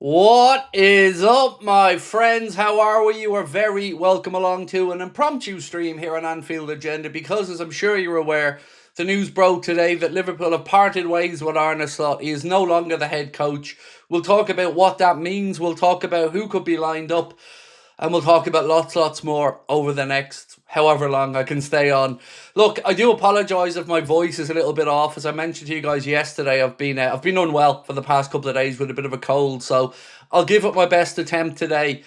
What is up, my friends? How are we? You are very welcome along to an impromptu stream here on Anfield Agenda because, as I'm sure you're aware, the news broke today that Liverpool have parted ways with Arne Slot. He is no longer the head coach. We'll talk about what that means. We'll talk about who could be lined up. And we'll talk about lots more over the next however long I can stay on. Look, I do apologise if my voice is a little bit off. As I mentioned to you guys yesterday, I've been unwell for the past couple of days with a bit of a cold, so I'll give it my best attempt today.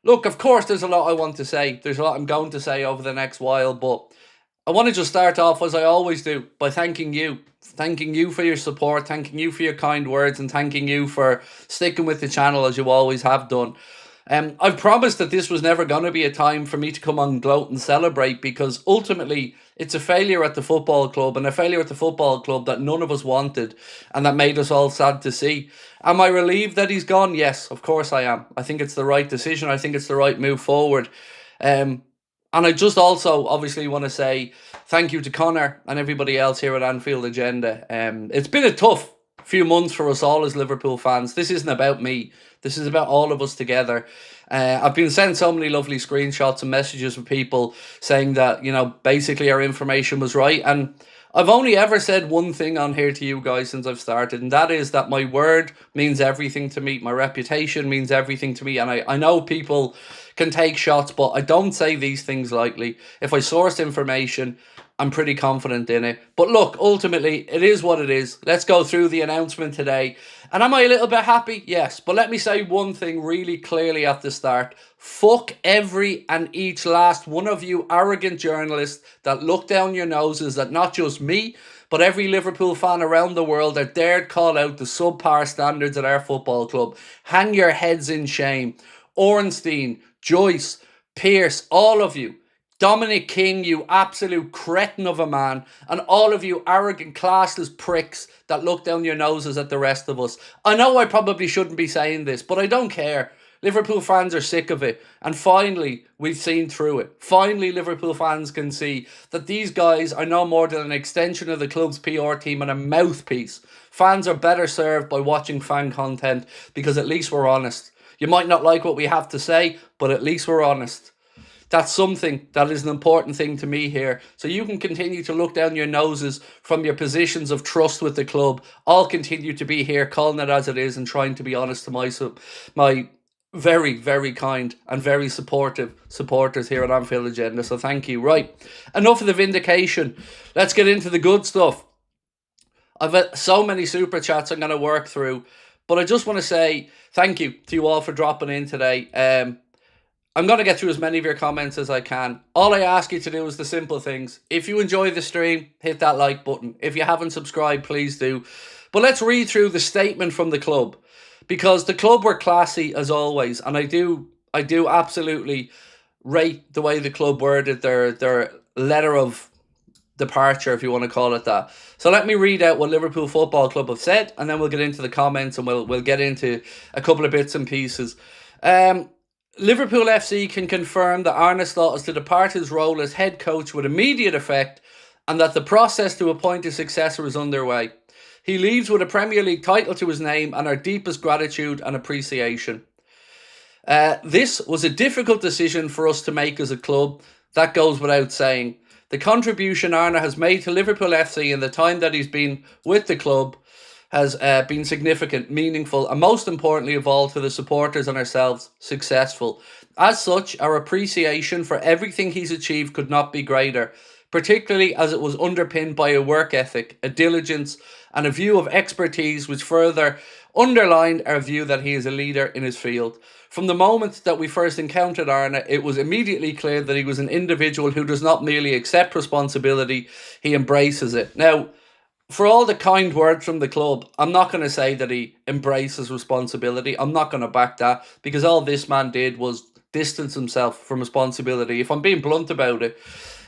Look, of course, there's a lot I want to say. There's a lot I'm going to say over the next while, but I want to just start off, as I always do, by thanking you. Thanking you for your support, thanking you for your kind words, and thanking you for sticking with the channel as you always have done. I've promised that this was never going to be a time for me to come on, gloat and celebrate, because ultimately it's a failure at the football club, and a failure at the football club that none of us wanted and that made us all sad to see. Am I relieved that he's gone? Yes, of course I am. I think it's the right decision. I think it's the right move forward. And I just also obviously want to say thank you to Connor and everybody else here at Anfield Agenda. It's been a tough few months for us all as Liverpool fans. This isn't about me. This is about all of us together. I've been sent so many lovely screenshots and messages from people saying that, basically our information was right. And I've only ever said one thing on here to you guys since I've started, and that is that my word means everything to me. My reputation means everything to me. And I know people can take shots, but I don't say these things lightly. If I source information, I'm pretty confident in it. But look, ultimately, it is what it is. Let's go through the announcement today. And am I a little bit happy? Yes. But let me say one thing really clearly at the start. Fuck every and each last one of you arrogant journalists that look down your noses at not just me, but every Liverpool fan around the world that dared call out the subpar standards at our football club. Hang your heads in shame. Ornstein, Joyce, Pierce, all of you. Dominic King, you absolute cretin of a man, and all of you arrogant, classless pricks that look down your noses at the rest of us. I know I probably shouldn't be saying this, but I don't care. Liverpool fans are sick of it, and finally, we've seen through it. Finally, Liverpool fans can see that these guys are no more than an extension of the club's PR team and a mouthpiece. Fans are better served by watching fan content, because at least we're honest. You might not like what we have to say, but at least we're honest. That's something that is an important thing to me here. So you can continue to look down your noses from your positions of trust with the club. I'll continue to be here calling it as it is and trying to be honest to my very, very kind and very supportive supporters here at Anfield Agenda. So thank you. Right, enough of the vindication. Let's get into the good stuff. I've had so many super chats I'm going to work through, but I just want to say thank you to you all for dropping in today. I'm going to get through as many of your comments as I can. All I ask you to do is the simple things. If you enjoy the stream, hit that like button. If you haven't subscribed, please do. But let's read through the statement from the club, because the club were classy as always, and I do absolutely rate the way the club worded their letter of departure, if you want to call it that. So let me read out what Liverpool Football Club have said, and then we'll get into the comments and we'll get into a couple of bits and pieces. Liverpool FC can confirm that Arne Slot is to depart his role as head coach with immediate effect, and that the process to appoint a successor is underway. He leaves with a Premier League title to his name and our deepest gratitude and appreciation. This was a difficult decision for us to make as a club, that goes without saying. The contribution Arne has made to Liverpool FC in the time that he's been with the club has been significant, meaningful, and most importantly of all, to the supporters and ourselves, successful. As such, our appreciation for everything he's achieved could not be greater, particularly as it was underpinned by a work ethic, a diligence, and a view of expertise which further underlined our view that he is a leader in his field. From the moment that we first encountered Arne, it was immediately clear that he was an individual who does not merely accept responsibility, he embraces it. Now, for all the kind words from the club, I'm not going to say that he embraces responsibility. I'm not going to back that, because all this man did was distance himself from responsibility, if I'm being blunt about it.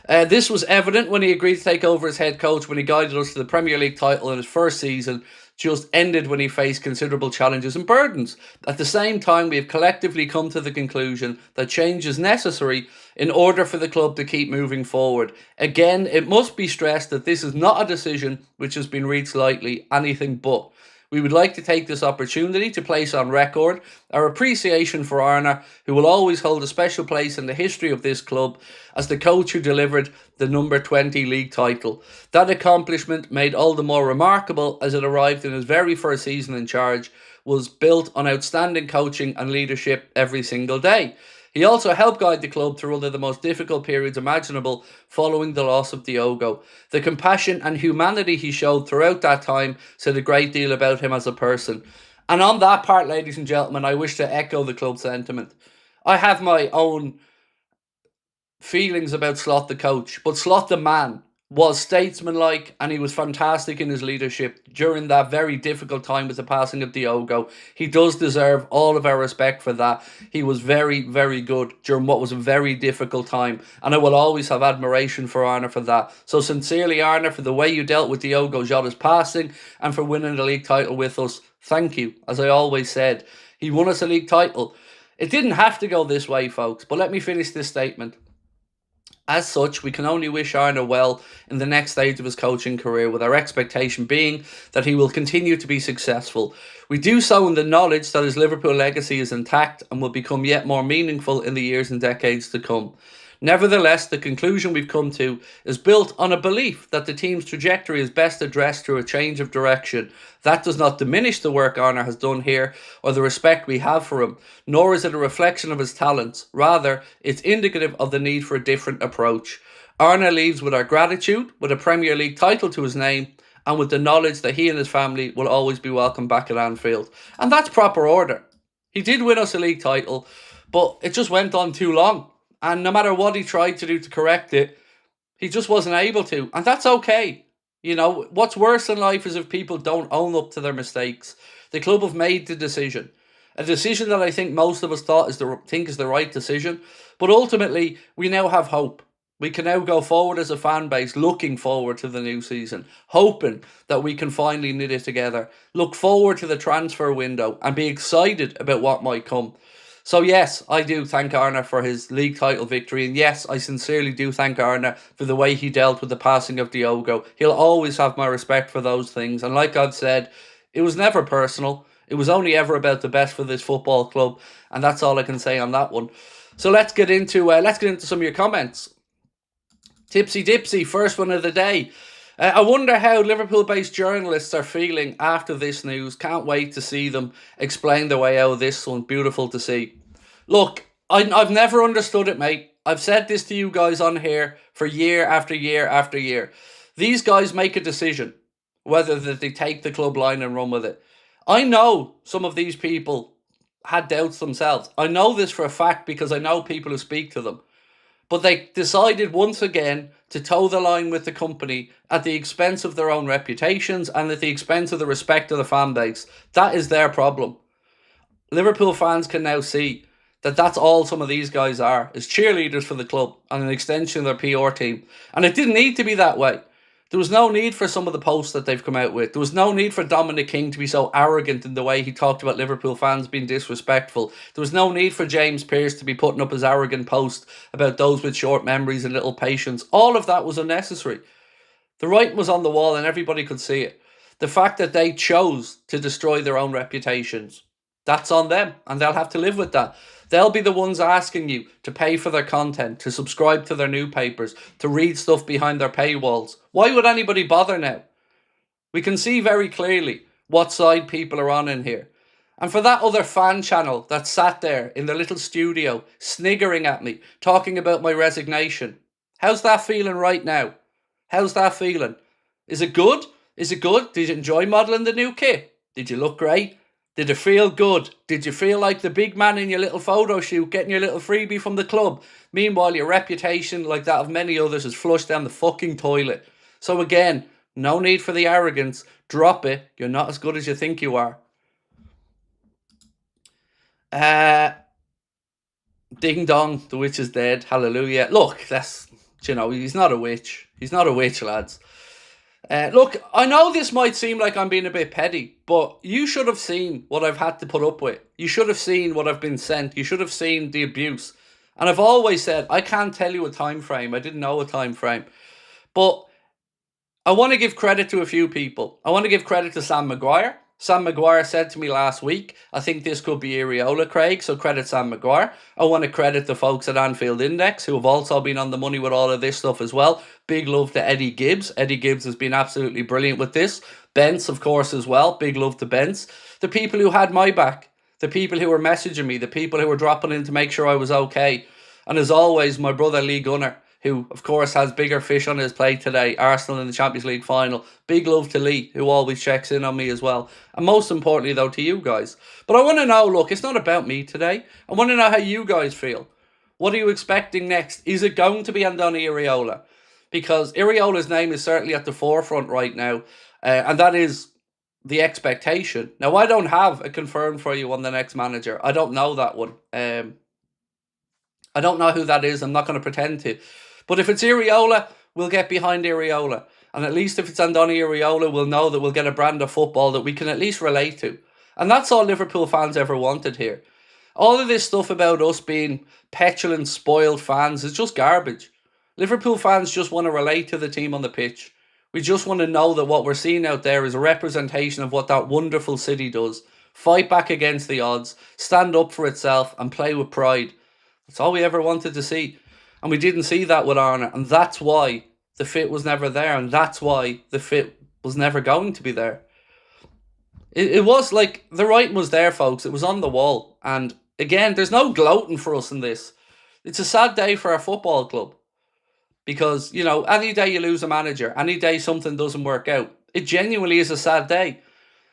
This was evident when he agreed to take over as head coach, when he guided us to the Premier League title in his first season, just ended when he faced considerable challenges and burdens. At the same time, we have collectively come to the conclusion that change is necessary in order for the club to keep moving forward. Again, it must be stressed that this is not a decision which has been reached lightly, anything but. We would like to take this opportunity to place on record our appreciation for ARNE, who will always hold a special place in the history of this club as the coach who delivered the number 20 league title. That accomplishment, made all the more remarkable as it arrived in his very first season in charge, was built on outstanding coaching and leadership every single day. He also helped guide the club through one of the most difficult periods imaginable following the loss of Diogo. The compassion and humanity he showed throughout that time said a great deal about him as a person. And on that part, ladies and gentlemen, I wish to echo the club sentiment. I have my own feelings about Slot the coach, but Slot the man was statesmanlike, and he was fantastic in his leadership during that very difficult time with the passing of Diogo. He does deserve all of our respect for that. He was very, very good during what was a very difficult time, and I will always have admiration for ARNE for that. So sincerely, ARNE, for the way you dealt with Diogo Jota's passing and for winning the league title with us. Thank you. As I always said, he won us a league title. It didn't have to go this way, folks, but let me finish this statement. As such, we can only wish ARNE well in the next stage of his coaching career, with our expectation being that he will continue to be successful. We do so in the knowledge that his Liverpool legacy is intact and will become yet more meaningful in the years and decades to come. Nevertheless, the conclusion we've come to is built on a belief that the team's trajectory is best addressed through a change of direction. That does not diminish the work ARNE has done here or the respect we have for him, nor is it a reflection of his talents. Rather, it's indicative of the need for a different approach. ARNE leaves with our gratitude, with a Premier League title to his name, and with the knowledge that he and his family will always be welcome back at Anfield. And that's proper order. He did win us a league title, but it just went on too long. And no matter what he tried to do to correct it, he just wasn't able to. And that's okay. You know, what's worse in life is if people don't own up to their mistakes. The club have made the decision. A decision that I think most of us think is the right decision. But ultimately, we now have hope. We can now go forward as a fan base, looking forward to the new season, hoping that we can finally knit it together, look forward to the transfer window and be excited about what might come. So yes, I do thank ARNE for his league title victory, and yes, I sincerely do thank ARNE for the way he dealt with the passing of Diogo. He'll always have my respect for those things, and like I've said, it was never personal. It was only ever about the best for this football club, and that's all I can say on that one. So let's get into some of your comments. Tipsy Dipsy, first one of the day. I wonder how Liverpool-based journalists are feeling after this news. Can't wait to see them explain their way out of this one. Beautiful to see. Look, I've never understood it, mate. I've said this to you guys on here for year after year after year. These guys make a decision whether that they take the club line and run with it. I know some of these people had doubts themselves. I know this for a fact because I know people who speak to them. But they decided once again to toe the line with the company at the expense of their own reputations and at the expense of the respect of the fan base. That is their problem. Liverpool fans can now see that that's all some of these guys are, is cheerleaders for the club and an extension of their PR team. And it didn't need to be that way. There was no need for some of the posts that they've come out with. There was no need for Dominic King to be so arrogant in the way he talked about Liverpool fans being disrespectful. There was no need for James Pearce to be putting up his arrogant post about those with short memories and little patience. All of that was unnecessary. The writing was on the wall and everybody could see it. The fact that they chose to destroy their own reputations, that's on them, and they'll have to live with that. They'll be the ones asking you to pay for their content, to subscribe to their newspapers, to read stuff behind their paywalls. Why would anybody bother now? We can see very clearly what side people are on in here. And for that other fan channel that sat there in their little studio, sniggering at me, talking about my resignation, how's that feeling right now? How's that feeling? Is it good? Is it good? Did you enjoy modelling the new kit? Did you look great? Did it feel good? Did you feel like the big man in your little photo shoot getting your little freebie from the club? Meanwhile, your reputation, like that of many others, is flushed down the fucking toilet. So again, no need for the arrogance. Drop it. You're not as good as you think you are. Ding dong, the witch is dead. Hallelujah. Look, that's, you know, he's not a witch. He's not a witch, lads. Look, I know this might seem like I'm being a bit petty, but you should have seen what I've had to put up with. You should have seen what I've been sent. You should have seen the abuse. And I've always said, I can't tell you a time frame. I didn't know a time frame. But I want to give credit to a few people. I want to give credit to Sam Maguire. Sam Maguire said to me last week, I think this could be Iraola, Craig, so credit Sam Maguire. I want to credit the folks at Anfield Index, who have also been on the money with all of this stuff as well. Big love to Eddie Gibbs. Eddie Gibbs has been absolutely brilliant with this. Bence, of course, as well. Big love to Bence. The people who had my back, the people who were messaging me, the people who were dropping in to make sure I was okay. And as always, my brother Lee Gunner, who, of course, has bigger fish on his plate today, Arsenal in the Champions League final. Big love to Lee, who always checks in on me as well. And most importantly, though, to you guys. But I want to know, look, it's not about me today. I want to know how you guys feel. What are you expecting next? Is it going to be Diamonde and Iraola? Because Iraola's name is certainly at the forefront right now. And that is the expectation. Now, I don't have a confirmed for you on the next manager. I don't know that one. I don't know who that is. I'm not going to pretend to. But if it's Iraola, we'll get behind Iraola. And at least if it's Diamonde Iraola, we'll know that we'll get a brand of football that we can at least relate to. And that's all Liverpool fans ever wanted here. All of this stuff about us being petulant, spoiled fans is just garbage. Liverpool fans just want to relate to the team on the pitch. We just want to know that what we're seeing out there is a representation of what that wonderful city does. Fight back against the odds, stand up for itself and play with pride. That's all we ever wanted to see. And we didn't see that with ARNE. And that's why the fit was never there. And that's why the fit was never going to be there. It was like the writing was there, folks. It was on the wall. And again, there's no gloating for us in this. It's a sad day for our football club. Because, you know, any day you lose a manager, any day something doesn't work out, it genuinely is a sad day.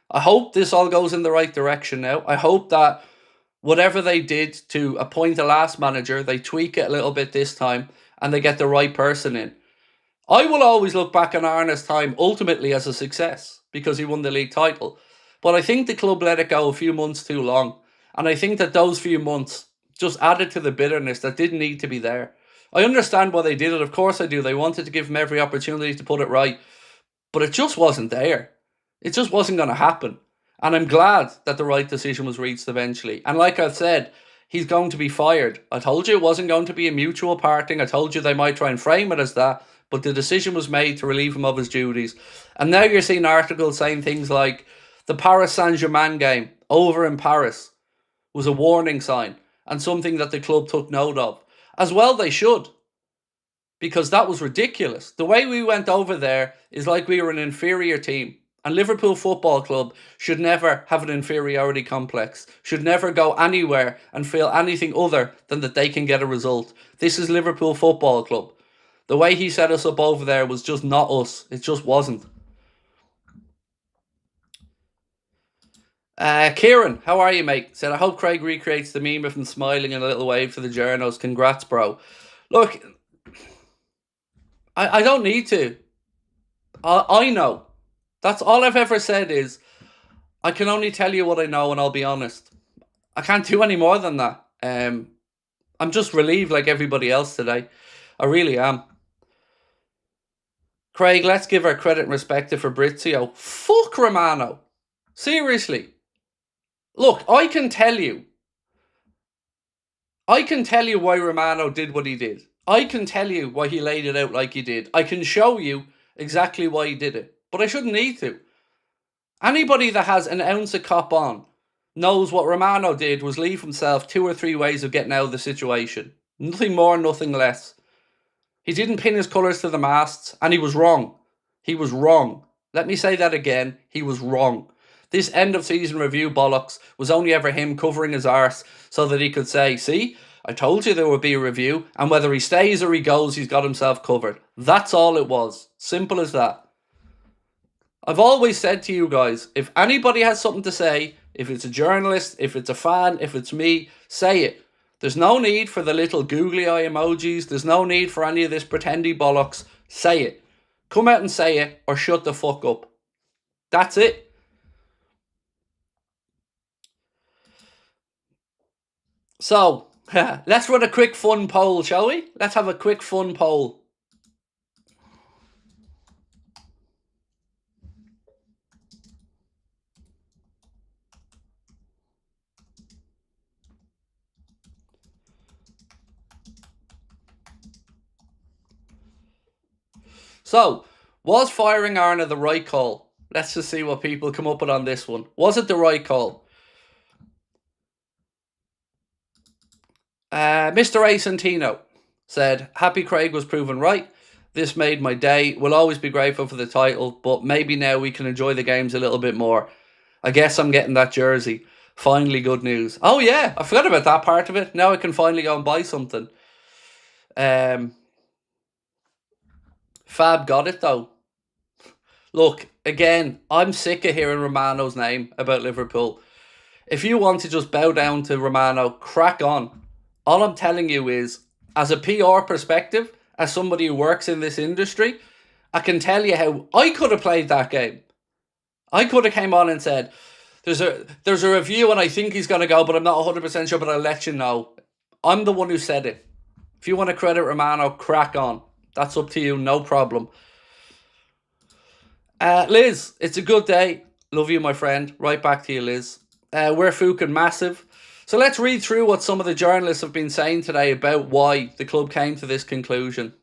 I hope this all goes in the right direction now. I hope that whatever they did to appoint the last manager, they tweak it a little bit this time and they get the right person in. I will always look back on ARNE's time ultimately as a success because he won the league title. But I think the club let it go a few months too long. And I think that those few months just added to the bitterness that didn't need to be there. I understand why they did it. Of course I do. They wanted to give him every opportunity to put it right. But it just wasn't there. It just wasn't going to happen. And I'm glad that the right decision was reached eventually. And like I've said, he's going to be fired. I told you it wasn't going to be a mutual parting. I told you they might try and frame it as that. But the decision was made to relieve him of his duties. And now you're seeing articles saying things like the Paris Saint-Germain game over in Paris was a warning sign and something that the club took note of. As well they should. Because that was ridiculous. The way we went over there is like we were an inferior team. And Liverpool Football Club should never have an inferiority complex, should never go anywhere and feel anything other than that they can get a result. This is Liverpool Football Club. The way he set us up over there was just not us. It just wasn't. Kieran, how are you, mate? Said, I hope Craig recreates the meme of him smiling and a little wave to the journos. Congrats, bro. Look, I don't need to. I know. That's all I've ever said is, I can only tell you what I know and I'll be honest. I can't do any more than that. I'm just relieved like everybody else today. I really am. Craig, let's give our credit and respect to Fabrizio. Fuck Romano. Seriously. Look, I can tell you why Romano did what he did. I can tell you why he laid it out like he did. I can show you exactly why he did it. But I shouldn't need to. Anybody that has an ounce of cop on knows what Romano did was leave himself 2 or 3 ways of getting out of the situation. Nothing more, nothing less. He didn't pin his colours to the masts, and he was wrong. He was wrong. Let me say that again. He was wrong. This end of season review bollocks was only ever him covering his arse so that he could say, see, I told you there would be a review, and whether he stays or he goes, he's got himself covered. That's all it was. Simple as that. I've always said to you guys, if anybody has something to say, if it's a journalist, if it's a fan, if it's me, say it. There's no need for the little googly eye emojis. There's no need for any of this pretendy bollocks. Say it. Come out and say it or shut the fuck up. That's it. So, let's run a quick fun poll, shall we? Let's have a quick fun poll. So, was firing ARNE the right call? Let's just see what people come up with on this one. Was it the right call? Mr. A. Santino said, happy Craig was proven right. This made my day. We'll always be grateful for the title, but maybe now we can enjoy the games a little bit more. I guess I'm getting that jersey. Finally, good news. Oh yeah, I forgot about that part of it. Now I can finally go and buy something. Fab got it though. Look, again, I'm sick of hearing Romano's name about Liverpool. If you want to just bow down to Romano, crack on. All I'm telling you is, as a PR perspective, as somebody who works in this industry, I can tell you how I could have played that game. I could have came on and said, there's a review and I think he's going to go, but I'm not 100% sure, but I'll let you know. I'm the one who said it. If you want to credit Romano, crack on. That's up to you, no problem. Liz, it's a good day. Love you, my friend. Right back to you, Liz. We're fucking massive. So let's read through what some of the journalists have been saying today about why the club came to this conclusion.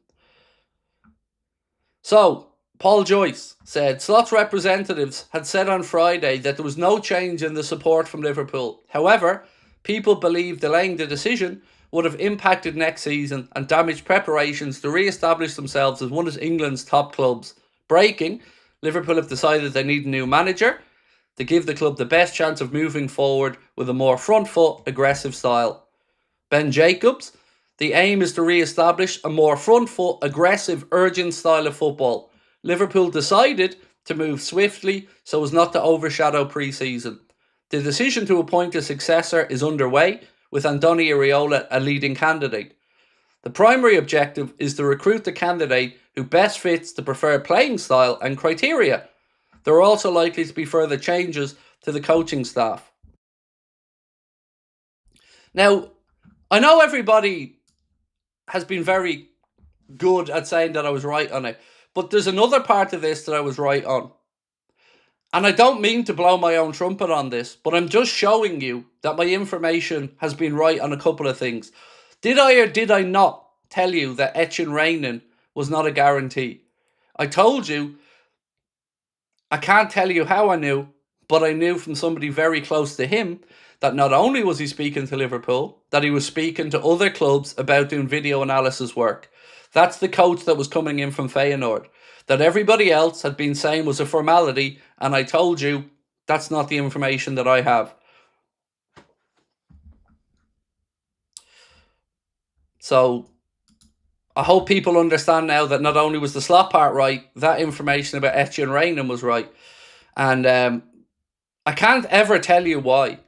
So, Paul Joyce said, Slot's representatives had said on Friday that there was no change in the support from Liverpool. However, people believe delaying the decision would have impacted next season and damaged preparations to re-establish themselves as one of England's top clubs. Breaking, Liverpool have decided they need a new manager to give the club the best chance of moving forward with a more front foot, aggressive style. Ben Jacobs, the aim is to re-establish a more front foot, aggressive, urgent style of football. Liverpool decided to move swiftly so as not to overshadow pre-season. The decision to appoint a successor is underway, with Diamonde and Iraola a leading candidate. The primary objective is to recruit the candidate who best fits the preferred playing style and criteria. There are also likely to be further changes to the coaching staff. Now, I know everybody has been very good at saying that I was right on it, but there's another part of this that I was right on. And I don't mean to blow my own trumpet on this, but I'm just showing you that my information has been right on a couple of things. Did I or did I not tell you that Etienne Reinin was not a guarantee? I told you, I can't tell you how I knew, but I knew from somebody very close to him that not only was he speaking to Liverpool, that he was speaking to other clubs about doing video analysis work. That's the coach that was coming in from Feyenoord. That everybody else had been saying was a formality, and I told you that's not the information that I have. So I hope people understand now that not only was the slot part right, that information about Etienne Reinin was right. And I can't ever tell you why,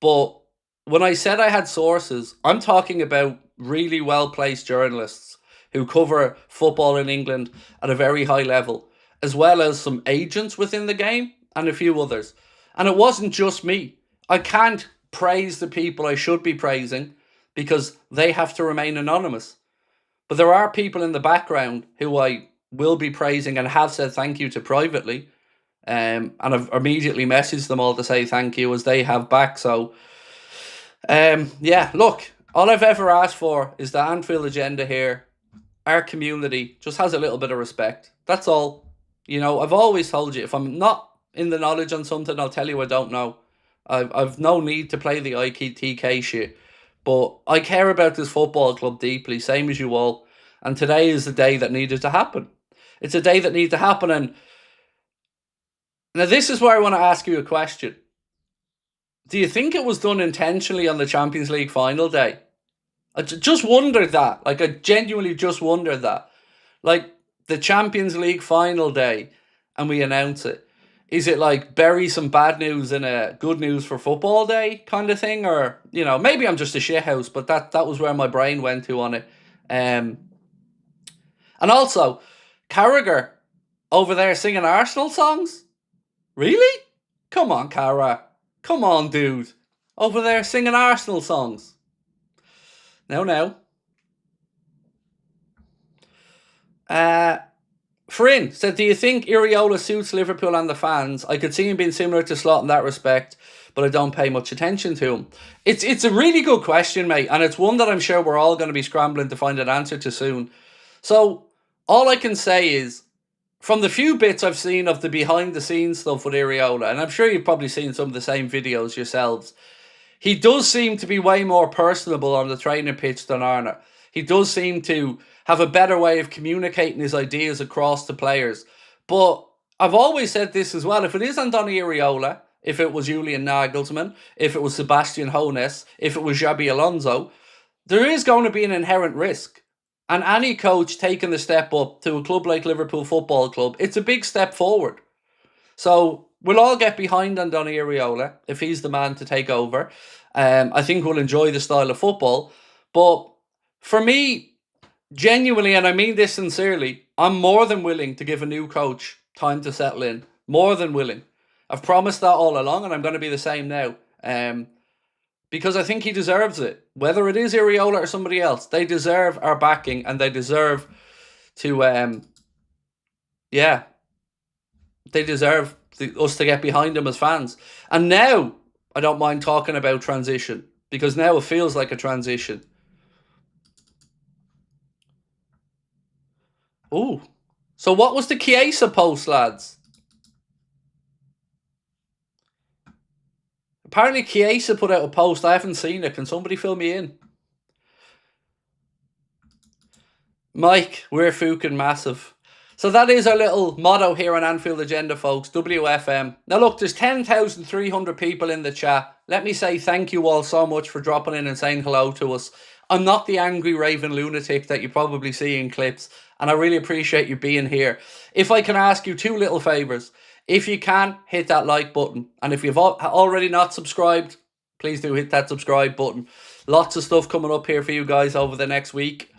but when I said I had sources, I'm talking about really well-placed journalists who cover football in England at a very high level, as well as some agents within the game and a few others. And it wasn't just me. I can't praise the people I should be praising because they have to remain anonymous. But there are people in the background who I will be praising and have said thank you to privately. And I've immediately messaged them all to say thank you as they have back. So, yeah, look, all I've ever asked for is the Anfield Agenda here. Our community just has a little bit of respect. That's all. You know, I've always told you, if I'm not in the knowledge on something, I'll tell you I don't know. I've no need to play the ITK shit. But I care about this football club deeply, same as you all. And today is the day that needed to happen. It's a day that needed to happen. And now this is where I want to ask you a question. Do you think it was done intentionally on the Champions League final day? I just wondered that. Like, I genuinely just wondered that. Like, the Champions League final day, and we announce it. Is it like bury some bad news in a good news for football day kind of thing? Or, you know, maybe I'm just a shithouse, but that was where my brain went to on it. And also, Carragher over there singing Arsenal songs? Really? Come on, Cara. Come on, dude. Over there singing Arsenal songs. No. Frin said, do you think Iraola suits Liverpool and the fans? I could see him being similar to Slot in that respect, but I don't pay much attention to him. It's a really good question, mate, and it's one that I'm sure we're all going to be scrambling to find an answer to soon. So, all I can say is, from the few bits I've seen of the behind the scenes stuff with Iraola, and I'm sure you've probably seen some of the same videos yourselves, he does seem to be way more personable on the training pitch than ARNE. He does seem to have a better way of communicating his ideas across the players. But I've always said this as well. If it isn't Donny Iraola, if it was Julian Nagelsmann, if it was Sebastian Hoeneß, if it was Xabi Alonso, there is going to be an inherent risk. And any coach taking the step up to a club like Liverpool Football Club, it's a big step forward. So we'll all get behind on Donny Iraola if he's the man to take over. I think we'll enjoy the style of football. But for me, genuinely, and I mean this sincerely, I'm more than willing to give a new coach time to settle in. More than willing. I've promised that all along, and I'm going to be the same now. Because I think he deserves it. Whether it is Iraola or somebody else, they deserve our backing, and they deserve to, they deserve us to get behind them as fans. And now, I don't mind talking about transition, because now it feels like a transition. Ooh. So what was the Chiesa post, lads? Apparently Chiesa put out a post. I haven't seen it. Can somebody fill me in? Mike, we're fucking massive. So that is our little motto here on Anfield Agenda, folks. WFM. Now look, there's 10,300 people in the chat. Let me say thank you all so much for dropping in and saying hello to us. I'm not the angry raving lunatic that you probably see in clips, and I really appreciate you being here. If I can ask you two little favours. If you can, hit that like button. And if you've already not subscribed, please do hit that subscribe button. Lots of stuff coming up here for you guys over the next week.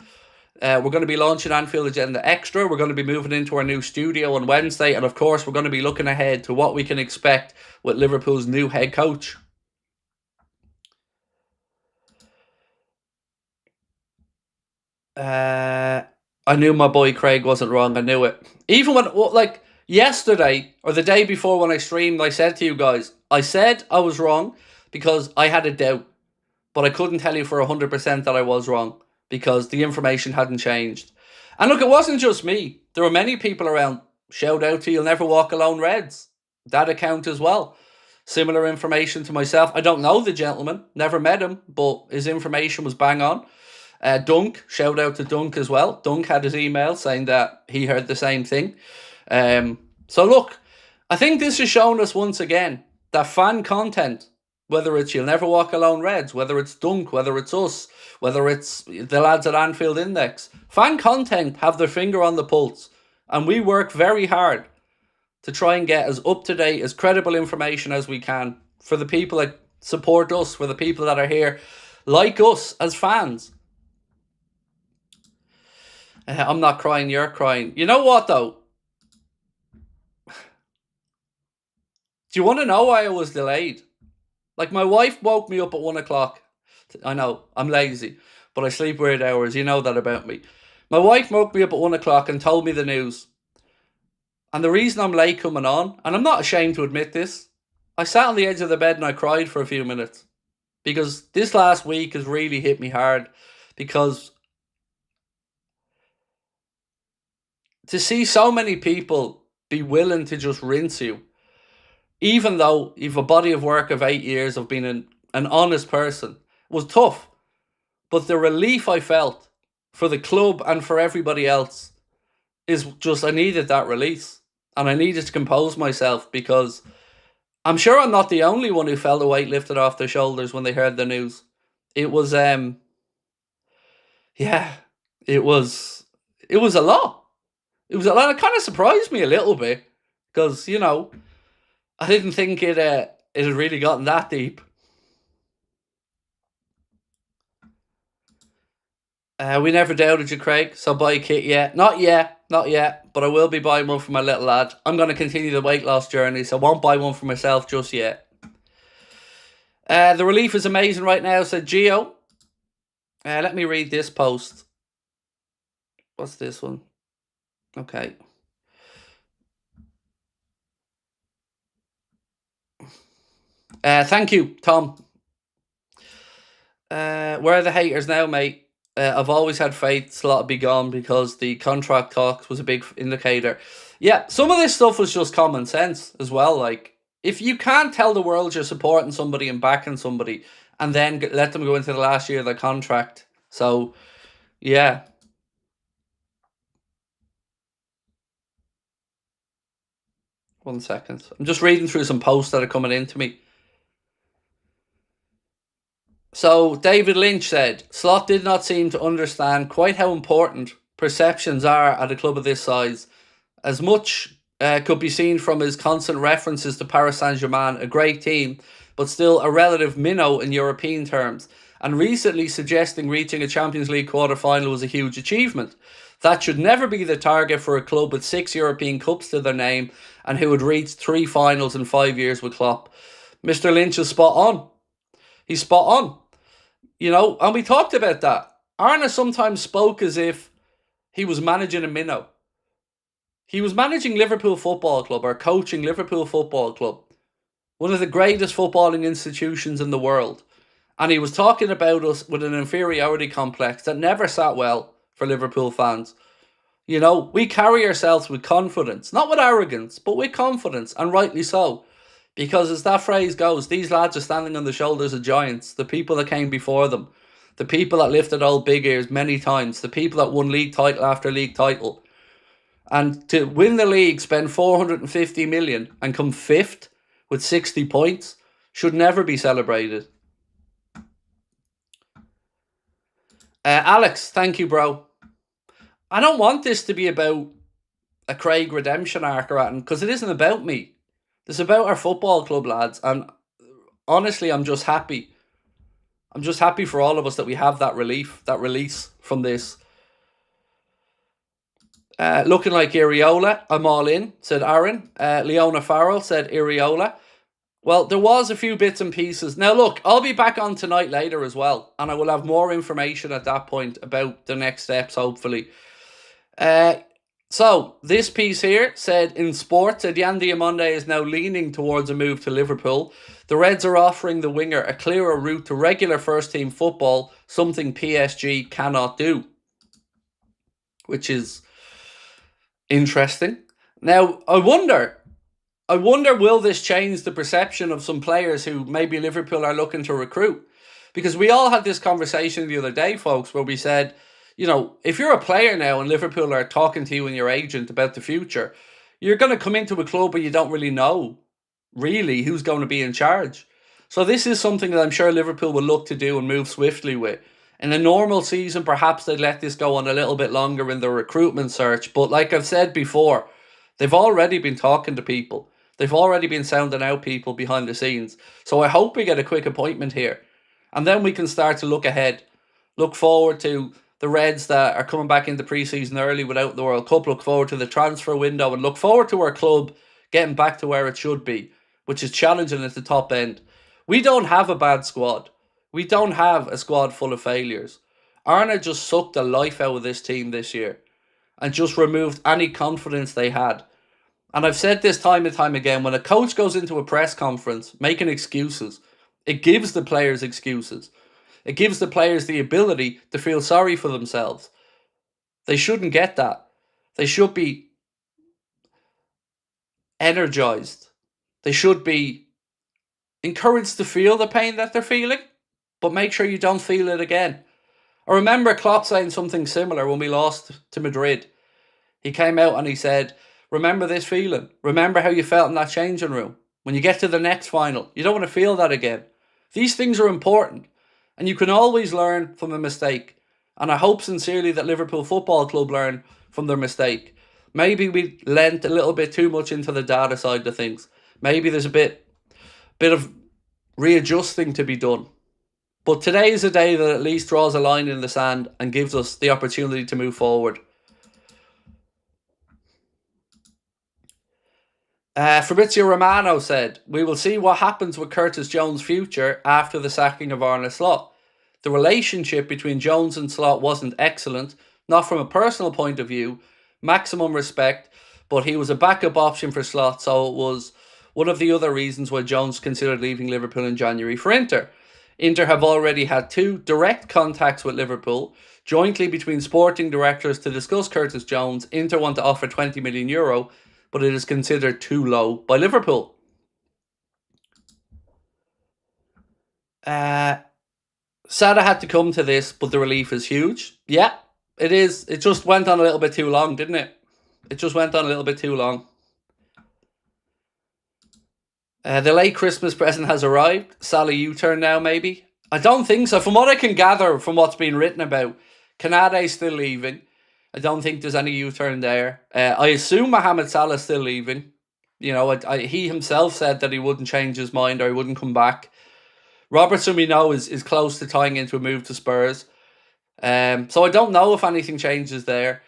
We're going to be launching Anfield Agenda Extra. We're going to be moving into our new studio on Wednesday. And of course, we're going to be looking ahead to what we can expect with Liverpool's new head coach. I knew my boy Craig wasn't wrong. I knew it. Even when, like, yesterday or the day before when I streamed, I said to you guys, I said I was wrong because I had a doubt. But I couldn't tell you for 100% that I was wrong, because the information hadn't changed. And look, it wasn't just me. There were many people around. Shout out to You'll Never Walk Alone Reds. That account as well. Similar information to myself. I don't know the gentleman. Never met him. But his information was bang on. Dunk. Shout out to Dunk as well. Dunk had his email saying that he heard the same thing. So look, I think this has shown us once again that fan content, whether it's You'll Never Walk Alone Reds, whether it's Dunk, whether it's us, whether it's the lads at Anfield Index, fan content have their finger on the pulse. And we work very hard to try and get as up-to-date, as credible information as we can for the people that support us, for the people that are here like us as fans. I'm not crying, you're crying. You know what, though? Do you want to know why I was delayed? Like, my wife woke me up at 1 o'clock. I know, I'm lazy, but I sleep weird hours. You know that about me. My wife woke me up at 1 o'clock and told me the news. And the reason I'm late coming on, and I'm not ashamed to admit this, I sat on the edge of the bed and I cried for a few minutes. Because this last week has really hit me hard. Because to see so many people be willing to just rinse you, even though you've a body of work of 8 years of being an honest person, was tough. But the relief I felt for the club and for everybody else is just, I needed that release. And I needed to compose myself, because I'm sure I'm not the only one who felt the weight lifted off their shoulders when they heard the news. It was, it was a lot. It was a lot. It kind of surprised me a little bit, because, you know, I didn't think it had really gotten that deep. We never doubted you, Craig, so buy a kit yet. Not yet, but I will be buying one for my little lad. I'm going to continue the weight loss journey, so I won't buy one for myself just yet. The relief is amazing right now, said Gio. Let me read this post. What's this one? Okay. Thank you, Tom. Where are the haters now, mate? I've always had faith Slot would be gone because the contract talks was a big indicator. Yeah, some of this stuff was just common sense as well. Like, if you can't tell the world you're supporting somebody and backing somebody and then let them go into the last year of their contract. So, yeah. One second. I'm just reading through some posts that are coming in to me. So, David Lynch said, Slot did not seem to understand quite how important perceptions are at a club of this size. As much could be seen from his constant references to Paris Saint-Germain, a great team, but still a relative minnow in European terms, and recently suggesting reaching a Champions League quarter-final was a huge achievement. That should never be the target for a club with 6 European Cups to their name and who had reached 3 finals in 5 years with Klopp. Mr. Lynch is spot on. He's spot on. You know, and we talked about that. Arne sometimes spoke as if he was managing a minnow. He was managing Liverpool Football Club or coaching Liverpool Football Club, one of the greatest footballing institutions in the world. And he was talking about us with an inferiority complex that never sat well for Liverpool fans. You know, we carry ourselves with confidence, not with arrogance, but with confidence, and rightly so. Because as that phrase goes, these lads are standing on the shoulders of giants, the people that came before them, the people that lifted old big ears many times, the people that won league title after league title. And to win the league, spend 450 million and come fifth with 60 points should never be celebrated. Alex, thank you, bro. I don't want this to be about a Craig redemption arc or anything, because it isn't about me. It's about our football club, lads. And honestly, I'm just happy. I'm just happy for all of us that we have that relief, that release from this. Looking like Iraola, I'm all in, said Aaron. Leona Farrell said Iraola. Well, there was a few bits and pieces. Now, look, I'll be back on tonight later as well, and I will have more information at that point about the next steps, hopefully. So, this piece here said, in sports, Diamonde is now leaning towards a move to Liverpool. The Reds are offering the winger a clearer route to regular first-team football, something PSG cannot do. Which is interesting. Now, I wonder, will this change the perception of some players who maybe Liverpool are looking to recruit? Because we all had this conversation the other day, folks, where we said, you know, if you're a player now and Liverpool are talking to you and your agent about the future, you're going to come into a club where you don't really know, really, who's going to be in charge. So this is something that I'm sure Liverpool will look to do and move swiftly with. In a normal season, perhaps they'd let this go on a little bit longer in the recruitment search. But like I've said before, they've already been talking to people. They've already been sounding out people behind the scenes. So I hope we get a quick appointment here. And then we can start to look ahead. Look forward to the Reds that are coming back into pre-season early without the World Cup. Look forward to the transfer window. And look forward to our club getting back to where it should be, which is challenging at the top end. We don't have a bad squad. We don't have a squad full of failures. Arne just sucked the life out of this team this year and just removed any confidence they had. And I've said this time and time again, when a coach goes into a press conference making excuses, it gives the players excuses. It gives the players the ability to feel sorry for themselves. They shouldn't get that. They should be energized. They should be encouraged to feel the pain that they're feeling, but make sure you don't feel it again. I remember Klopp saying something similar when we lost to Madrid. He came out and he said, remember this feeling. Remember how you felt in that changing room. When you get to the next final, you don't want to feel that again. These things are important, and you can always learn from a mistake. And I hope sincerely that Liverpool Football Club learn from their mistake. Maybe we lent a little bit too much into the data side of things. Maybe there's a bit of readjusting to be done. But today is a day that at least draws a line in the sand and gives us the opportunity to move forward. Fabrizio Romano said, we will see what happens with Curtis Jones' future after the sacking of Arne Slot. The relationship between Jones and Slot wasn't excellent, not from a personal point of view, maximum respect, but he was a backup option for Slot, so it was one of the other reasons why Jones considered leaving Liverpool in January for Inter. Inter have already had 2 direct contacts with Liverpool, jointly between sporting directors to discuss Curtis Jones. Inter want to offer €20 million, but it is considered too low by Liverpool. Sada had to come to this, but the relief is huge. Yeah, it is. It just went on a little bit too long, didn't it? It just went on a little bit too long. The late Christmas present has arrived. Salah U-turn now, maybe? I don't think so. From what I can gather from what's been written about, Kanade's still leaving. I don't think there's any U-turn there. I assume Mohamed Salah's still leaving. You know, he himself said that he wouldn't change his mind or he wouldn't come back. Robertson, we know, is close to tying into a move to Spurs. So I don't know if anything changes there.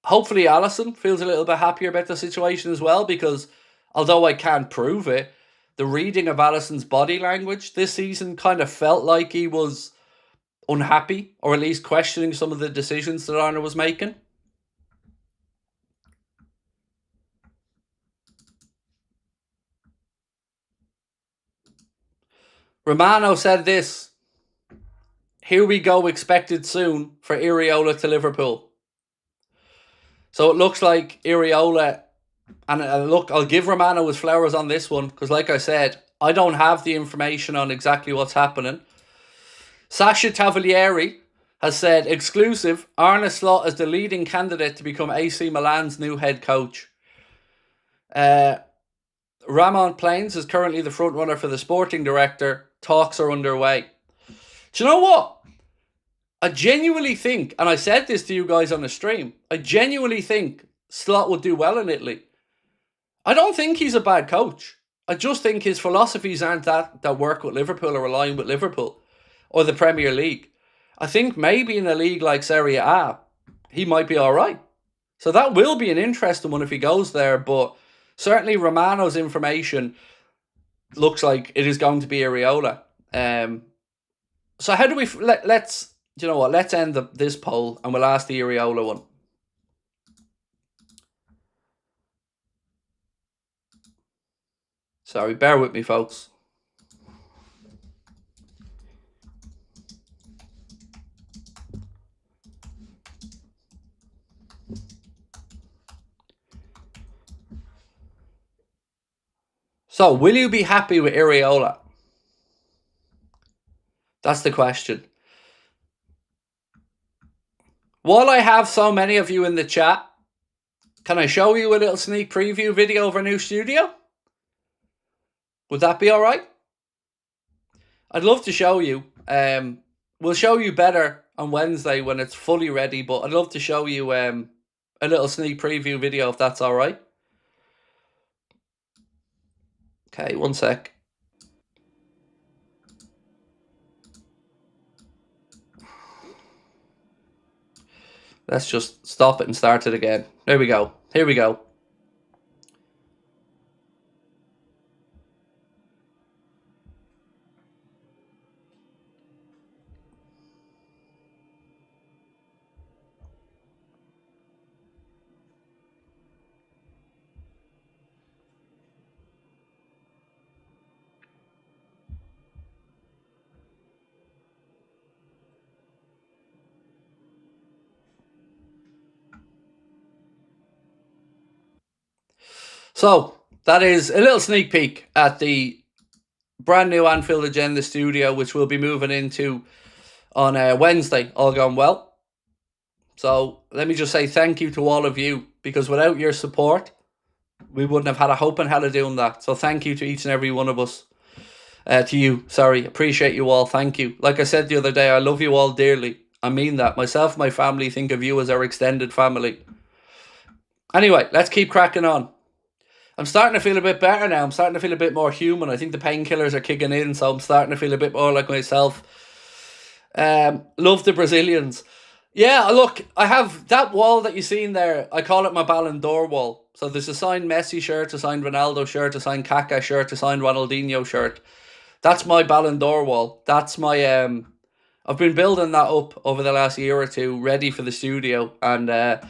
Hopefully Alisson feels a little bit happier about the situation as well, because although I can't prove it, the reading of Alisson's body language this season kind of felt like he was unhappy, or at least questioning some of the decisions that ARNE was making. Romano said this: "Here we go, expected soon for Iraola to Liverpool." So it looks like Iraola, and look, I'll give Romano his flowers on this one, because like I said, I don't have the information on exactly what's happening. Sasha Tavalieri has said, exclusive, Arne Slot as the leading candidate to become AC Milan's new head coach. Ramon Plains is currently the front runner for the sporting director. Talks are underway. Do you know what? I genuinely think, and I said this to you guys on the stream, I genuinely think Slot would do well in Italy. I don't think he's a bad coach. I just think his philosophies aren't that work with Liverpool or align with Liverpool or the Premier League. I think maybe in a league like Serie A, he might be all right. So that will be an interesting one if he goes there, but certainly Romano's information looks like it is going to be Iraola. So how do we... Let's... Do you know what? Let's end this poll and we'll ask the Iraola one. Sorry, bear with me, folks. So, will you be happy with Iraola? That's the question. While I have so many of you in the chat, can I show you a little sneak preview video of our new studio? Would that be all right? I'd love to show you. We'll show you better on Wednesday when it's fully ready, but I'd love to show you a little sneak preview video if that's all right. Okay, one sec. Let's just stop it and start it again. There we go. Here we go. So, that is a little sneak peek at the brand new Anfield Agenda studio, which we'll be moving into on Wednesday, all gone well. So, let me just say thank you to all of you, because without your support, we wouldn't have had a hope in hell of doing that. So, thank you to each and every one of us. To you, sorry. Appreciate you all. Thank you. Like I said the other day, I love you all dearly. I mean that. Myself and my family think of you as our extended family. Anyway, let's keep cracking on. I'm starting to feel a bit better now. I'm starting to feel a bit more human. I think the painkillers are kicking in, so I'm starting to feel a bit more like myself. Love the Brazilians. Yeah, look, I have that wall that you see in there. I call it my Ballon d'Or wall. So there's a signed Messi shirt, a signed Ronaldo shirt, a signed Kaká shirt, a signed Ronaldinho shirt. That's my Ballon d'Or wall. That's my... I've been building that up over the last year or two, ready for the studio, and...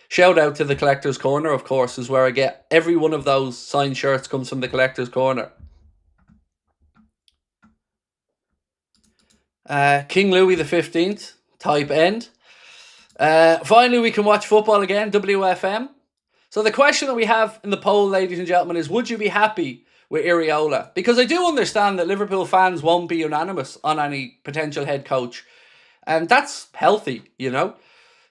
shout out to the Collector's Corner, of course, is where I get every one of those signed shirts comes from the Collector's Corner. King Louis XV type end. Finally, we can watch football again, WFM. So the question that we have in the poll, ladies and gentlemen, is would you be happy with Iraola? Because I do understand that Liverpool fans won't be unanimous on any potential head coach. And that's healthy, you know.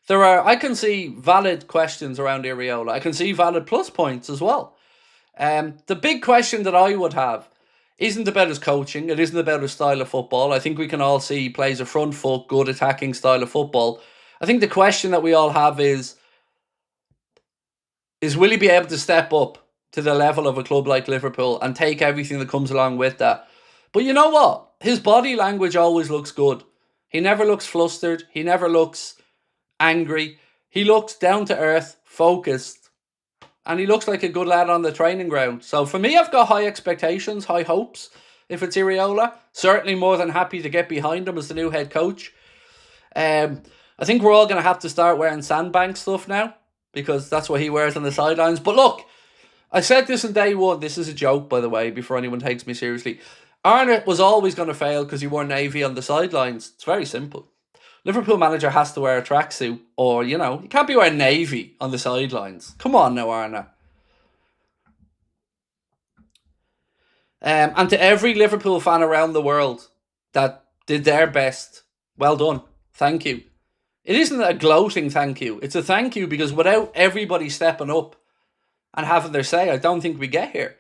I can see valid questions around Iraola. I can see valid plus points as well. The big question that I would have isn't about his coaching. It isn't about his style of football. I think we can all see he plays a front foot, good attacking style of football. I think the question that we all have is will he be able to step up to the level of a club like Liverpool and take everything that comes along with that? But you know what? His body language always looks good. He never looks flustered. He never looks angry. He looks down to earth, focused, and he looks like a good lad on the training ground. So for me, I've got high expectations, high hopes. If it's Iraola, certainly more than happy to get behind him as the new head coach. I think we're all going to have to start wearing Sandbank stuff now, because that's what he wears on the sidelines. But look, I said this in day one. This is a joke, by the way, before anyone takes me seriously. ARNE was always going to fail because he wore navy on the sidelines. It's very simple. Liverpool manager has to wear a tracksuit, or, you can't be wearing navy on the sidelines. Come on now, ARNE. And to every Liverpool fan around the world that did their best, well done. Thank you. It isn't a gloating thank you. It's a thank you because without everybody stepping up and having their say, I don't think we get here.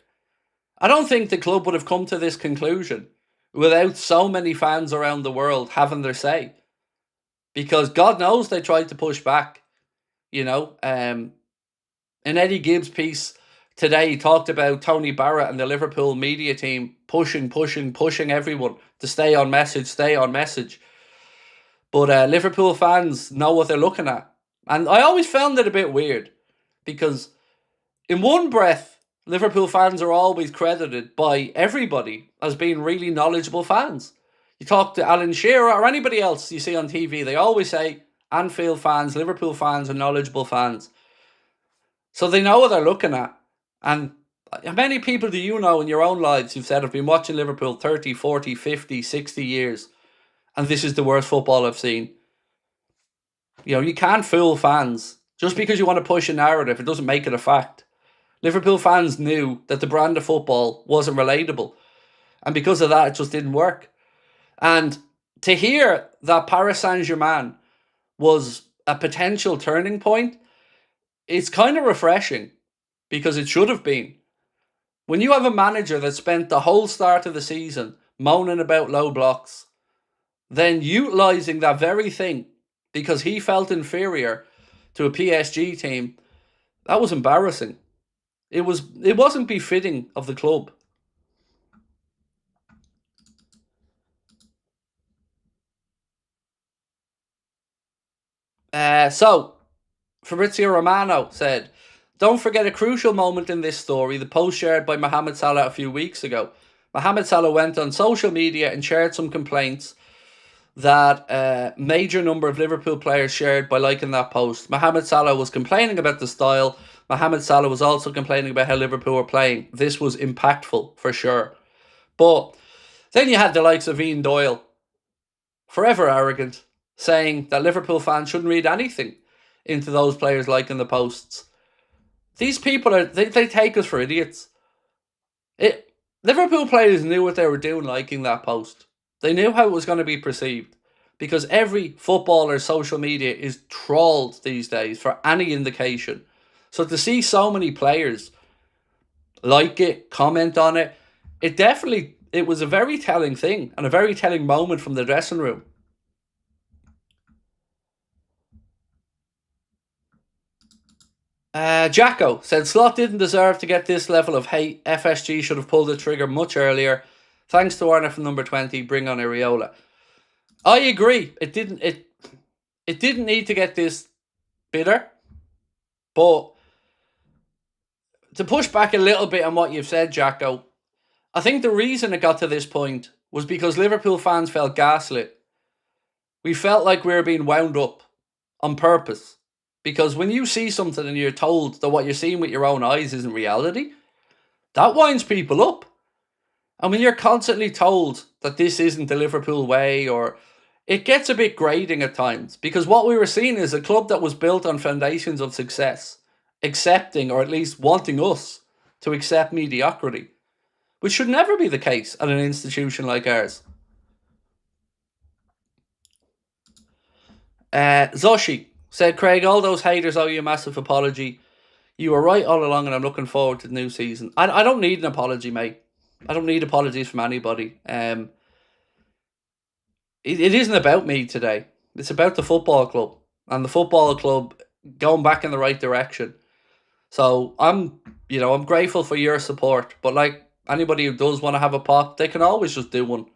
I don't think the club would have come to this conclusion without so many fans around the world having their say. Because God knows they tried to push back, In Eddie Gibbs' piece today, he talked about Tony Barrett and the Liverpool media team pushing everyone to stay on message. But Liverpool fans know what they're looking at. And I always found it a bit weird because in one breath, Liverpool fans are always credited by everybody as being really knowledgeable fans. You talk to Alan Shearer or anybody else you see on TV, they always say Anfield fans, Liverpool fans are knowledgeable fans. So they know what they're looking at. And how many people do you know in your own lives who've said, I've been watching Liverpool 30, 40, 50, 60 years and this is the worst football I've seen? You can't fool fans. Just because you want to push a narrative, it doesn't make it a fact. Liverpool fans knew that the brand of football wasn't relatable. And because of that, it just didn't work. And to hear that Paris Saint-Germain was a potential turning point, it's kind of refreshing because it should have been. When you have a manager that spent the whole start of the season moaning about low blocks, then utilising that very thing because he felt inferior to a PSG team, that was embarrassing. It wasn't befitting of the club. So, Fabrizio Romano said, don't forget a crucial moment in this story, the post shared by Mohamed Salah a few weeks ago. Mohamed Salah went on social media and shared some complaints that a major number of Liverpool players shared by liking that post. Mohamed Salah was complaining about the style. Mohamed Salah was also complaining about how Liverpool were playing. This was impactful, for sure. But then you had the likes of Ian Doyle, forever arrogant, saying that Liverpool fans shouldn't read anything into those players liking the posts. These people they take us for idiots. Liverpool players knew what they were doing liking that post. They knew how it was going to be perceived because every footballer's social media is trawled these days for any indication. So to see so many players like it, comment on it, it was a very telling thing and a very telling moment from the dressing room. Jacko said Slot didn't deserve to get this level of hate. FSG should have pulled the trigger much earlier. Thanks to ARNE from number 20. Bring on Iraola. I agree. It didn't need to get this bitter. But to push back a little bit on what you've said, Jacko, I think the reason it got to this point was because Liverpool fans felt gaslit. We felt like we were being wound up on purpose. Because when you see something and you're told that what you're seeing with your own eyes isn't reality, that winds people up. I mean, you're constantly told that this isn't the Liverpool way, or it gets a bit grating at times, because what we were seeing is a club that was built on foundations of success, accepting, or at least wanting us to accept mediocrity, which should never be the case at an institution like ours. Zoshi said, Craig, all those haters owe you a massive apology. You were right all along, and I'm looking forward to the new season. I don't need an apology, mate. I don't need apologies from anybody. It isn't about me today. It's about the football club, and the football club going back in the right direction. So I'm grateful for your support. But like anybody who does want to have a pop, they can always just do one.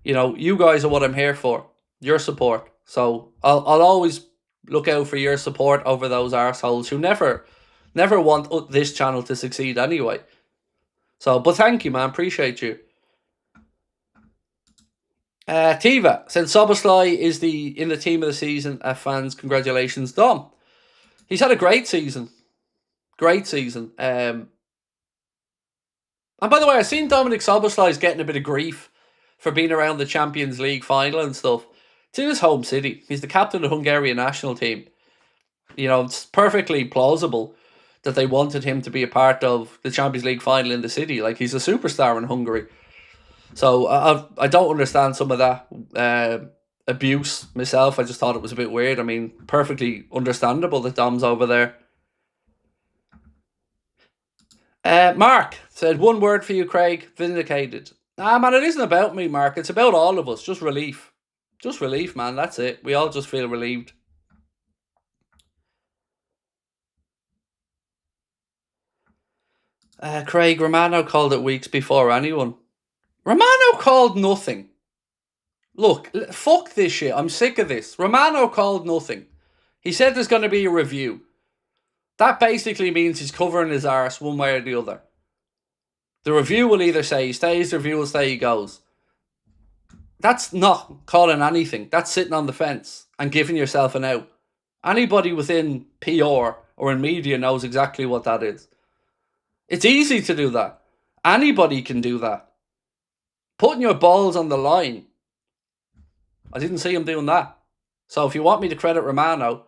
You guys are what I'm here for. Your support. So I'll always look out for your support over those arseholes who never want this channel to succeed anyway. So, but thank you, man. Appreciate you. Tiva said Soboslai is in the team of the season. Fans, congratulations, Dom. He's had a great season. Great season. And by the way, I've seen Dominic Soboslai's getting a bit of grief for being around the Champions League final and stuff. It's in his home city. He's the captain of the Hungarian national team. It's perfectly plausible that they wanted him to be a part of the Champions League final in the city. Like, he's a superstar in Hungary. So I don't understand some of that abuse myself. I just thought it was a bit weird. I mean, perfectly understandable that Dom's over there. Mark said, one word for you, Craig, vindicated. Man, it isn't about me, Mark. It's about all of us. Just relief. Just relief, man. That's it. We all just feel relieved. Craig, Romano called it weeks before anyone. Romano called nothing. Look, fuck this shit. I'm sick of this. Romano called nothing. He said there's going to be a review. That basically means he's covering his arse one way or the other. The review will either say he stays, the review will say he goes. That's not calling anything. That's sitting on the fence and giving yourself an out. Anybody within PR or in media knows exactly what that is. It's easy to do that. Anybody can do that. Putting your balls on the line. I didn't see him doing that. So if you want me to credit Romano,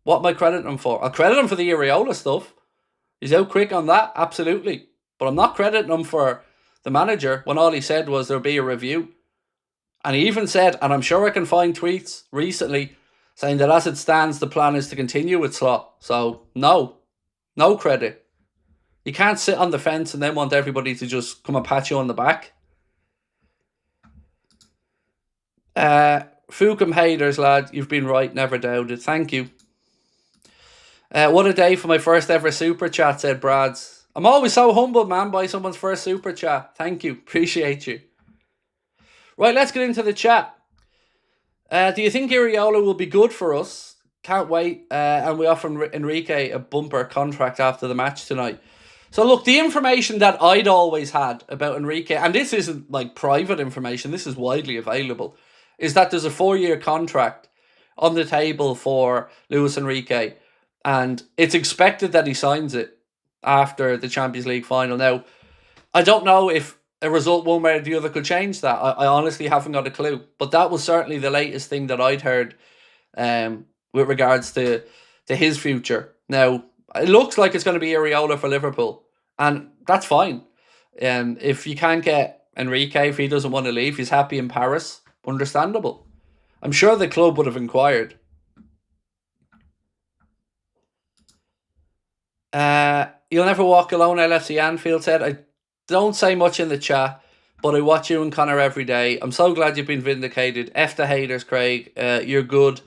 what am I crediting him for? I'll credit him for the Iraola stuff. He's out quick on that, absolutely. But I'm not crediting him for the manager when all he said was there'll be a review. And he even said, and I'm sure I can find tweets recently, saying that as it stands, the plan is to continue with Slot. So, no credit. You can't sit on the fence and then want everybody to just come and pat you on the back. Fukum haters, lad, you've been right, never doubted. Thank you. What a day for my first ever super chat, said Brads. I'm always so humbled, man, by someone's first super chat. Thank you. Appreciate you. Right, let's get into the chat. Do you think Iraola will be good for us? Can't wait. And we offer Enrique a bumper contract after the match tonight. So look, the information that I'd always had about Enrique, and this isn't like private information, this is widely available, is that there's a 4-year contract on the table for Luis Enrique, and it's expected that he signs it after the Champions League final. Now, I don't know if a result one way or the other could change that. I honestly haven't got a clue, but that was certainly the latest thing that I'd heard with regards to his future. Now, it looks like it's going to be Iraola for Liverpool, and that's fine. If you can't get Enrique, if he doesn't want to leave, he's happy in Paris, understandable. I'm sure the club would have inquired. You'll never walk alone, LFC Anfield said. I don't say much in the chat, but I watch you and Connor every day. I'm so glad you've been vindicated. F the haters, Craig. You're good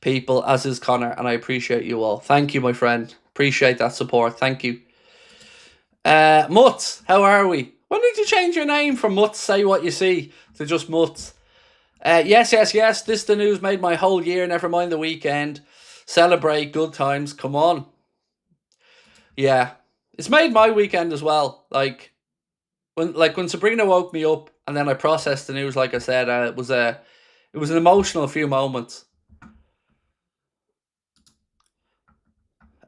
people, as is Connor, and I appreciate you all. Thank you, my friend. Appreciate that support. Thank you. Mutz, how are we? When did you change your name from Mutz Say What You See to just Mutz? Yes. This the news made my whole year, never mind the weekend. Celebrate, good times, come on. Yeah. It's made my weekend as well. Like when Sabrina woke me up and then I processed the news, like I said, it was an emotional few moments.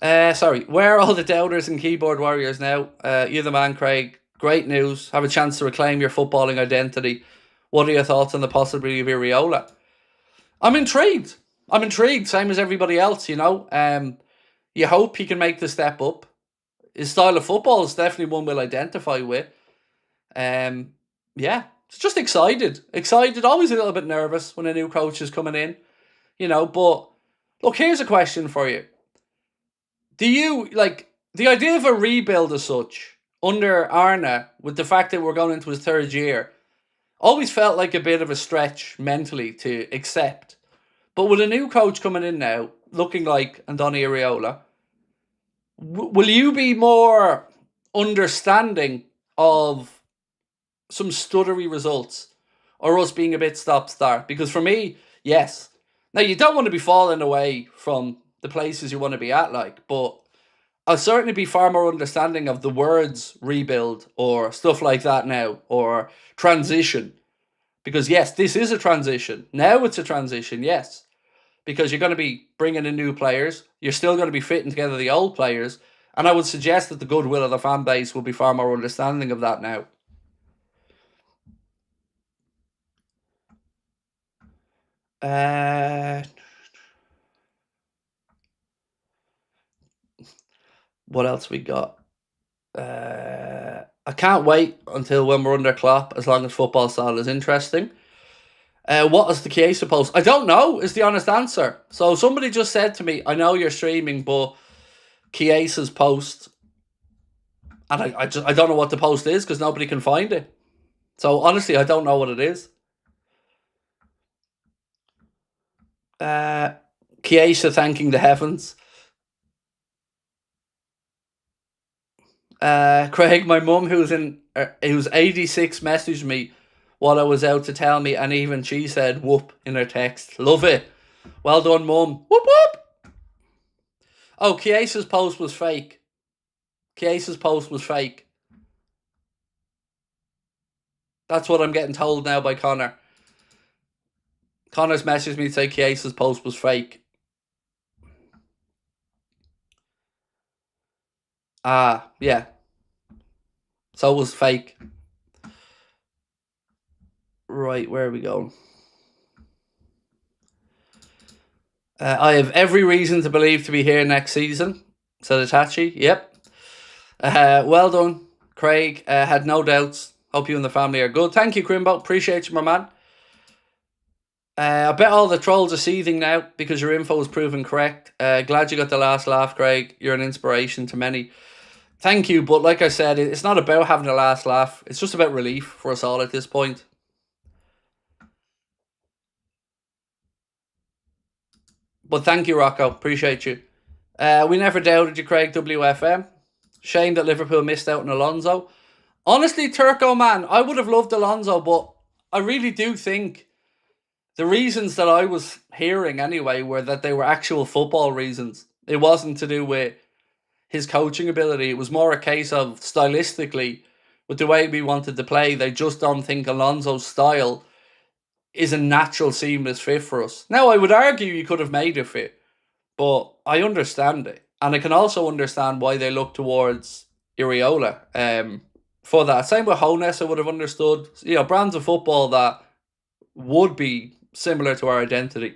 Sorry, where are all the doubters and keyboard warriors now? You're the man, Craig. great news. Have a chance to reclaim your footballing identity. What are your thoughts on the possibility of Iraola? I'm intrigued. Same as everybody else, you know. You hope he can make the step up. His style of football is definitely one we'll identify with. Yeah, it's just excited. Always a little bit nervous when a new coach is coming in, you know. But look, here's a question for you. Do you like the idea of a rebuild as such under ARNE, with the fact that we're going into his third year? Always felt like a bit of a stretch mentally to accept. But with a new coach coming in now, looking like Diamonde and Iraola, will you be more understanding of some stuttery results or us being a bit stop-start? Because for me, yes. Now, you don't want to be falling away from the places you want to be at, like, but I'll certainly be far more understanding of the words rebuild or stuff like that now, or transition. Because yes, this is a transition. Now it's a transition, yes. Because you're going to be bringing in new players. You're still going to be fitting together the old players. And I would suggest that the goodwill of the fan base will be far more understanding of that now. What else we got? I can't wait until when we're under Klopp, as long as football style is interesting. What is the Chiesa post? I don't know, is the honest answer. So somebody just said to me, I know you're streaming, but Chiesa's post, and I don't know what the post is because nobody can find it. So honestly, I don't know what it is. Chiesa thanking the heavens. Craig, my mum, who's 86, messaged me while I was out to tell me, and even she said whoop in her text. Love it. Well done, mum. Whoop whoop. Oh, Chiesa's post was fake. That's what I'm getting told now by Connor. Connor's messaged me to say Chiesa's post was fake. Yeah. So it was fake. Right, where are we going? I have every reason to believe to be here next season, said Itachi. Yep. Well done, Craig. Had no doubts. Hope you and the family are good. Thank you, Crimbo. Appreciate you, my man. I bet all the trolls are seething now because your info was proven correct. Glad you got the last laugh, Craig. You're an inspiration to many. Thank you, but like I said, it's not about having a last laugh. It's just about relief for us all at this point. But thank you, Rocco. Appreciate you. We never doubted you, Craig, WFM. Shame that Liverpool missed out on Alonso. Honestly, Turco, man, I would have loved Alonso, but I really do think the reasons that I was hearing anyway were that they were actual football reasons. It wasn't to do with his coaching ability. It was more a case of stylistically, with the way we wanted to play, they just don't think Alonso's style is a natural, seamless fit for us. Now, I would argue you could have made it fit, but I understand it. And I can also understand why they look towards Iraola for that. Same with Hones, I would have understood. You know, brands of football that would be similar to our identity.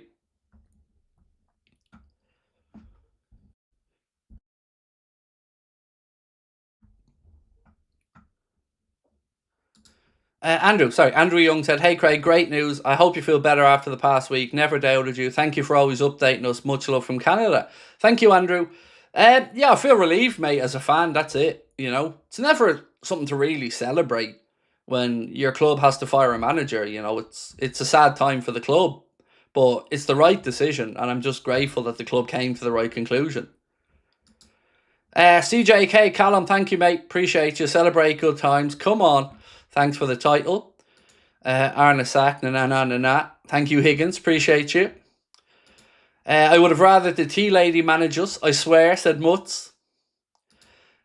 Andrew Young said, "Hey Craig, great news. I hope you feel better after the past week. Never doubted you. Thank you for always updating us. Much love from Canada." Thank you, Andrew. Yeah, I feel relieved, mate, as a fan. That's it. You know, it's never something to really celebrate when your club has to fire a manager. You know, it's a sad time for the club, but it's the right decision, and I'm just grateful that the club came to the right conclusion. CJK, Callum, thank you, mate. Appreciate you. Celebrate good times. Come on. Thanks for the title. ARNE sack, na. Thank you, Higgins. Appreciate you. I would have rather the tea lady manage us, I swear, said Mutz.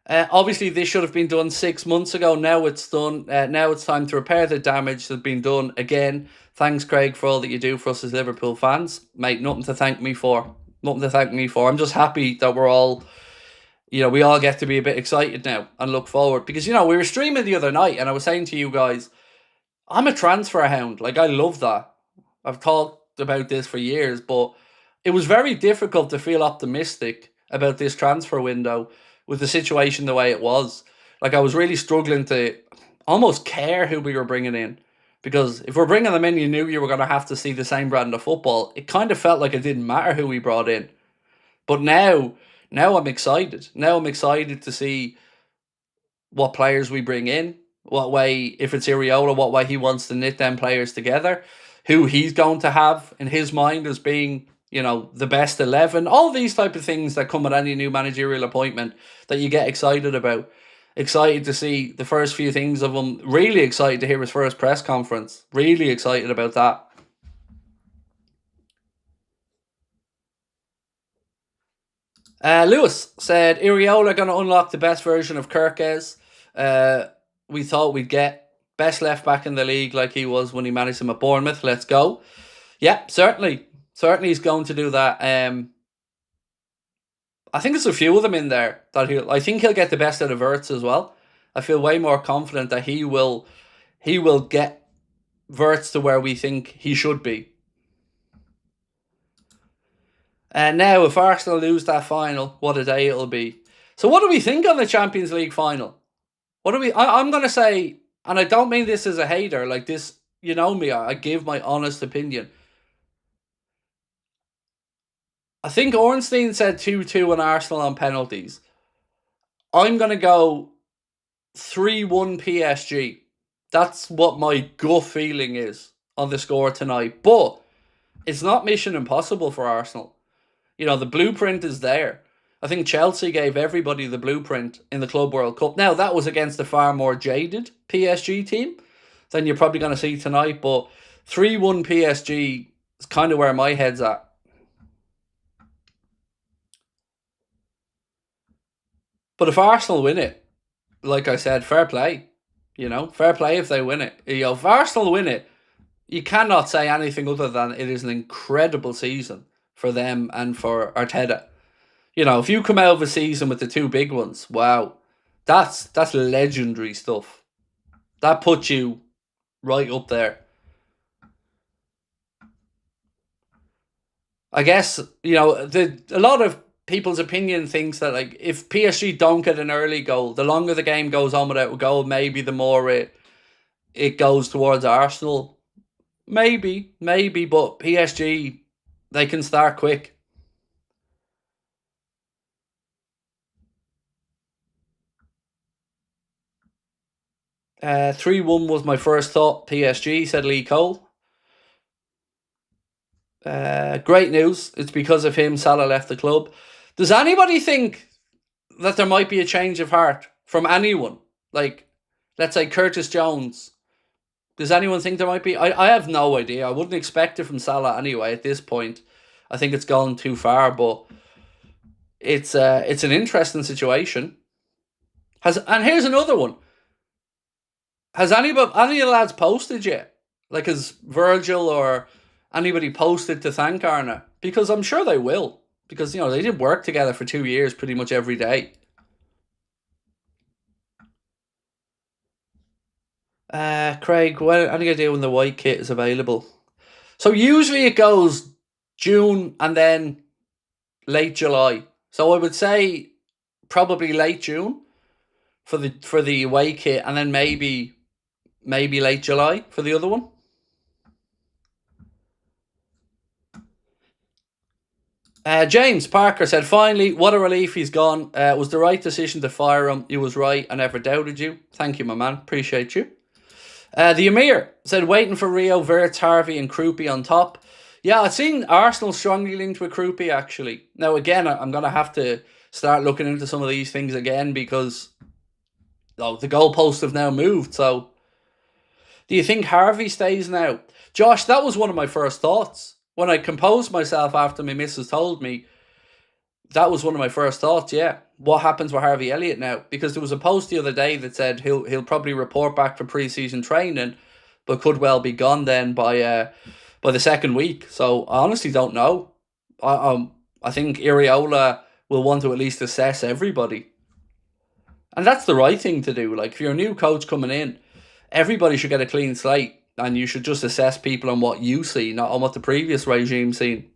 Obviously, this should have been done 6 months ago. Now it's done. Now it's time to repair the damage that's been done again. Thanks, Craig, for all that you do for us as Liverpool fans. Mate, nothing to thank me for. I'm just happy that we're all, we all get to be a bit excited now and look forward. Because, we were streaming the other night and I was saying to you guys, I'm a transfer hound. Like, I love that. I've talked about this for years, but it was very difficult to feel optimistic about this transfer window with the situation the way it was. Like, I was really struggling to almost care who we were bringing in. Because if we're bringing them in, you knew you were going to have to see the same brand of football. It kind of felt like it didn't matter who we brought in. But now I'm excited. Now I'm excited to see what players we bring in, what way, if it's Iraola, what way he wants to knit them players together, who he's going to have in his mind as being, the best 11, all these type of things that come with any new managerial appointment that you get excited about. Excited to see the first few things of him. Really excited to hear his first press conference. Really excited about that. Lewis said, Iraola going to unlock the best version of Kirkes. We thought we'd get best left back in the league like he was when he managed him at Bournemouth. Let's go. Yeah, certainly. Certainly he's going to do that. I think there's a few of them in there that I think he'll get the best out of Wirtz as well. I feel way more confident that he will get Wirtz to where we think he should be. And now, if Arsenal lose that final, what a day it'll be. So what do we think of the Champions League final? I'm going to say, and I don't mean this as a hater, like this, you know me, I give my honest opinion. I think Ornstein said 2-2 on Arsenal on penalties. I'm going to go 3-1 PSG. That's what my gut feeling is on the score tonight. But it's not mission impossible for Arsenal. The blueprint is there. I think Chelsea gave everybody the blueprint in the Club World Cup. Now, that was against a far more jaded PSG team than you're probably going to see tonight. But 3-1 PSG is kind of where my head's at. But if Arsenal win it, like I said, fair play. Fair play if they win it. If Arsenal win it, you cannot say anything other than it is an incredible season for them and for Arteta. If you come out of a season with the two big ones, wow, that's legendary stuff. That puts you right up there. I guess, a lot of people's opinion thinks that, like, if PSG don't get an early goal, the longer the game goes on without a goal, maybe the more it goes towards Arsenal. Maybe, but PSG, they can start quick. 3-1 was my first thought, PSG, said Lee Cole. Great news. It's because of him Salah left the club. Does anybody think that there might be a change of heart from anyone? Like, let's say Curtis Jones. Does anyone think there might be? I have no idea. I wouldn't expect it from Salah anyway at this point. I think it's gone too far, but it's an interesting situation. And here's another one. Has any of the lads posted yet? Like, has Virgil or anybody posted to thank ARNE? Because I'm sure they will. Because, they did work together for 2 years pretty much every day. Craig, what are you going to do when the white kit is available? So usually it goes June and then late July. So I would say probably late June for the away kit, and then maybe late July for the other one. James Parker said, finally, what a relief he's gone. It was the right decision to fire him. He was right. I never doubted you. Thank you, my man. Appreciate you. The Emir said, waiting for Rio, Wirtz, Harvey and Krupi on top. Yeah, I've seen Arsenal strongly linked with Krupi, actually. Now, again, I'm going to have to start looking into some of these things again because the goalposts have now moved. So, do you think Harvey stays now? Josh, that was one of my first thoughts. When I composed myself after my missus told me, that was one of my first thoughts, yeah. What happens with Harvey Elliott now? Because there was a post the other day that said he'll probably report back for pre-season training, but could well be gone then by the second week. So I honestly don't know. I think Iraola will want to at least assess everybody. And that's the right thing to do. Like, if you're a new coach coming in, everybody should get a clean slate, and you should just assess people on what you see, not on what the previous regime seen.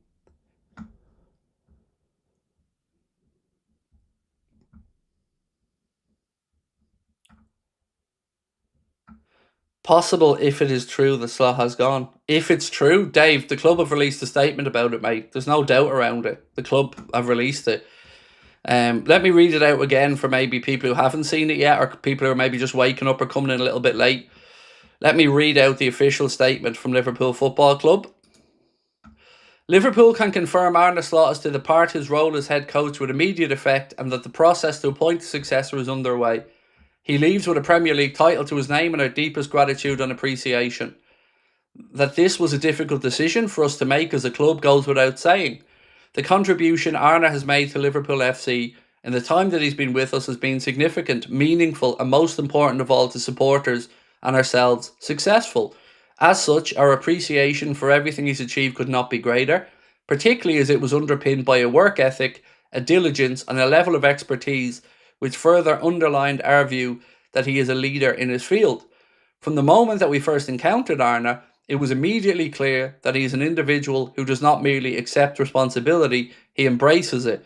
Possible if it is true the slot has gone. If it's true, Dave, the club have released a statement about it, mate. There's no doubt around it. The club have released it. Let me read it out again for maybe people who haven't seen it yet, or people who are maybe just waking up or coming in a little bit late. Let me read out the official statement from Liverpool Football Club. Liverpool can confirm Arne Slot is to depart his role as head coach with immediate effect, and that the process to appoint a successor is underway. He leaves with a Premier League title to his name and our deepest gratitude and appreciation. That this was a difficult decision for us to make as a club goes without saying. The contribution Arne has made to Liverpool FC in the time that he's been with us has been significant, meaningful, and most important of all to supporters and ourselves, successful. As such, our appreciation for everything he's achieved could not be greater, particularly as it was underpinned by a work ethic, a diligence, and a level of expertise which further underlined our view that he is a leader in his field. From the moment that we first encountered Arne, it was immediately clear that he is an individual who does not merely accept responsibility, he embraces it.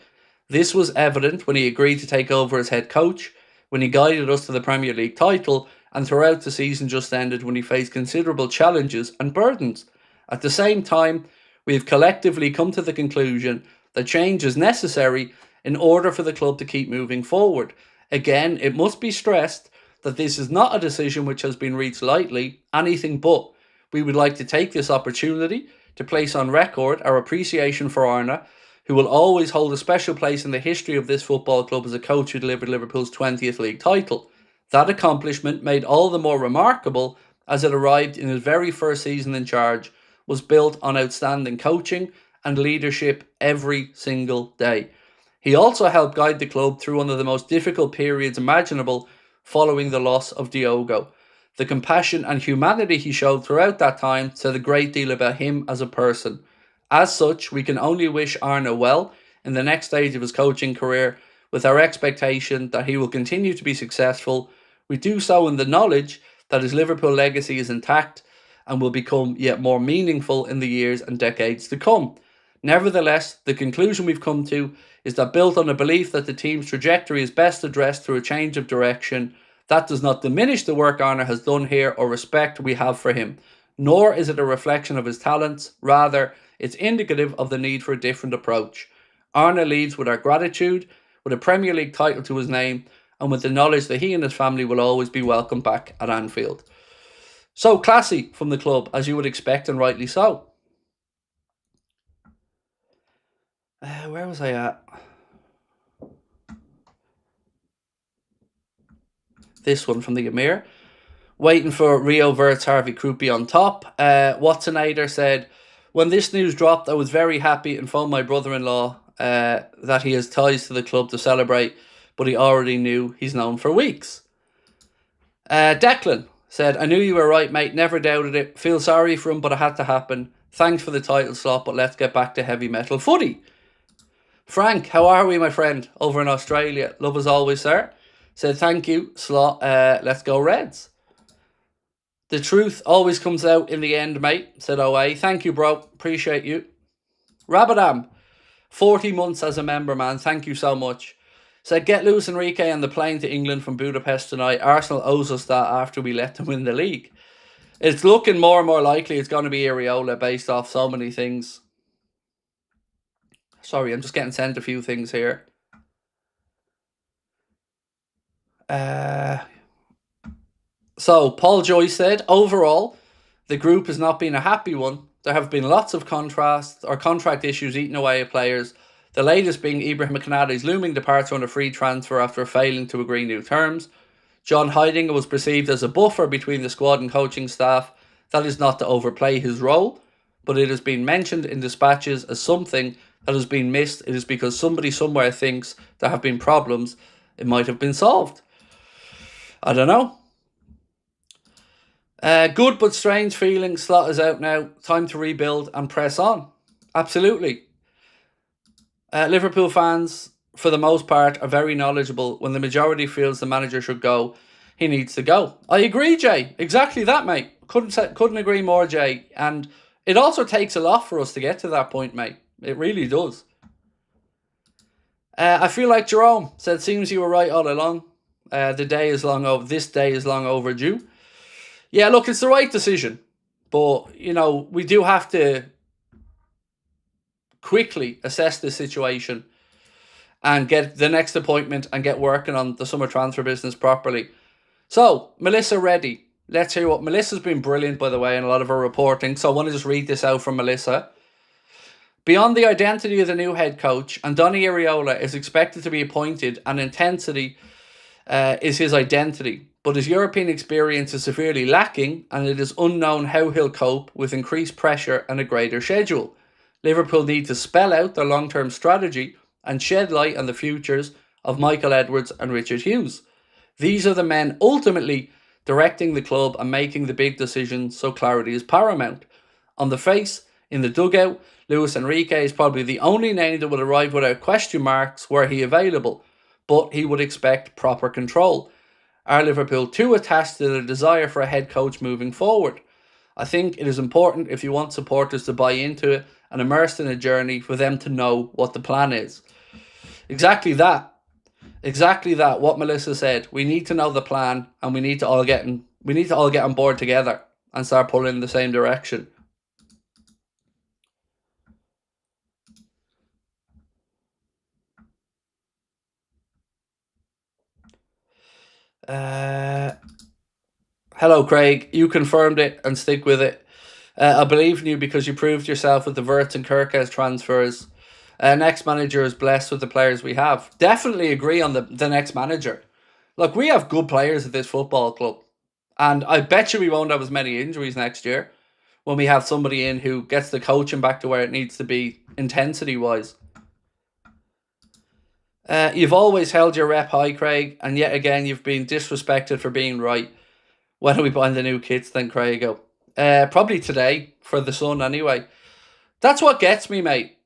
This was evident when he agreed to take over as head coach, when he guided us to the Premier League title, and throughout the season just ended when he faced considerable challenges and burdens. At the same time, we have collectively come to the conclusion that change is necessary in order for the club to keep moving forward. Again, it must be stressed that this is not a decision which has been reached lightly, anything but. We would like to take this opportunity to place on record our appreciation for Arne, who will always hold a special place in the history of this football club as a coach who delivered Liverpool's 20th league title. That accomplishment, made all the more remarkable as it arrived in his very first season in charge, was built on outstanding coaching and leadership every single day. He also helped guide the club through one of the most difficult periods imaginable following the loss of Diogo. The compassion and humanity he showed throughout that time said a great deal about him as a person. As such, we can only wish Arne well in the next stage of his coaching career, with our expectation that he will continue to be successful. We do so in the knowledge that his Liverpool legacy is intact and will become yet more meaningful in the years and decades to come. Nevertheless, the conclusion we've come to is that, built on a belief that the team's trajectory is best addressed through a change of direction, that does not diminish the work Arne has done here or respect we have for him, nor is it a reflection of his talents. Rather, it's indicative of the need for a different approach. Arne leaves with our gratitude, with a Premier League title to his name, and with the knowledge that he and his family will always be welcome back at Anfield. So classy from the club, as you would expect, and rightly so. Where was I at? This one from the Emir. Waiting for Rio Verts Harvey Krupi on top. Watsonnator said, when this news dropped, I was very happy and phoned my brother-in-law that he has ties to the club to celebrate, but he already knew he's known for weeks. Declan said, I knew you were right, mate. Never doubted it. Feel sorry for him, but it had to happen. Thanks for the title slot, but let's get back to heavy metal footy. Frank, how are we, my friend, over in Australia? Love as always, sir. Said, thank you, slot. Let's go Reds. The truth always comes out in the end, mate, said OA. Thank you, bro. Appreciate you. Rabadam, 40 months as a member, man. Thank you so much. Said, get Luis Enrique on the plane to England from Budapest tonight. Arsenal owes us that after we let them win the league. It's looking more and more likely it's going to be Iraola based off so many things. Sorry, I'm just getting sent a few things here. So, Paul Joyce said, overall, the group has not been a happy one. There have been lots of contract issues eating away at players, the latest being Ibrahim Konaté's looming departure on a free transfer after failing to agree new terms. John Heidinger was perceived as a buffer between the squad and coaching staff. That is not to overplay his role, but it has been mentioned in dispatches as something that has been missed. It is because somebody somewhere thinks there have been problems. It might have been solved. I don't know. Good but strange feeling. Slot is out now. Time to rebuild and press on. Absolutely. Liverpool fans, for the most part, are very knowledgeable. When the majority feels the manager should go, he needs to go. I agree, Jay. Exactly that, mate. Couldn't agree more, Jay. And it also takes a lot for us to get to that point, mate. It really does. I feel like Jerome said, seems you were right all along. This day is long overdue. Yeah, look, it's the right decision. But, we do have to quickly assess the situation and get the next appointment and get working on the summer transfer business properly. So, Melissa Reddy. Let's hear what Melissa's been brilliant, by the way, in a lot of her reporting. So I want to just read this out from Melissa. Beyond the identity of the new head coach, Diamonde and Iraola is expected to be appointed, and intensity is his identity. But his European experience is severely lacking, and it is unknown how he'll cope with increased pressure and a greater schedule. Liverpool need to spell out their long-term strategy and shed light on the futures of Michael Edwards and Richard Hughes. These are the men ultimately directing the club and making the big decisions, so clarity is paramount. On the face, in the dugout, Luis Enrique is probably the only name that would arrive without question marks were he available, but he would expect proper control. Are Liverpool too attached to the desire for a head coach moving forward? I think it is important, if you want supporters to buy into it and immersed in a journey, for them to know what the plan is. Exactly that. What Melissa said. We need to know the plan, and we need to all get on board together and start pulling in the same direction. Hello, Craig. You confirmed it and stick with it. I believe in you because you proved yourself with the Wirtz and Kirkes transfers. Next manager is blessed with the players we have. Definitely agree on the next manager. Look, we have good players at this football club. And I bet you we won't have as many injuries next year when we have somebody in who gets the coaching back to where it needs to be, intensity-wise. You've always held your rep high, Craig, and yet again you've been disrespected for being right. When are we buying the new kits then, Craigo? Probably today, for the Sun anyway. That's what gets me, mate.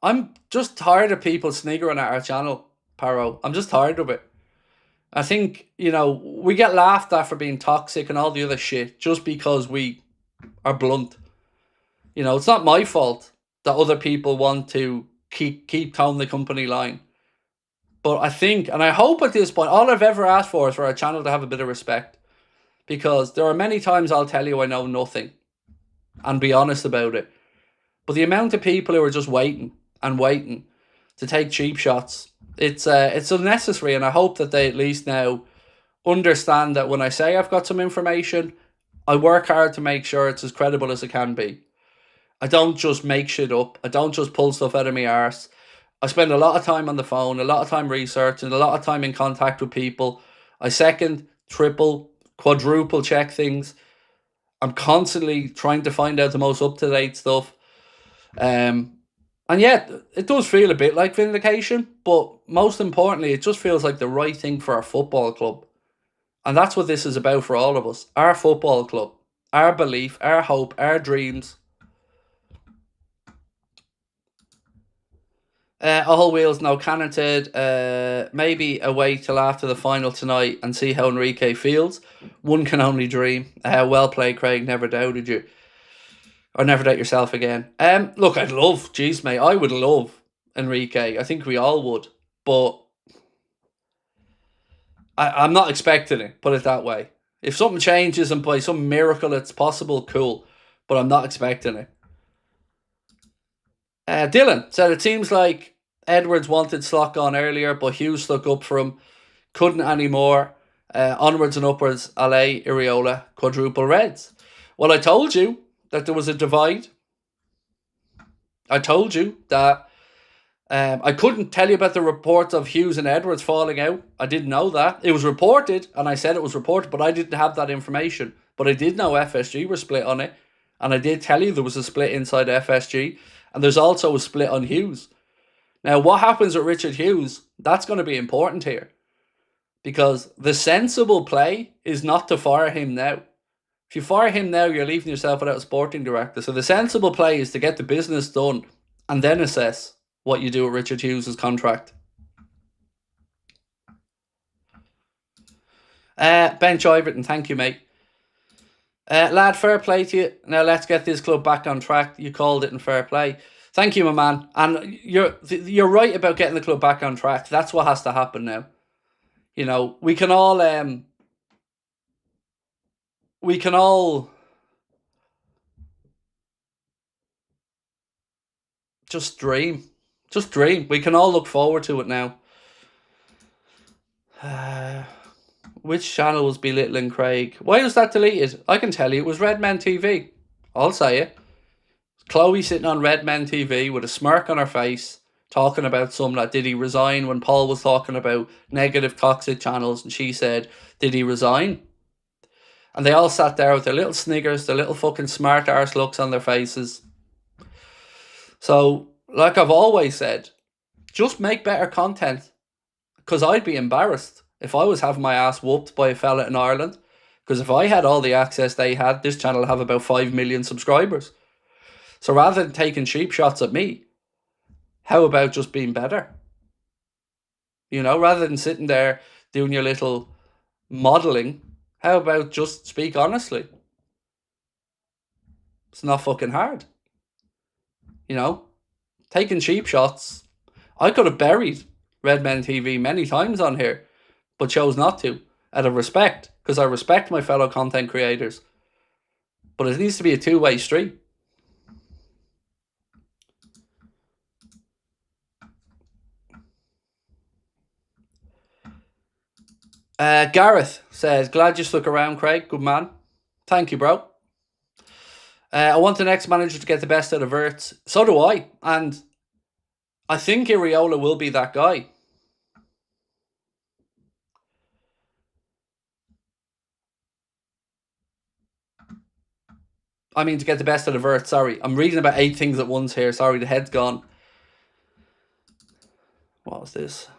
I'm just tired of people sniggering at our channel, Paro. I'm just tired of it. I think, we get laughed at for being toxic and all the other shit just because we are blunt. It's not my fault that other people want to keep towing the company line. But I think, and I hope at this point, all I've ever asked for is for our channel to have a bit of respect. Because there are many times I'll tell you I know nothing and be honest about it. But the amount of people who are just waiting to take cheap shots, it's unnecessary. And I hope that they at least now understand that when I say I've got some information, I work hard to make sure it's as credible as it can be. I don't just make shit up. I don't just pull stuff out of my arse. I spend a lot of time on the phone, a lot of time researching, a lot of time in contact with people. I second, triple, quadruple check things. I'm constantly trying to find out the most up-to-date stuff. And yeah, it does feel a bit like vindication, but most importantly, it just feels like the right thing for our football club. And that's what this is about for all of us. Our football club. Our belief, our hope, our dreams. All wheels, no cannoted. Maybe a wait till after the final tonight and see how Enrique feels. One can only dream. Well played, Craig. Never doubted you. Or never doubt yourself again. Look, I'd love, geez, mate, I would love Enrique. I think we all would. But I'm not expecting it, put it that way. If something changes and by some miracle it's possible, cool. But I'm not expecting it. Dylan said it seems like Edwards wanted Slot gone earlier, but Hughes stuck up for him. Couldn't anymore. Onwards and upwards, Ale, Iraola, quadruple reds. Well, I told you that there was a divide. I told you that I couldn't tell you about the reports of Hughes and Edwards falling out. I didn't know that. It was reported, and I said it was reported, but I didn't have that information. But I did know FSG were split on it, and I did tell you there was a split inside FSG. And there's also a split on Hughes. Now, what happens with Richard Hughes, that's going to be important here. Because the sensible play is not to fire him now. If you fire him now, you're leaving yourself without a sporting director. So the sensible play is to get the business done and then assess what you do with Richard Hughes' contract. Bench Iverton, thank you, mate. Lad, fair play to you. Now let's get this club back on track. You called it in fair play. Thank you, my man. And you're right about getting the club back on track. That's what has to happen now. You know, we can all just dream. Just dream. We can all look forward to it now. Which channel was belittling Craig? Why was that deleted? I can tell you, it was Red Men TV. I'll say it. Chloe sitting on Red Men TV with a smirk on her face, talking about some that did he resign when Paul was talking about negative toxic channels, and she said, did he resign? And they all sat there with their little sniggers, their little fucking smart arse looks on their faces. So, like I've always said, just make better content. Because I'd be embarrassed if I was having my ass whooped by a fella in Ireland. Because if I had all the access they had, this channel would have about 5 million subscribers. So rather than taking cheap shots at me, how about just being better? You know, rather than sitting there doing your little modelling, how about just speak honestly? It's not fucking hard. You know, taking cheap shots. I could have buried Red Men TV many times on here, but chose not to, out of respect, because I respect my fellow content creators. But it needs to be a two-way street. Gareth says, glad you stuck around, Craig. Good man. Thank you, bro. I want the next manager to get the best out of Wirtz. So do I. And I think Iraola will be that guy. I mean, to get the best out of Wirtz. Sorry. I'm reading about 8 things at once here. Sorry, the head's gone. What was this?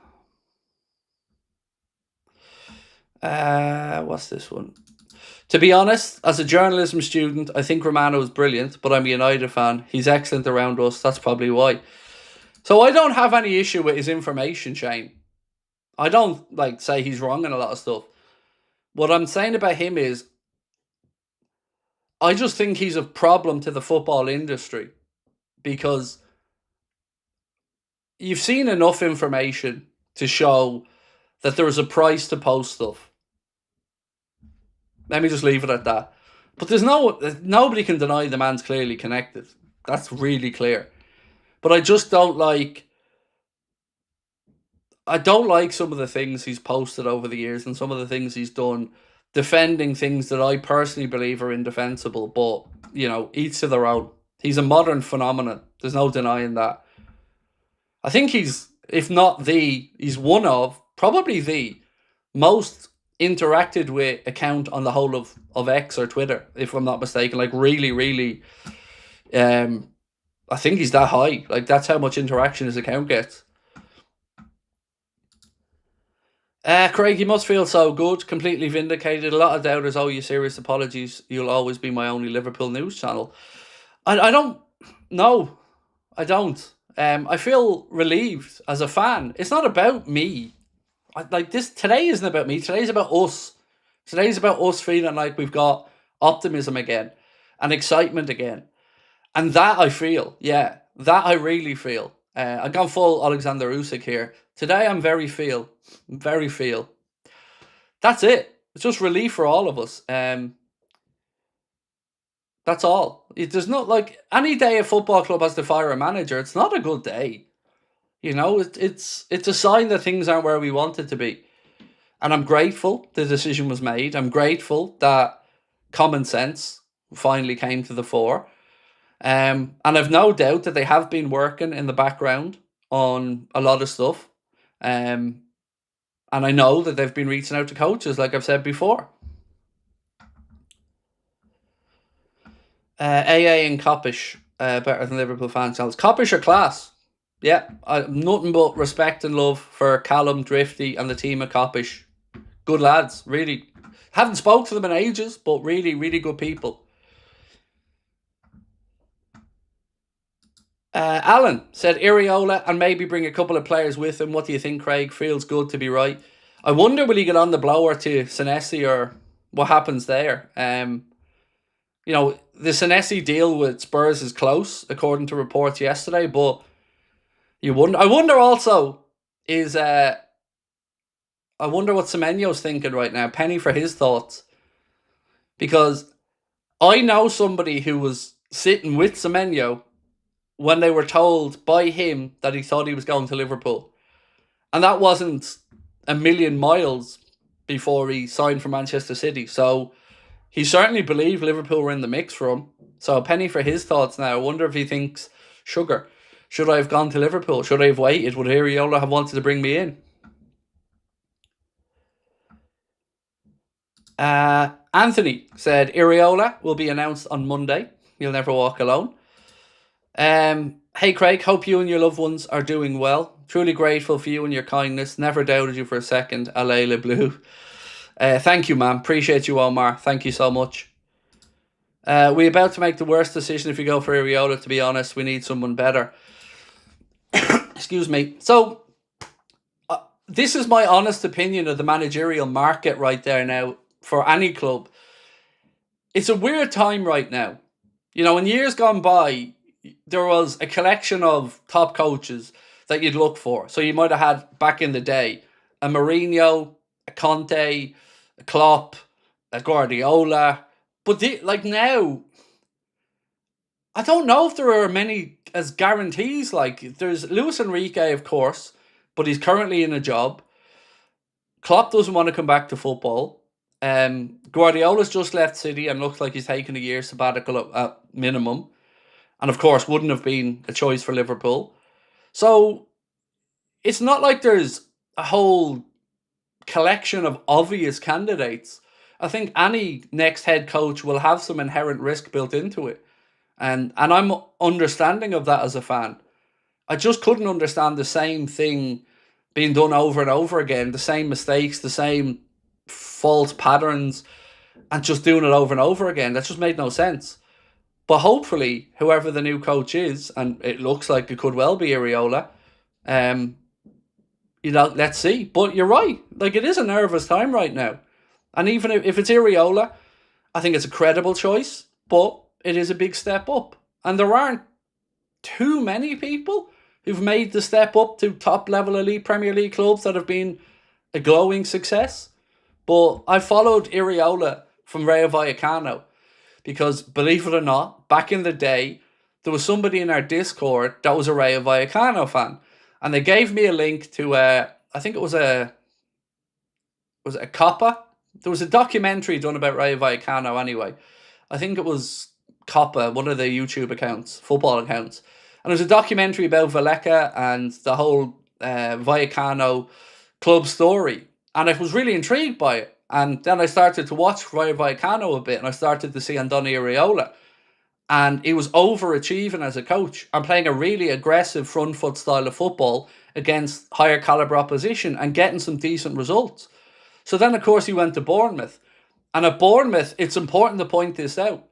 What's this one? To be honest, as a journalism student, I think Romano is brilliant, but I'm a United fan. He's excellent around us. That's probably why. So I don't have any issue with his information, Shane. I don't say he's wrong in a lot of stuff. What I'm saying about him is, I just think he's a problem to the football industry, because you've seen enough information to show that there is a price to post stuff. Let me just leave it at that. But nobody can deny the man's clearly connected. That's really clear. But I just don't like some of the things he's posted over the years and some of the things he's done, defending things that I personally believe are indefensible. But, you know, each to their own. He's a modern phenomenon. There's no denying that. I think he's, if not he's one of, probably the most interacted with account on the whole of X or Twitter, if I'm not mistaken. Like, really, really, I think he's that high. Like, that's how much interaction his account gets. Craig, you must feel so good, completely vindicated. A lot of doubters owe you serious apologies. You'll always be my only Liverpool news channel. I don't. No, I don't. I feel relieved as a fan. It's not about me. Today isn't about me. Today's about us. Today's about us feeling like we've got optimism again and excitement again. And that I feel. Yeah, that I really feel. I've gone full Alexander Usyk here. Today I'm very feel. That's it. It's just relief for all of us. That's all. There's not any day a football club has to fire a manager. It's not a good day. You know, it's a sign that things aren't where we want it to be. And I'm grateful the decision was made. I'm grateful that common sense finally came to the fore. And I've no doubt that they have been working in the background on a lot of stuff. And I know that they've been reaching out to coaches, like I've said before. AA and Coppish, better than Liverpool fan channels. Coppish are class. Yeah, nothing but respect and love for Callum, Drifty, and the team at Coppish. Good lads, really. Haven't spoke to them in ages, but really, really good people. Alan said Iraola and maybe bring a couple of players with him. What do you think, Craig? Feels good to be right. I wonder will he get on the blower to Senesi or what happens there? The Senesi deal with Spurs is close, according to reports yesterday, but you wonder. I wonder also is I wonder what Semenyo's thinking right now. Penny for his thoughts, because I know somebody who was sitting with Semenyo when they were told by him that he thought he was going to Liverpool, and that wasn't a million miles before he signed for Manchester City. So he certainly believed Liverpool were in the mix for him. So Penny for his thoughts now. I wonder if he thinks, sugar, should I have gone to Liverpool? Should I have waited? Would Iraola have wanted to bring me in? Anthony said Iraola will be announced on Monday. You'll never walk alone. Hey Craig, hope you and your loved ones are doing well. Truly grateful for you and your kindness. Never doubted you for a second. Alayla Blue. Thank you, man. Appreciate you, Omar. Thank you so much. We're about to make the worst decision if you go for Iraola, to be honest. We need someone better. Excuse me. So, this is my honest opinion of the managerial market right there now for any club. It's a weird time right now. In years gone by, there was a collection of top coaches that you'd look for. So you might have had, back in the day, a Mourinho, a Conte, a Klopp, a Guardiola. But now, I don't know if there are many as guarantees. There's Luis Enrique, of course, but he's currently in a job. Klopp doesn't want to come back to football. Guardiola's just left City and looks like he's taking a year sabbatical at minimum. And of course, wouldn't have been a choice for Liverpool. So, it's not like there's a whole collection of obvious candidates. I think any next head coach will have some inherent risk built into it. And I'm understanding of that as a fan. I just couldn't understand the same thing being done over and over again, the same mistakes, the same false patterns, and just doing it over and over again. That just made no sense. But hopefully, whoever the new coach is, and it looks like it could well be Iraola, let's see. But you're right. It is a nervous time right now. And even if it's Iraola, I think it's a credible choice, but it is a big step up. And there aren't too many people who've made the step up to top-level elite Premier League clubs that have been a glowing success. But I followed Iraola from Rayo Vallecano because, believe it or not, back in the day, there was somebody in our Discord that was a Rayo Vallecano fan. And they gave me a link to, I think it was a Copa? There was a documentary done about Rayo Vallecano anyway. I think it was Copa, one of the YouTube accounts, football accounts. And it was a documentary about Vallecca and the whole Vallecano club story. And I was really intrigued by it. And then I started to watch Rayo Vallecano a bit, and I started to see Andoni Iraola. And he was overachieving as a coach and playing a really aggressive front foot style of football against higher calibre opposition and getting some decent results. So then, of course, he went to Bournemouth. And at Bournemouth, it's important to point this out.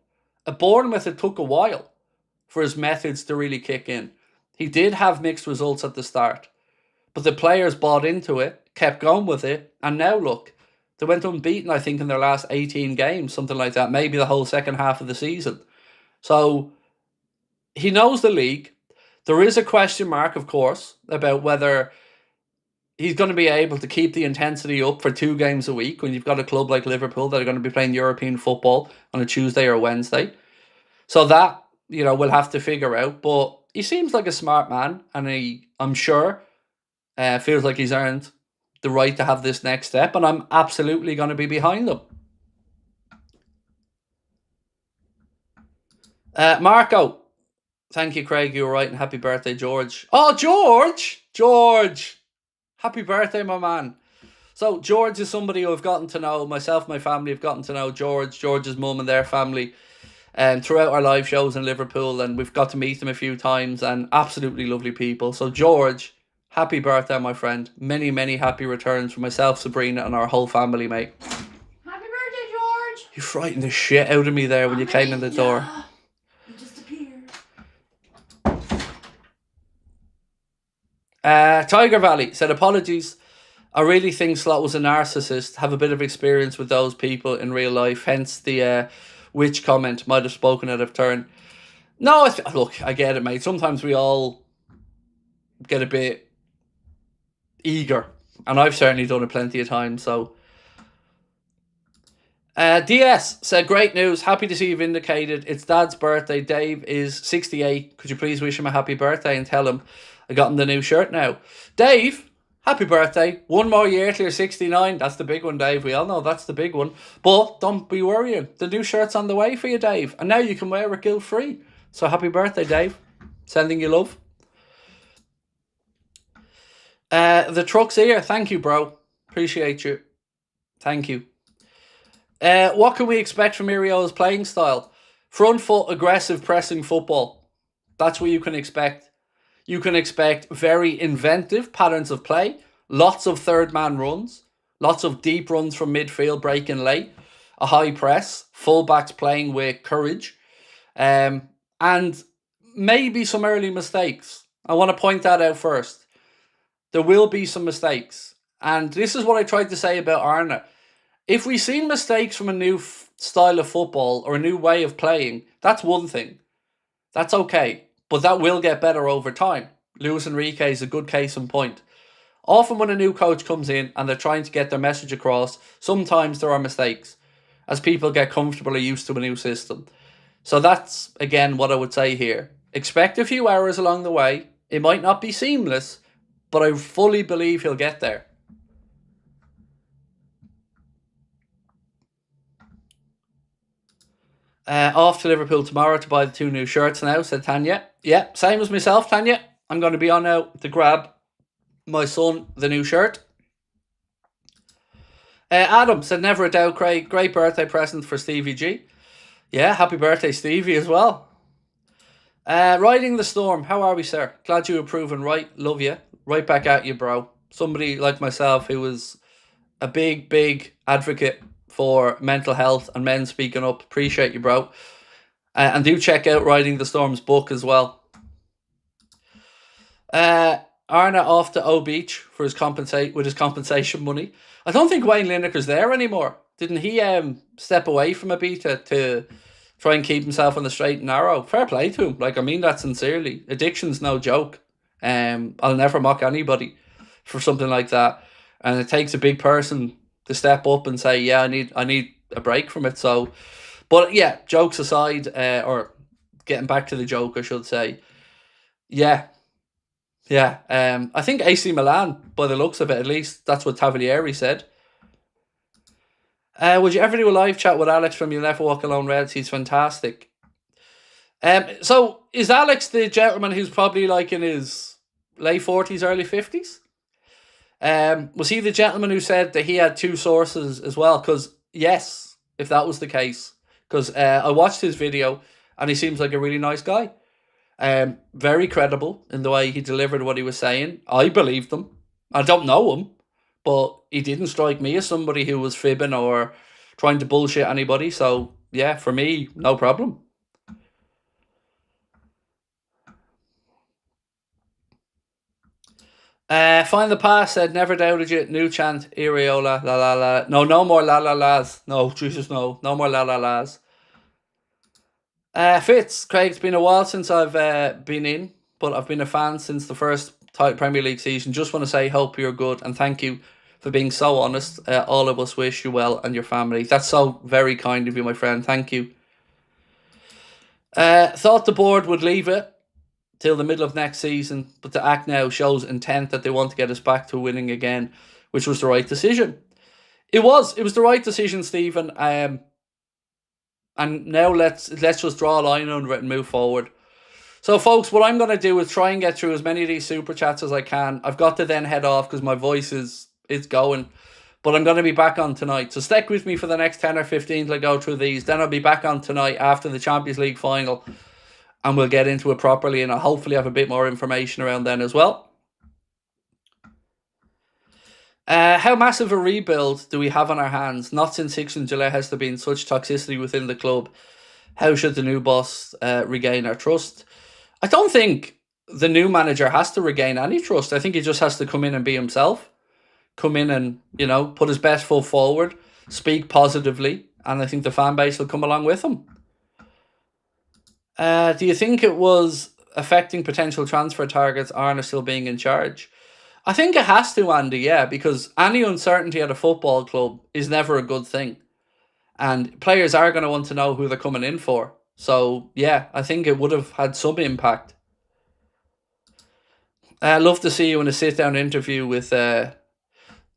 At Bournemouth, it took a while for his methods to really kick in. He did have mixed results at the start, but the players bought into it, kept going with it, and now look, they went unbeaten, I think, in their last 18 games, something like that, maybe the whole second half of the season. So, he knows the league. There is a question mark, of course, about whether he's going to be able to keep the intensity up for 2 games a week when you've got a club like Liverpool that are going to be playing European football on a Tuesday or Wednesday. So that, we'll have to figure out. But he seems like a smart man, and I'm sure, feels like he's earned the right to have this next step, and I'm absolutely going to be behind him. Marco, thank you, Craig. You were right, and happy birthday, George. Oh, George, happy birthday, my man. So George is somebody who I've gotten to know. Myself, my family have gotten to know George's mum and their family, throughout our live shows in Liverpool, and we've got to meet them a few times, and absolutely lovely people. So George, happy birthday, my friend. Many, many happy returns for myself, Sabrina, and our whole family, mate. Happy birthday, George! You frightened the shit out of me there when you came in the door. You just appeared. Tiger Valley said, apologies. I really think Slot was a narcissist. Have a bit of experience with those people in real life. Hence the witch comment. Might have spoken out of turn. No, look, I get it, mate. Sometimes we all get a bit eager. And I've certainly done it plenty of times, so... DS said, great news. Happy to see you vindicated. It's Dad's birthday. Dave is 68. Could you please wish him a happy birthday and tell him I got him the new shirt now? Dave, happy birthday. One more year till you're 69. That's the big one, Dave. We all know that's the big one. But don't be worrying. The new shirt's on the way for you, Dave. And now you can wear it guilt-free. So happy birthday, Dave. Sending you love. The truck's here. Thank you, bro. Appreciate you. Thank you. What can we expect from Iraola's playing style? Front foot, aggressive, pressing football. That's what you can expect. You can expect very inventive patterns of play, lots of third-man runs, lots of deep runs from midfield, breaking late, a high press, fullbacks playing with courage, and maybe some early mistakes. I want to point that out first. There will be some mistakes. And this is what I tried to say about ARNE. If we've seen mistakes from a new style of football or a new way of playing, that's one thing. That's okay. But that will get better over time. Luis Enrique is a good case in point. Often when a new coach comes in and they're trying to get their message across, sometimes there are mistakes as people get comfortable or used to a new system. So that's, again, what I would say here. Expect a few errors along the way. It might not be seamless, but I fully believe he'll get there. Off to Liverpool tomorrow to buy the 2 new shirts now, said Tanya. Yeah, same as myself, Tanya. I'm going to be on now to grab my son the new shirt. Adam said, never a doubt, Craig. Great birthday present for Stevie G. Yeah, happy birthday, Stevie, as well. Riding the storm. How are we, sir? Glad you were proven right. Love you. Right back at you, bro. Somebody like myself who was a big, big advocate for mental health and men speaking up. Appreciate you, bro. And do check out Riding the Storm's book as well. ARNE off to O Beach for his compensation money. I don't think Wayne Lineker's there anymore. Didn't he step away from Ibiza to try and keep himself on the straight and narrow? Fair play to him. Like, I mean that sincerely. Addiction's no joke. I'll never mock anybody for something like that. And it takes a big person to step up and say, yeah, I need a break from it. So, but yeah, jokes aside, or getting back to the joke, I should say. Yeah. I think AC Milan, by the looks of it, at least that's what Tavolieri said. Would you ever do a live chat with Alex from You'll Never Walk Alone Reds? He's fantastic. So is Alex the gentleman who's probably like in his late 40s, early 50s? Was he the gentleman who said that he had 2 sources as well? Because yes, if that was the case, because I watched his video and he seems like a really nice guy. Very credible in the way he delivered what he was saying. I believed him. I don't know him, but he didn't strike me as somebody who was fibbing or trying to bullshit anybody. So yeah, for me, no problem. Find the Pass said, never doubted you. New chant, Iraola, la la la. No more la la las. No, Jesus, no more la la las. Fitz, Craig, it's been a while since I've been in, but I've been a fan since the first Premier League season. Just want to say, hope you're good, and thank you for being so honest. All of us wish you well and your family. That's so very kind of you, my friend. Thank you. Thought the board would leave it till the middle of next season, but to act now shows intent that they want to get us back to winning again, which was the right decision. It was the right decision, Stephen. And now let's just draw a line under it and move forward. So, folks, what I'm going to do is try and get through as many of these super chats as I can. I've got to then head off because my voice is going. But I'm going to be back on tonight. So stick with me for the next 10 or 15 till I go through these. Then I'll be back on tonight after the Champions League final. And we'll get into it properly. And I'll hopefully have a bit more information around then as well. How massive a rebuild do we have on our hands? Not since Hickson Gillette has there been such toxicity within the club. How should the new boss regain our trust? I don't think the new manager has to regain any trust. I think he just has to come in and be himself. Come in and, put his best foot forward, speak positively, and I think the fan base will come along with him. Do you think it was affecting potential transfer targets, ARNE still being in charge? I think it has to, Andy, yeah, because any uncertainty at a football club is never a good thing. And players are going to want to know who they're coming in for. So, yeah, I think it would have had some impact. I'd love to see you in a sit-down interview with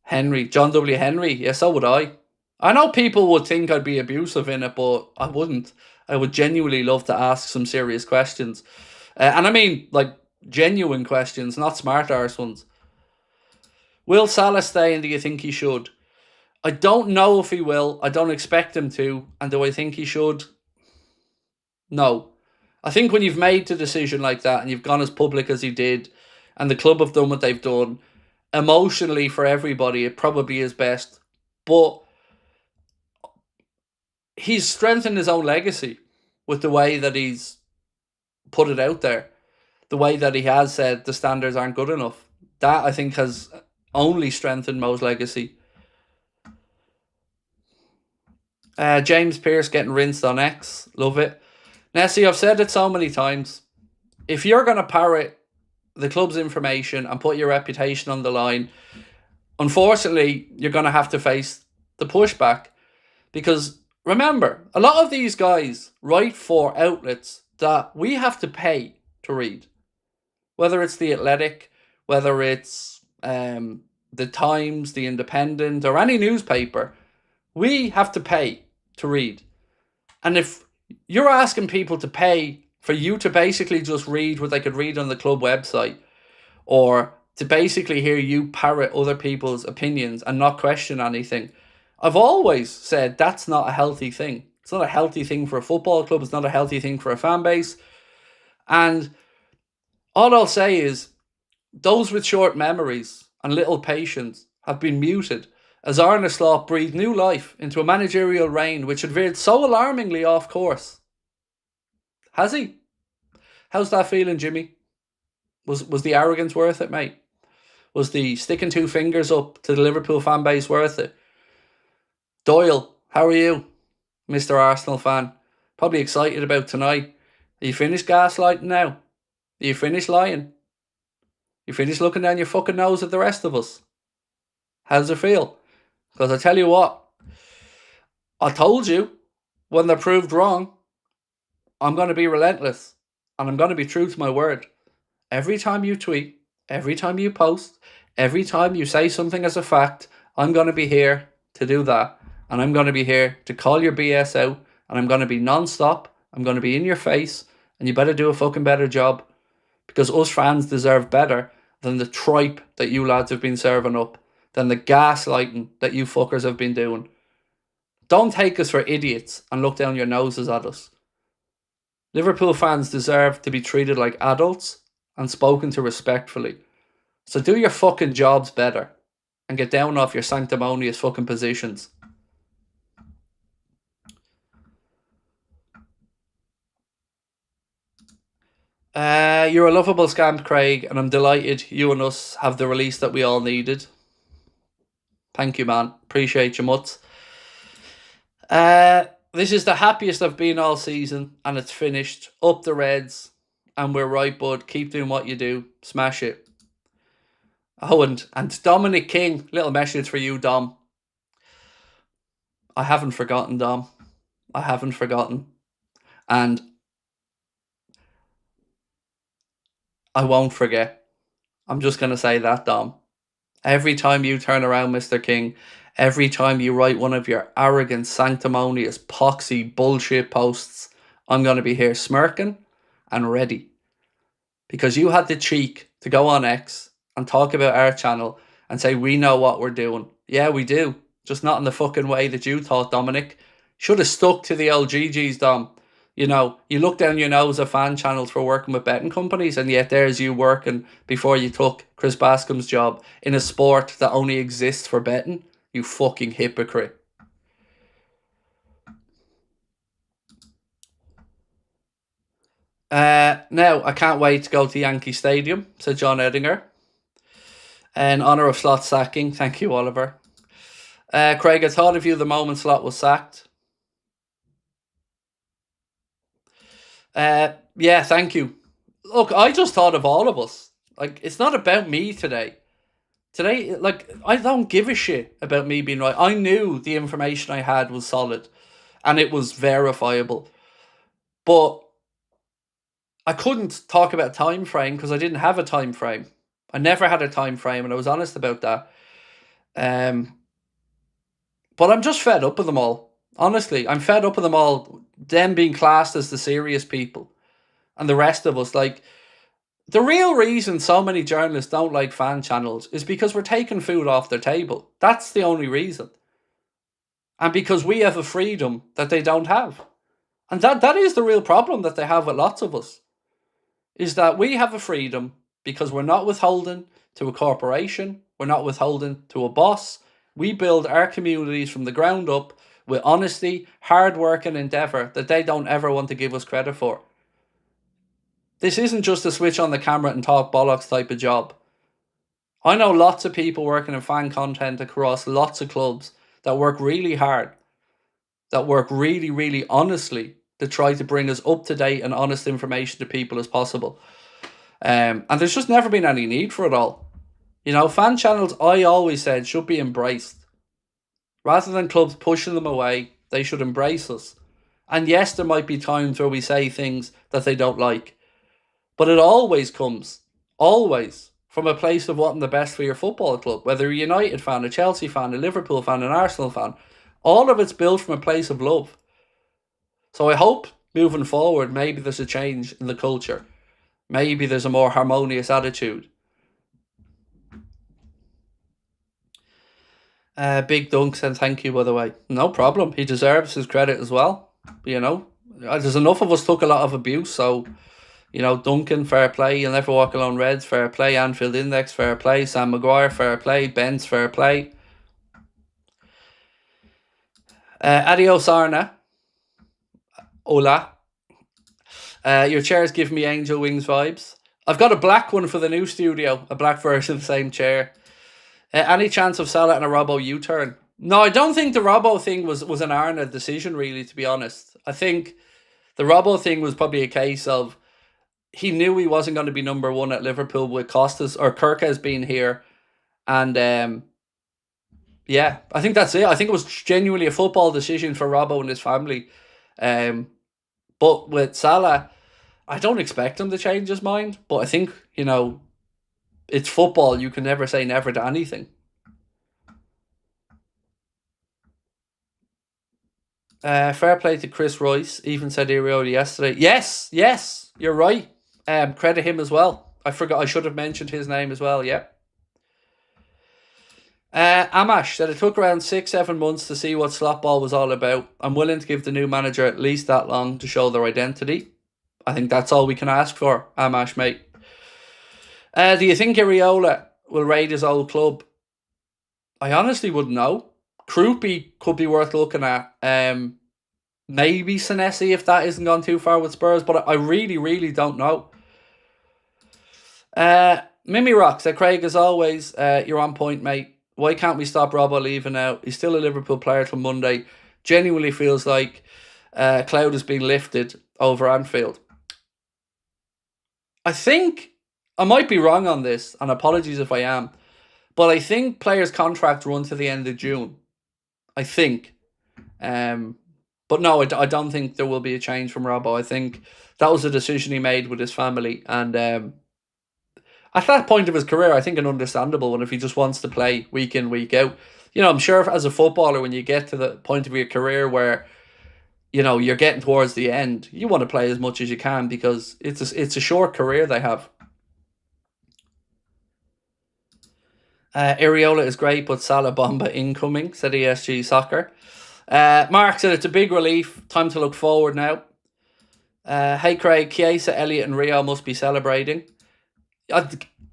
Henry, John W. Henry. Yeah, so would I. I know people would think I'd be abusive in it, but I wouldn't. I would genuinely love to ask some serious questions. And I mean, like, genuine questions, not smart arse ones. Will Salah stay, and do you think he should? I don't know if he will. I don't expect him to. And do I think he should? No. I think when you've made the decision like that and you've gone as public as he did and the club have done what they've done, emotionally for everybody, it probably is best. But he's strengthened his own legacy with the way that he's put it out there. The way that he has said the standards aren't good enough. That, I think, has only strengthened Mo's legacy. James Pearce getting rinsed on X. Love it. Nessie, I've said it so many times. If you're going to parrot the club's information and put your reputation on the line, unfortunately, you're going to have to face the pushback. Because remember, a lot of these guys write for outlets that we have to pay to read. Whether it's The Athletic, whether it's The Times, The Independent, or any newspaper, we have to pay to read. And if you're asking people to pay for you to basically just read what they could read on the club website, or to basically hear you parrot other people's opinions and not question anything, I've always said that's not a healthy thing. It's not a healthy thing for a football club. It's not a healthy thing for a fan base. And all I'll say is those with short memories and little patience have been muted as Arne Slot breathed new life into a managerial reign which had veered so alarmingly off course. Has he? How's that feeling, Jimmy? Was the arrogance worth it, mate? Was the sticking two fingers up to the Liverpool fan base worth it? Doyle, how are you, Mr. Arsenal fan? Probably excited about tonight. Are you finished gaslighting now? Are you finished lying? You finished looking down your fucking nose at the rest of us? How does it feel? Because I tell you what, I told you when they're proved wrong, I'm going to be relentless and I'm going to be true to my word. Every time you tweet, every time you post, every time you say something as a fact, I'm going to be here to do that. And I'm going to be here to call your BS out. And I'm going to be non-stop. I'm going to be in your face. And you better do a fucking better job. Because us fans deserve better than the tripe that you lads have been serving up. Than the gaslighting that you fuckers have been doing. Don't take us for idiots and look down your noses at us. Liverpool fans deserve to be treated like adults and spoken to respectfully. So do your fucking jobs better and get down off your sanctimonious fucking positions. You're a lovable scamp, Craig, and I'm delighted you and us have the release that we all needed. Thank you, man. Appreciate you much. This is the happiest I've been all season, and it's finished. Up the Reds, and we're right, bud. Keep doing what you do. Smash it. Oh, and Dominic King, little message for you, Dom. I haven't forgotten, Dom. I haven't forgotten. And I won't forget. I'm just going to say that, Dom. Every time you turn around, Mr. King, every time you write one of your arrogant, sanctimonious, poxy bullshit posts, I'm going to be here smirking and ready. Because you had the cheek to go on X and talk about our channel and say we know what we're doing. Yeah, we do. Just not in the fucking way that you thought, Dominic. Should have stuck to the old GGs, Dom. You know, you look down your nose at fan channels for working with betting companies, and yet there's you working before you took Chris Bascom's job in a sport that only exists for betting. You fucking hypocrite. Now, I can't wait to go to Yankee Stadium, said John Edinger. In honour of Slott's sacking. Thank you, Oliver. Craig, I thought of you the moment Slot was sacked. Yeah, thank you. Look, I just thought of all of us. Like, it's not about me today. Today, like, I don't give a shit about me being right. I knew the information I had was solid and it was verifiable. But I couldn't talk about time frame because I didn't have a time frame. I never had a time frame, and I was honest about that. But I'm just fed up with them all. Honestly, I'm fed up with them all. Them being classed as the serious people, and the rest of us. Like, the real reason so many journalists don't like fan channels is because we're taking food off their table. That's the only reason. And because we have a freedom that they don't have. And that is the real problem that they have with lots of us. Is that we have a freedom because we're not withholding to a corporation. We're not withholding to a boss. We build our communities from the ground up with honesty, hard work and endeavour that they don't ever want to give us credit for. This isn't just a switch on the camera and talk bollocks type of job. I know lots of people working in fan content across lots of clubs that work really hard, that work really, really honestly to try to bring as up-to-date and honest information to people as possible. And there's just never been any need for it all. You know, fan channels, I always said, should be embraced. Rather than clubs pushing them away, they should embrace us. And yes, there might be times where we say things that they don't like. But it always comes, always, from a place of wanting the best for your football club. Whether you're a United fan, a Chelsea fan, a Liverpool fan, an Arsenal fan. All of it's built from a place of love. So I hope, moving forward, maybe there's a change in the culture. Maybe there's a more harmonious attitude. Big Dunk said thank you, by the way. No problem. He deserves his credit as well. You know, there's enough of us took a lot of abuse, so, you know, Duncan, fair play. You'll never walk alone, Reds, fair play. Anfield Index, fair play. Sam Maguire, fair play. Benz, fair play. Adios, ARNE. Hola. Your chairs give me Angel Wings vibes. I've got a black one for the new studio, a black version of the same chair. Any chance of Salah and a Robbo U-turn? No, I don't think the Robbo thing was an ARNE decision, really, to be honest. I think the Robbo thing was probably a case of he knew he wasn't going to be number one at Liverpool with Costas or Kirkes being here. And yeah, I think that's it. I think it was genuinely a football decision for Robbo and his family. But with Salah, I don't expect him to change his mind. But I think, you know, it's football. You can never say never to anything. Fair play to Chris Royce. Even said Iraola yesterday. Yes, you're right. Credit him as well. I forgot. I should have mentioned his name as well. Yeah. Amash said it took around 6-7 months to see what slot ball was all about. I'm willing to give the new manager at least that long to show their identity. I think that's all we can ask for, Amash, mate. Do you think Iraola will raid his old club? I honestly wouldn't know. Krupi could be worth looking at. Maybe Senesi if that isn't gone too far with Spurs, but I really, really don't know. Mimi Rock said, Craig, as always, you're on point, mate. Why can't we stop Robbo leaving now? He's still a Liverpool player till Monday. Genuinely feels like cloud has been lifted over Anfield. I think, I might be wrong on this, and apologies if I am, but I think players' contracts run to the end of June. I think. But no, I don't think there will be a change from Robbo. I think that was a decision he made with his family. And at that point of his career, I think an understandable one if he just wants to play week in, week out. You know, I'm sure as a footballer, when you get to the point of your career where, you know, you're getting towards the end, you want to play as much as you can because it's a short career they have. Iraola is great, but Salah Bomba incoming, said ESG Soccer. Mark said it's a big relief. Time to look forward now. Hey Craig, Chiesa, Elliott and Rio must be celebrating.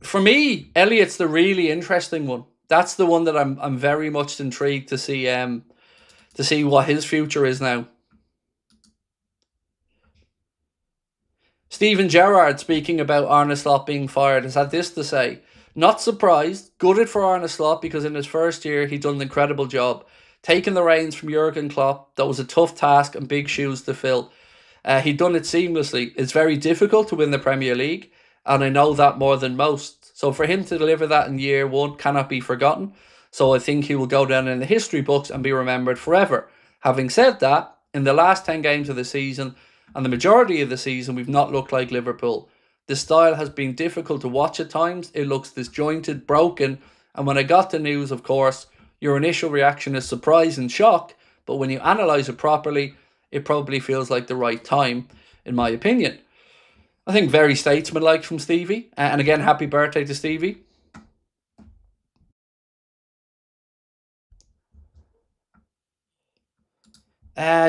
For me, Elliott's the really interesting one. That's the one that I'm very much intrigued to see what his future is now. Steven Gerrard, speaking about Arne Slot being fired, has had this to say. Not surprised, gutted for Arne Slot because in his first year he'd done an incredible job. Taking the reins from Jurgen Klopp, that was a tough task and big shoes to fill. He'd done it seamlessly. It's very difficult to win the Premier League, and I know that more than most. So for him to deliver that in year one cannot be forgotten. So I think he will go down in the history books and be remembered forever. Having said that, in the last 10 games of the season, and the majority of the season, we've not looked like Liverpool. The style has been difficult to watch at times. It looks disjointed, broken. And when I got the news, of course, your initial reaction is surprise and shock. But when you analyse it properly, it probably feels like the right time, in my opinion. I think very statesmanlike from Stevie. And again, happy birthday to Stevie.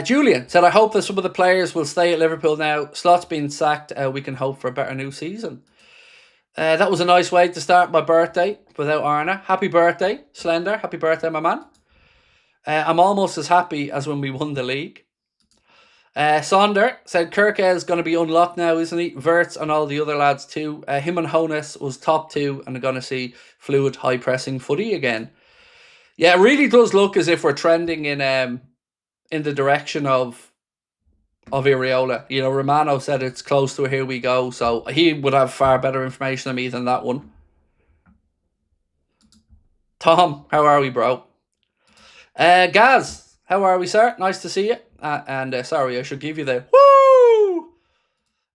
Julian said, I hope that some of the players will stay at Liverpool now. Slot's been sacked. We can hope for a better new season. That was a nice way to start my birthday without Arne. Happy birthday, Slender. Happy birthday, my man. I'm almost as happy as when we won the league. Sonder said, Kirk is going to be unlocked now, isn't he? Verts and all the other lads too. Him and Honus was top two and are going to see fluid, high-pressing footy again. Yeah, it really does look as if we're trending in the direction of Iraola. You know, Romano said it's close to a here we go, so he would have far better information than me than that one. Tom, how are we, bro? Gaz, how are we, sir? Nice to see you. And sorry, I should give you the woo.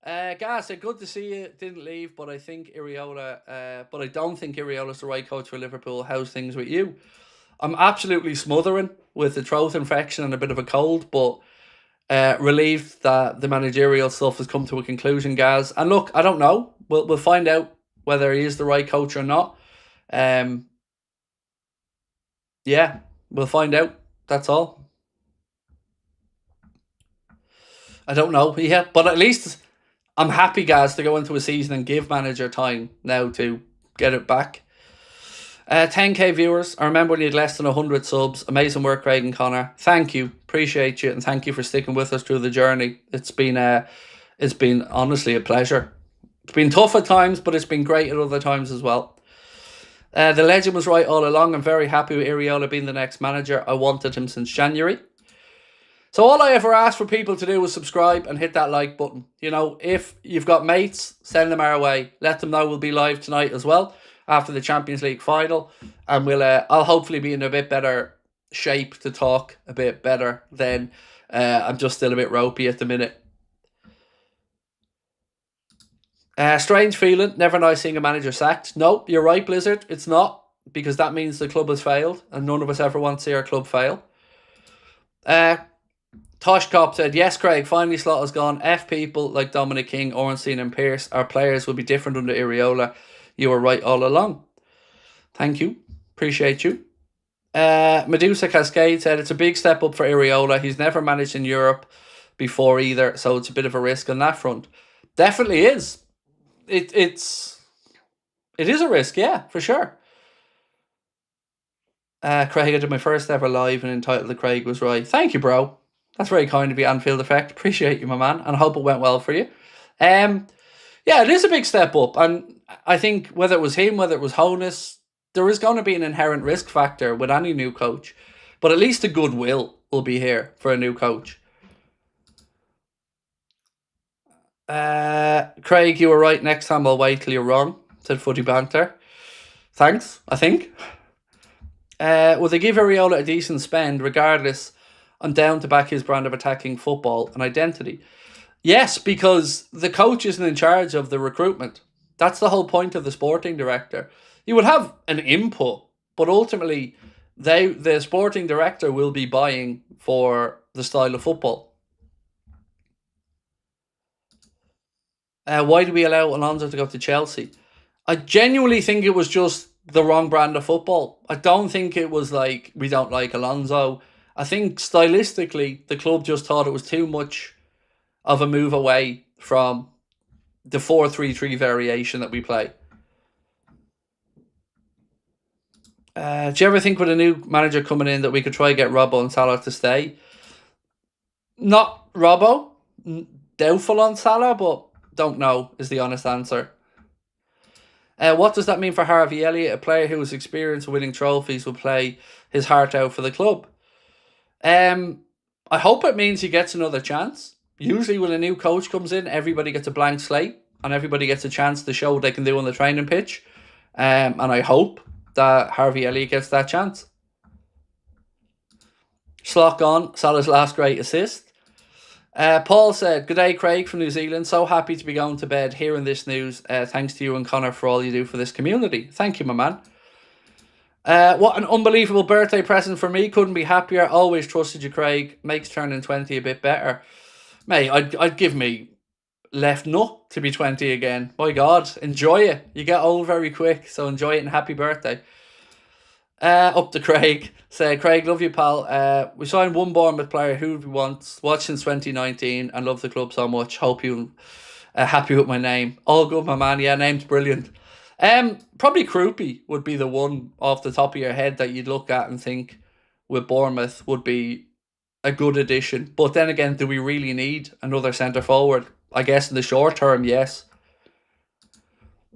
Gaz, good to see you. Didn't leave, but I think Iraola. But I don't think Iraola's the right coach for Liverpool. How's things with you? I'm absolutely smothering with a throat infection and a bit of a cold, but relieved that the managerial stuff has come to a conclusion, Gaz. And look, I don't know. We'll find out whether he is the right coach or not. Yeah, we'll find out. That's all. I don't know. Yeah, but at least I'm happy, Gaz, to go into a season and give manager time now to get it back. 10k viewers. I remember when you had less than 100 subs. Amazing work, Craig and Connor. Thank you. Appreciate you. And thank you for sticking with us through the journey. It's been honestly a pleasure. It's been tough at times, but it's been great at other times as well. The legend was right all along. I'm very happy with Iraola being the next manager. I wanted him since January. So all I ever ask for people to do is subscribe and hit that like button. You know, if you've got mates, send them our way. Let them know we'll be live tonight as well after the Champions League final. And I'll hopefully be in a bit better shape to talk a bit better then. I'm just still a bit ropey at the minute. Strange feeling. Never nice seeing a manager sacked. No, you're right, Blizzard. It's not. Because that means the club has failed. And none of us ever want to see our club fail. Tosh Cop said, yes, Craig, finally Slot has gone. F people like Dominic King, Ornstein and Pearce. Our players will be different under Iraola. You were right all along. Thank you. Appreciate you. Medusa Cascade said, it's a big step up for Iraola. He's never managed in Europe before either, so it's a bit of a risk on that front. Definitely is. It is a risk, yeah, for sure. Craig, I did my first ever live and entitled The Craig Was Right. Thank you, bro. That's very kind of you, Anfield Effect. Appreciate you, my man, and I hope it went well for you. Yeah, it is a big step up, and I think whether it was him, whether it was Honus, there is going to be an inherent risk factor with any new coach, but at least the goodwill will be here for a new coach. Craig, you were right. Next time I'll wait till you're wrong, said Footy Banter. Thanks, I think. Will they give Iraola a decent spend regardless? I'm down to back his brand of attacking football and identity. Yes, because the coach isn't in charge of the recruitment. That's the whole point of the sporting director. You would have an input, but ultimately the sporting director will be buying for the style of football. Why do we allow Alonso to go to Chelsea? I genuinely think it was just the wrong brand of football. I don't think it was like we don't like Alonso. I think stylistically, the club just thought it was too much of a move away from the 4-3-3 variation that we play. Do you ever think with a new manager coming in that we could try to get Robbo and Salah to stay? Not Robbo. Doubtful on Salah, but Don't know is the honest answer. What does that mean for Harvey Elliott? A player who has experience winning trophies will play his heart out for the club. I hope it means he gets another chance. Usually when a new coach comes in, everybody gets a blank slate and everybody gets a chance to show what they can do on the training pitch. And I hope that Harvey Elliott gets that chance. Slock on, Salah's last great assist. Paul said, "Good day, Craig from New Zealand. So happy to be going to bed hearing this news. Thanks to you and Connor for all you do for this community." Thank you, my man. What an unbelievable birthday present for me. Couldn't be happier. Always trusted you, Craig. Makes turning 20 a bit better. Mate, I'd give me left nut to be 20 again. My God, enjoy it. You get old very quick, so enjoy it and happy birthday. Up to Craig. Say, Craig, love you, pal. We signed one Bournemouth player who we want. Watched since 2019 and love the club so much. Hope you happy with my name. All good, my man. Yeah, name's brilliant. Probably Croupy would be the one off the top of your head that you'd look at and think with Bournemouth would be a good addition. But then again, do we really need another centre forward? I guess in the short term, yes.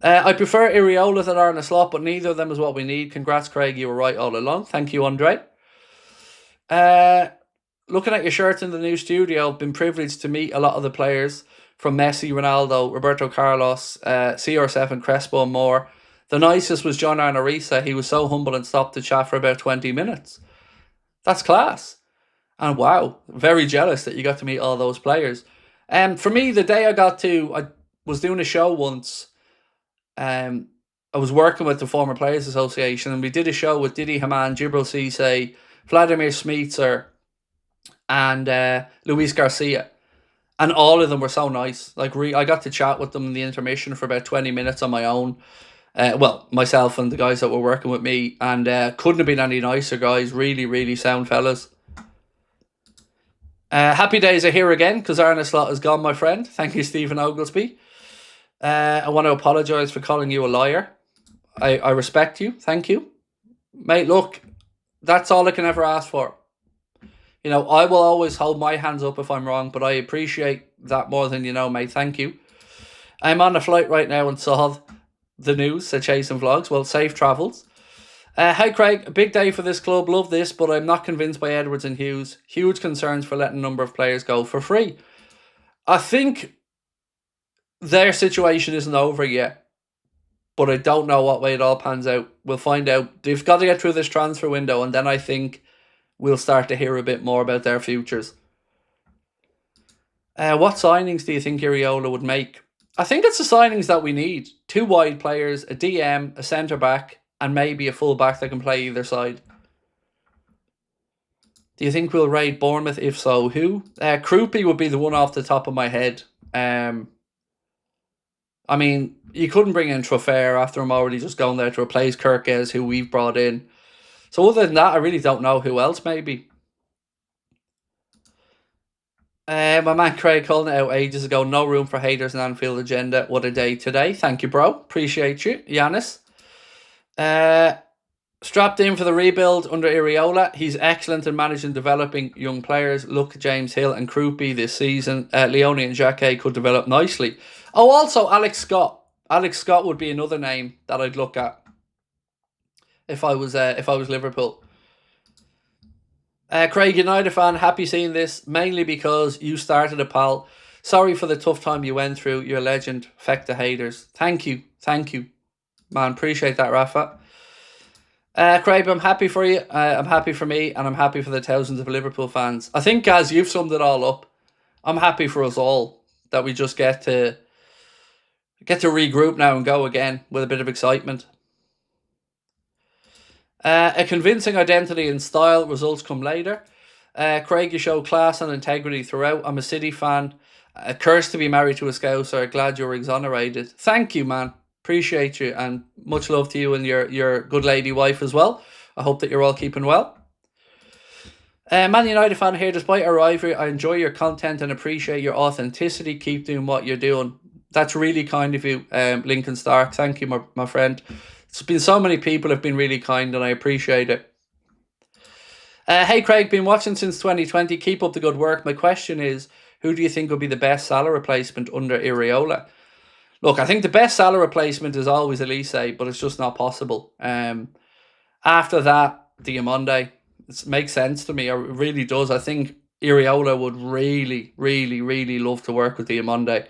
I prefer Iraola than ARNE Slot, but neither of them is what we need. Congrats, Craig. You were right all along. Thank you, Andre. Looking at your shirts in the new studio, been privileged to meet a lot of the players from Messi, Ronaldo, Roberto Carlos, CR7, Crespo and more. The nicest was John Arnorisa. He was so humble and stopped to chat for about 20 minutes. That's class. And wow, very jealous that you got to meet all those players. For me, the day I was doing a show once. I was working with the Former Players Association and we did a show with Didi Hamann, Jibril Cisse, Vladimir Smeetser and Luis Garcia. And all of them were so nice. Like I got to chat with them in the intermission for about 20 minutes on my own. Myself and the guys that were working with me. And couldn't have been any nicer guys. Really, really sound fellas. Happy days are here again because ARNE Slot is gone, my friend. Thank you, Stephen Oglesby. I want to apologise for calling you a liar. I respect you. Thank you. Mate, look, that's all I can ever ask for. You know, I will always hold my hands up if I'm wrong, but I appreciate that more than you know, mate. Thank you. I'm on a flight right now and saw the news, said Chasing Vlogs. Well, safe travels. Hi, Craig. A big day for this club. Love this, but I'm not convinced by Edwards and Hughes. Huge concerns for letting a number of players go for free. I think their situation isn't over yet, but I don't know what way it all pans out. We'll find out. They've got to get through this transfer window, and then I think we'll start to hear a bit more about their futures. What signings do you think Iraola would make? I think it's the signings that we need. 2 wide players, a DM, a centre-back, and maybe a full-back that can play either side. Do you think we'll raid Bournemouth? If so, who? Croupy would be the one off the top of my head. I mean, you couldn't bring in Trofair after him already just going there to replace Kirkes, who we've brought in. So other than that, I really don't know who else maybe. My man Craig calling it out ages ago. No room for haters in Anfield Agenda. What a day today. Thank you, bro. Appreciate you. Yanis. Strapped in for the rebuild under Iraola. He's excellent in managing developing young players. Look at James Hill and Croupy this season. Leone and Jacquet could develop nicely. Oh, also Alex Scott. Alex Scott would be another name that I'd look at if I was Liverpool. Craig, United fan, happy seeing this, mainly because you started it, pal. Sorry for the tough time you went through. You're a legend. Feck the haters. Thank you. Thank you. Man, appreciate that, Rafa. Craig, I'm happy for you. I'm happy for me, and I'm happy for the thousands of Liverpool fans. I think, Gaz, you've summed it all up. I'm happy for us all that we just get to regroup now and go again with a bit of excitement. A convincing identity and style. Results come later. Craig, you show class and integrity throughout. I'm a City fan. A curse to be married to a Scouser. Glad you're exonerated. Thank you, man. Appreciate you, and much love to you and your good lady wife as well. I hope that you're all keeping well. Man United fan here. Despite our rivalry, I enjoy your content and appreciate your authenticity. Keep doing what you're doing. That's really kind of you, Lincoln Stark. Thank you, my friend. It's been so many people have been really kind, and I appreciate it. Hey, Craig, been watching since 2020. Keep up the good work. My question is, Who do you think would be the best Salah replacement under Iraola? Look, I think the best Salah replacement is always Elise, but it's just not possible. After that, Diamonde, it makes sense to me. It really does. I think Iraola would really, really, really love to work with Diamonde.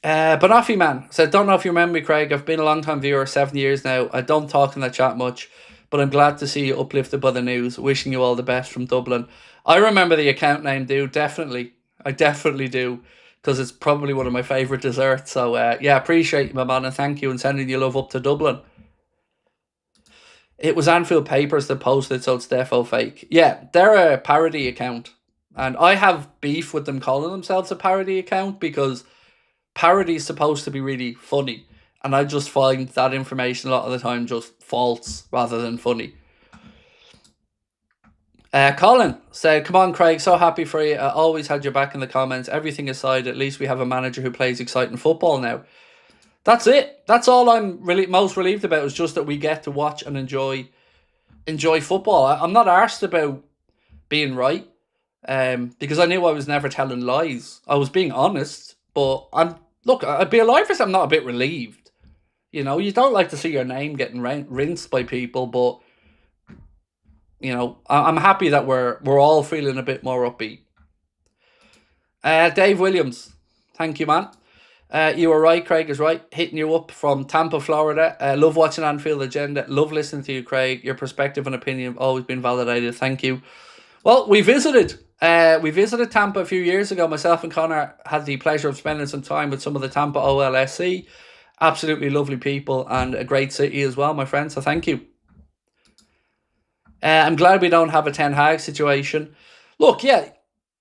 Banoffee Man said, don't know if you remember me, Craig. I've been a long time viewer, 7 years now. I don't talk in the chat much, but I'm glad to see you uplifted by the news. Wishing you all the best from Dublin. I remember the account name, dude. Definitely. I definitely do, because it's probably one of my favourite desserts. So, yeah, appreciate you, my man, and thank you, and sending you love up to Dublin. It was Anfield Papers that posted, so it's defo fake. Yeah, they're a parody account, and I have beef with them calling themselves a parody account, because parody is supposed to be really funny, and I just find that information a lot of the time just false rather than funny. Colin said, come on, Craig, so happy for you. I always had your back in the comments. Everything aside, at least we have a manager who plays exciting football now. That's it. That's all I'm really most relieved about, is just that we get to watch and enjoy football. I'm not arsed about being right, because I knew I was never telling lies. I was being honest, but I'd be a liar if I'm not a bit relieved. You know, you don't like to see your name getting rinsed by people, but you know, I'm happy that we're all feeling a bit more upbeat. Dave Williams, thank you, man. You were right, Craig is right. Hitting you up from Tampa, Florida. Love watching Anfield Agenda. Love listening to you, Craig. Your perspective and opinion have always been validated. Thank you. Well, we visited Tampa a few years ago. Myself and Connor had the pleasure of spending some time with some of the Tampa OLSC. Absolutely lovely people and a great city as well, my friend. So thank you. I'm glad we don't have a Ten Hag situation. Look, yeah,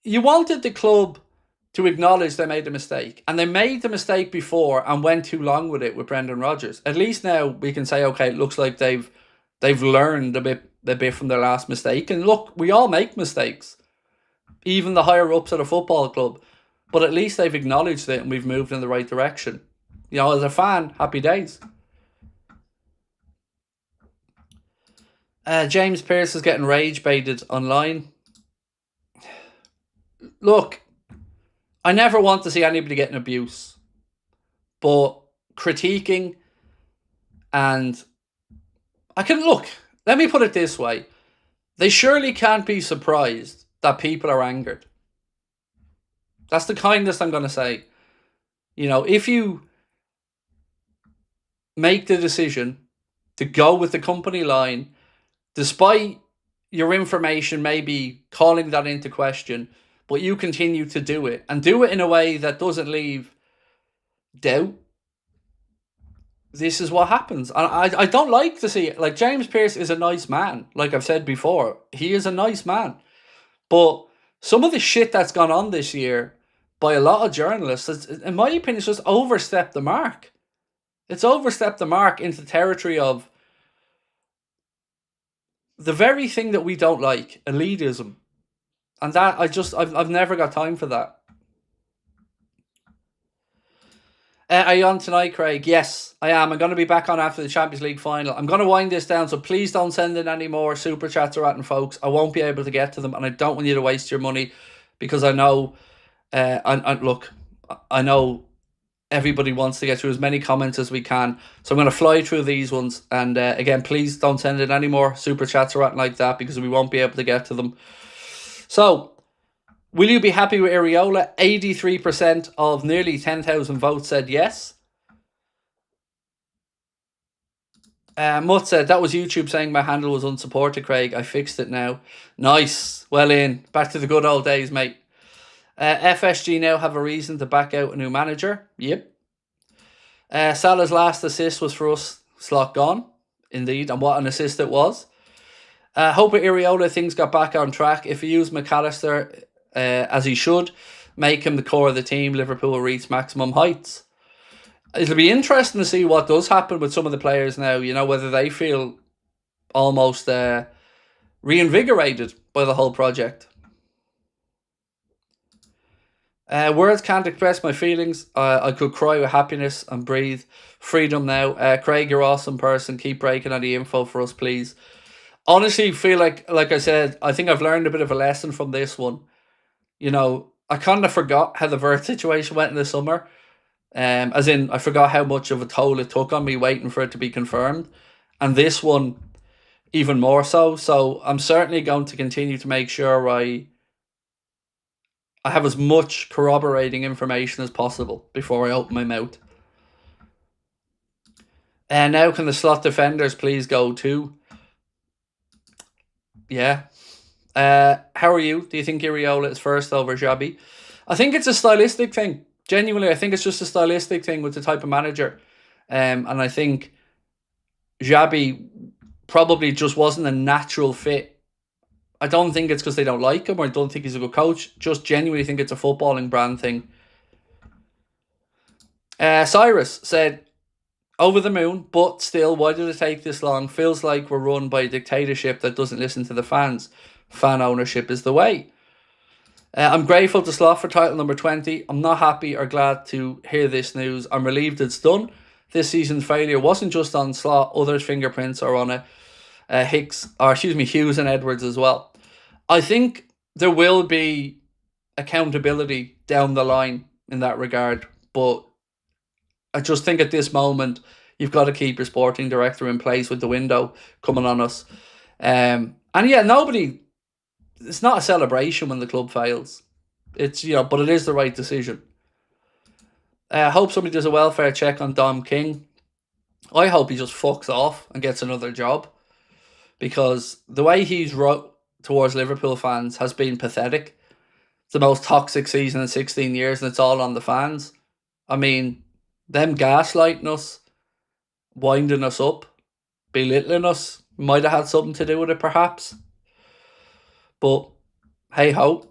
you wanted the club to acknowledge they made a mistake. And they made the mistake before and went too long with it with Brendan Rodgers. At least now we can say, okay, it looks like they've learned a bit from their last mistake. And look, we all make mistakes, even the higher ups at a football club. But at least they've acknowledged it and we've moved in the right direction. You know, as a fan, happy days. James Pearce is getting rage baited online. Look, I never want to see anybody getting abuse, but critiquing and let me put it this way. They surely can't be surprised that people are angered. That's the kindest I'm going to say. You know, if you make the decision to go with the company line, despite your information maybe calling that into question, but you continue to do it, and do it in a way that doesn't leave doubt, this is what happens. And I don't like to see it. Like, James Pearce is a nice man. Like I've said before, he is a nice man. But some of the shit that's gone on this year by a lot of journalists, in my opinion, it's just overstepped the mark. It's overstepped the mark into territory of the very thing that we don't like, elitism. And that, I've never got time for that. Are you on tonight, Craig? Yes, I am. I'm going to be back on after the Champions League final. I'm going to wind this down, so please don't send in any more super chats or anything, folks. I won't be able to get to them, and I don't want you to waste your money, because I know, I know everybody wants to get through as many comments as we can, so I'm going to fly through these ones. And again, please don't send in any more super chats or anything like that, because we won't be able to get to them. So, will you be happy with Iraola? 83% of nearly 10,000 votes said yes. Mutt said, that was YouTube saying my handle was unsupported, Craig. I fixed it now. Nice. Well in. Back to the good old days, mate. FSG now have a reason to back out a new manager. Yep. Salah's last assist was for us. Slot gone. Indeed. And what an assist it was. Hope with Iraola things got back on track. If he used McAllister as he should, make him the core of the team, Liverpool will reach maximum heights. It'll be interesting to see what does happen with some of the players now, you know, whether they feel almost reinvigorated by the whole project. Words can't express my feelings. I could cry with happiness and breathe freedom now. Craig, you're an awesome person. Keep breaking on the info for us, please. honestly feel like I said, I think I've learned a bit of a lesson from this one. You know, I kind of forgot how the Vert situation went in the summer. As in, I forgot how much of a toll it took on me waiting for it to be confirmed. And this one, even more so. So I'm certainly going to continue to make sure I have as much corroborating information as possible before I open my mouth. And now can the slot defenders please go too? Yeah. How are you? Do you think Iraola is first over Xabi? I think it's a stylistic thing. Genuinely, I think it's just a stylistic thing with the type of manager. And I think Xabi probably just wasn't a natural fit. I don't think it's because they don't like him or I don't think he's a good coach. Just genuinely think it's a footballing brand thing. Cyrus said, over the moon, but still, why did it take this long? Feels like we're run by a dictatorship that doesn't listen to the fans. Fan ownership is the way. I'm grateful to Slot for title number 20. I'm not happy or glad to hear this news. I'm relieved it's done. This season's failure wasn't just on Slot, others' fingerprints are on it. Hughes and Edwards as well. I think there will be accountability down the line in that regard, but I just think at this moment you've got to keep your sporting director in place with the window coming on us. And yeah, it's not a celebration when the club fails. It's, but it is the right decision. I hope somebody does a welfare check on Dom King. I hope he just fucks off and gets another job, because the way he's wrote towards Liverpool fans has been pathetic. It's the most toxic season in 16 years, and it's all on the fans. I mean, them gaslighting us, winding us up, belittling us, might have had something to do with it, perhaps. But hey ho.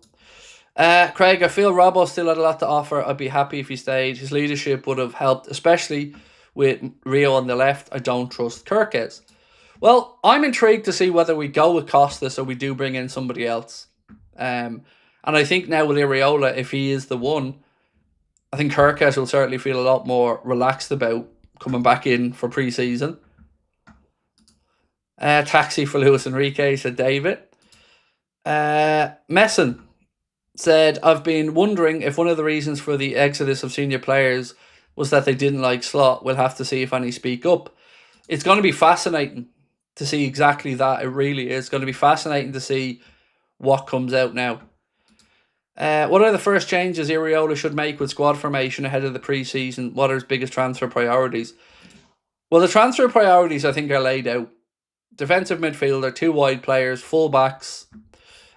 Craig, I feel Robbo still had a lot to offer. I'd be happy if he stayed. His leadership would have helped, especially with Rio on the left. I don't trust Kirkes. Well, I'm intrigued to see whether we go with Costas or we do bring in somebody else. And I think now with Iraola, if he is the one, I think Kirkes will certainly feel a lot more relaxed about coming back in for pre-season. Taxi for Luis Enrique, said David. Messon said, I've been wondering if one of the reasons for the exodus of senior players was that they didn't like Slot. We'll have to see if any speak up. It's going to be fascinating to see exactly that. It really is going to be fascinating to see what comes out now. What are the first changes Iraola should make with squad formation ahead of the pre-season? What are his biggest transfer priorities? Well, the transfer priorities I think are laid out. Defensive midfielder, 2 wide players, full backs,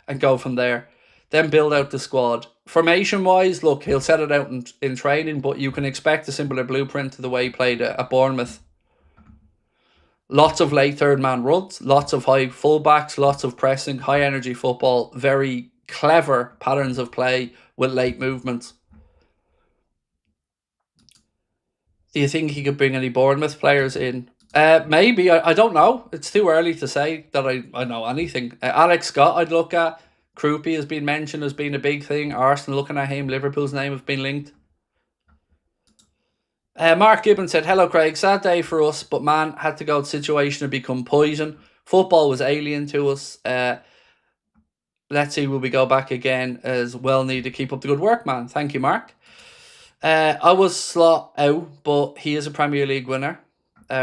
and go from there. Then build out the squad. Formation-wise, look, he'll set it out in training, but you can expect a similar blueprint to the way he played at Bournemouth. Lots of late third-man runs, lots of high full-backs, lots of pressing, high-energy football, very clever patterns of play with late movements. Do you think he could bring any Bournemouth players in? Maybe. I don't know. It's too early to say that I know anything. Alex Scott I'd look at. Krupi has been mentioned as being a big thing. Arsenal looking at him. Liverpool's name have been linked. Mark Gibbon said, hello Craig, sad day for us, but man, had to go to situation to become poison. Football was alien to us. Let's see, will we go back again as well? Need to keep up the good work, man. Thank you, Mark. I was Slot out, but he is a Premier League winner.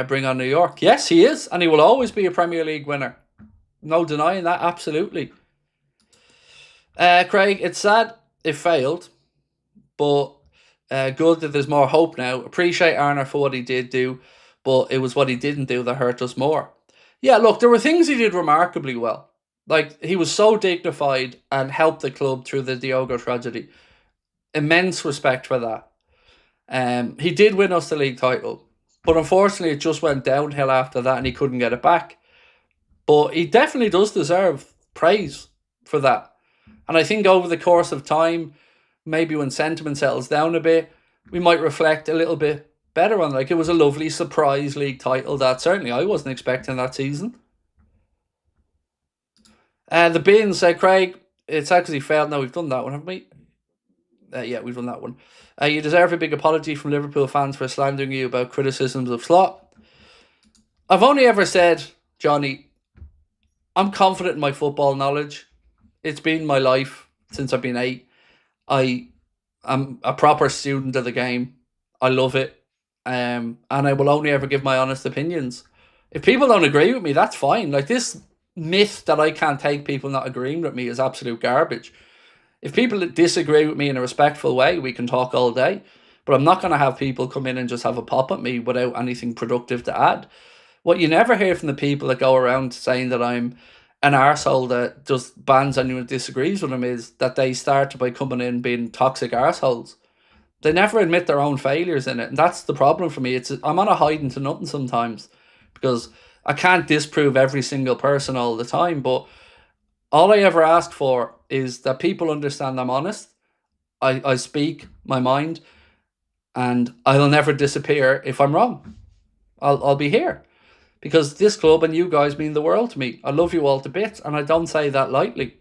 Bring on New York. Yes, he is, and he will always be a Premier League winner. No denying that, absolutely. Craig, it's sad it failed, but good that there's more hope now. Appreciate ARNE for what he did do, but it was what he didn't do that hurt us more. Yeah, look, there were things he did remarkably well. Like, he was so dignified and helped the club through the Diogo tragedy. Immense respect for that. He did win us the league title, but unfortunately it just went downhill after that and he couldn't get it back. But he definitely does deserve praise for that. And I think over the course of time, maybe when sentiment settles down a bit, we might reflect a little bit better on it. Like, it was a lovely surprise league title that certainly I wasn't expecting that season. The Bins said, Craig, it's sad because he failed. No, we've done that one, haven't we? Yeah, we've done that one. You deserve a big apology from Liverpool fans for slandering you about criticisms of Slot. I've only ever said, Johnny, I'm confident in my football knowledge. It's been my life since I've been 8. I am a proper student of the game. I love it. And I will only ever give my honest opinions. If people don't agree with me, that's fine. Like, this myth that I can't take people not agreeing with me is absolute garbage. If people disagree with me in a respectful way, we can talk all day. But I'm not going to have people come in and just have a pop at me without anything productive to add. What you never hear from the people that go around saying that I'm an arsehole that just bans anyone who disagrees with them is that they start by coming in being toxic arseholes. They never admit their own failures in it. And that's the problem for me. I'm on a hiding to nothing sometimes because I can't disprove every single person all the time. But all I ever ask for is that people understand I'm honest. I speak my mind, and I'll never disappear if I'm wrong. I'll be here because this club and you guys mean the world to me. I love you all to bits, and I don't say that lightly.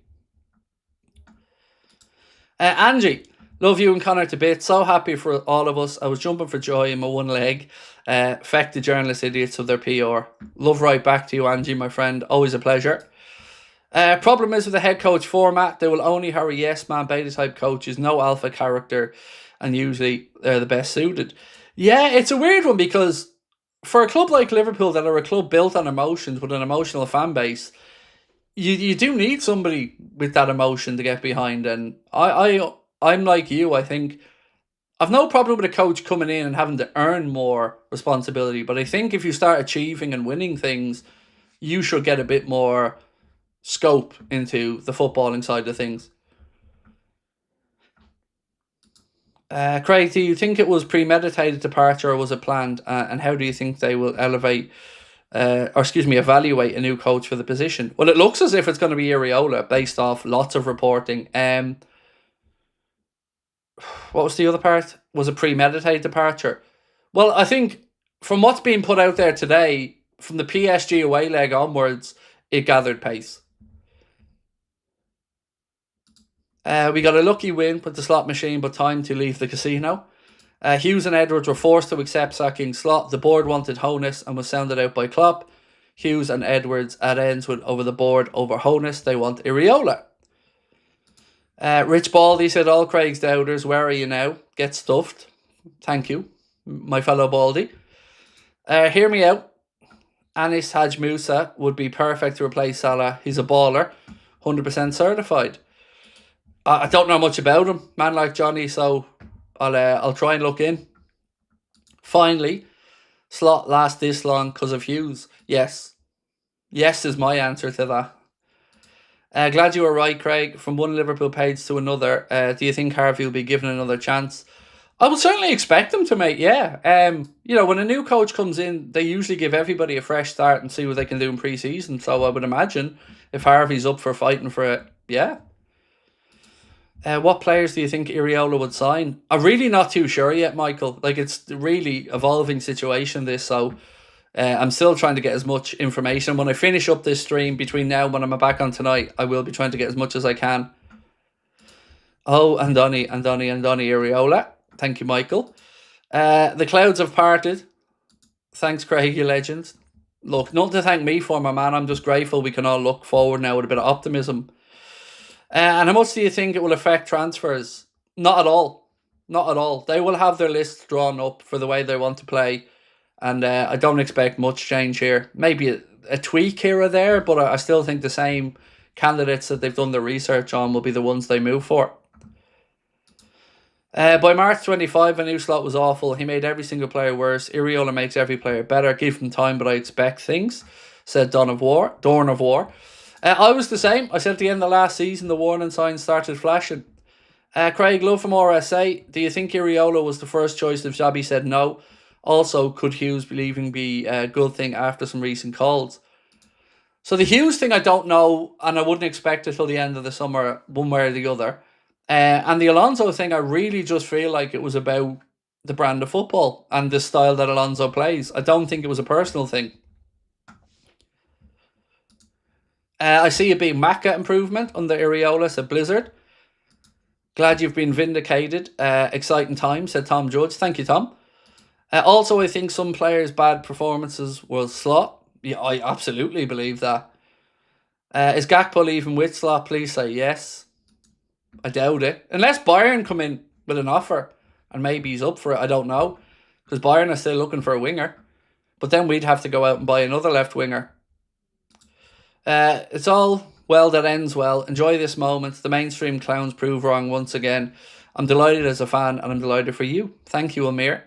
Angie, love you and Connor to bits. So happy for all of us. I was jumping for joy in my one leg. Feck the journalist idiots of their PR. Love right back to you, Angie, my friend. Always a pleasure. Problem is with the head coach format, they will only hire yes man beta type coaches, no alpha character, and usually they're the best suited. Yeah, it's a weird one because for a club like Liverpool that are a club built on emotions with an emotional fan base, you do need somebody with that emotion to get behind. And I'm like you. I think I've no problem with a coach coming in and having to earn more responsibility, but I think if you start achieving and winning things, you should get a bit more scope into the footballing side of things. Craig, do you think it was premeditated departure or was it planned? And how do you think they will evaluate a new coach for the position? Well, it looks as if it's going to be Iraola based off lots of reporting. What was the other part? Was it premeditated departure? Well, I think from what's being put out there today, from the PSG away leg onwards, it gathered pace. We got a lucky win with the slot machine, but time to leave the casino. Hughes and Edwards were forced to accept sacking Slot. The board wanted Honus and was sounded out by Klopp. Hughes and Edwards at ends went over the board over Honus. They want Iraola. Rich Baldy said, all Craig's doubters, where are you now? Get stuffed. Thank you, my fellow Baldy. Hear me out. Anis Haj Musa would be perfect to replace Salah. He's a baller, 100% certified. I don't know much about him, man like Johnny, so I'll try and look in. Finally, Slot last this long because of Hughes. Yes. Yes is my answer to that. Glad you were right, Craig. From one Liverpool page to another, do you think Harvey will be given another chance? I would certainly expect him to, mate, yeah. When a new coach comes in, they usually give everybody a fresh start and see what they can do in pre-season. So I would imagine if Harvey's up for fighting for it, yeah. What players do you think Iraola would sign? I'm really not too sure yet, Michael. Like, it's a really evolving situation, this, so I'm still trying to get as much information. When I finish up this stream between now and when I'm back on tonight, I will be trying to get as much as I can. Oh, Andoni Iraola. Thank you, Michael. The clouds have parted. Thanks, Craig, you legend. Look, nothing to thank me for, my man. I'm just grateful we can all look forward now with a bit of optimism. And how much do you think it will affect transfers? Not at all. Not at all. They will have their lists drawn up for the way they want to play. And I don't expect much change here. Maybe a tweak here or there, but I still think the same candidates that they've done their research on will be the ones they move for. By March 25, a new Slot was awful. He made every single player worse. Iraola makes every player better. Give him time, but I expect things, said Dawn of War. I was the same. I said at the end of last season, the warning signs started flashing. Craig, love from RSA. Do you think Iraola was the first choice if Xabi said no? Also, could Hughes leaving be a good thing after some recent calls? So the Hughes thing I don't know, and I wouldn't expect it till the end of the summer, one way or the other. And the Alonso thing, I really just feel like it was about the brand of football and the style that Alonso plays. I don't think it was a personal thing. I see a big Macca improvement under Iraola, said Blizzard. Glad you've been vindicated. Exciting time, said Tom Judge. Thank you, Tom. Also, I think some players' bad performances will Slot. Yeah, I absolutely believe that. Is Gakpo leaving with Slot? Please say yes. I doubt it. Unless Bayern come in with an offer and maybe he's up for it. I don't know. Because Bayern are still looking for a winger. But then we'd have to go out and buy another left winger. It's all well that ends well. Enjoy this moment. The mainstream clowns prove wrong once again. I'm delighted as a fan and I'm delighted for you. Thank you, Amir.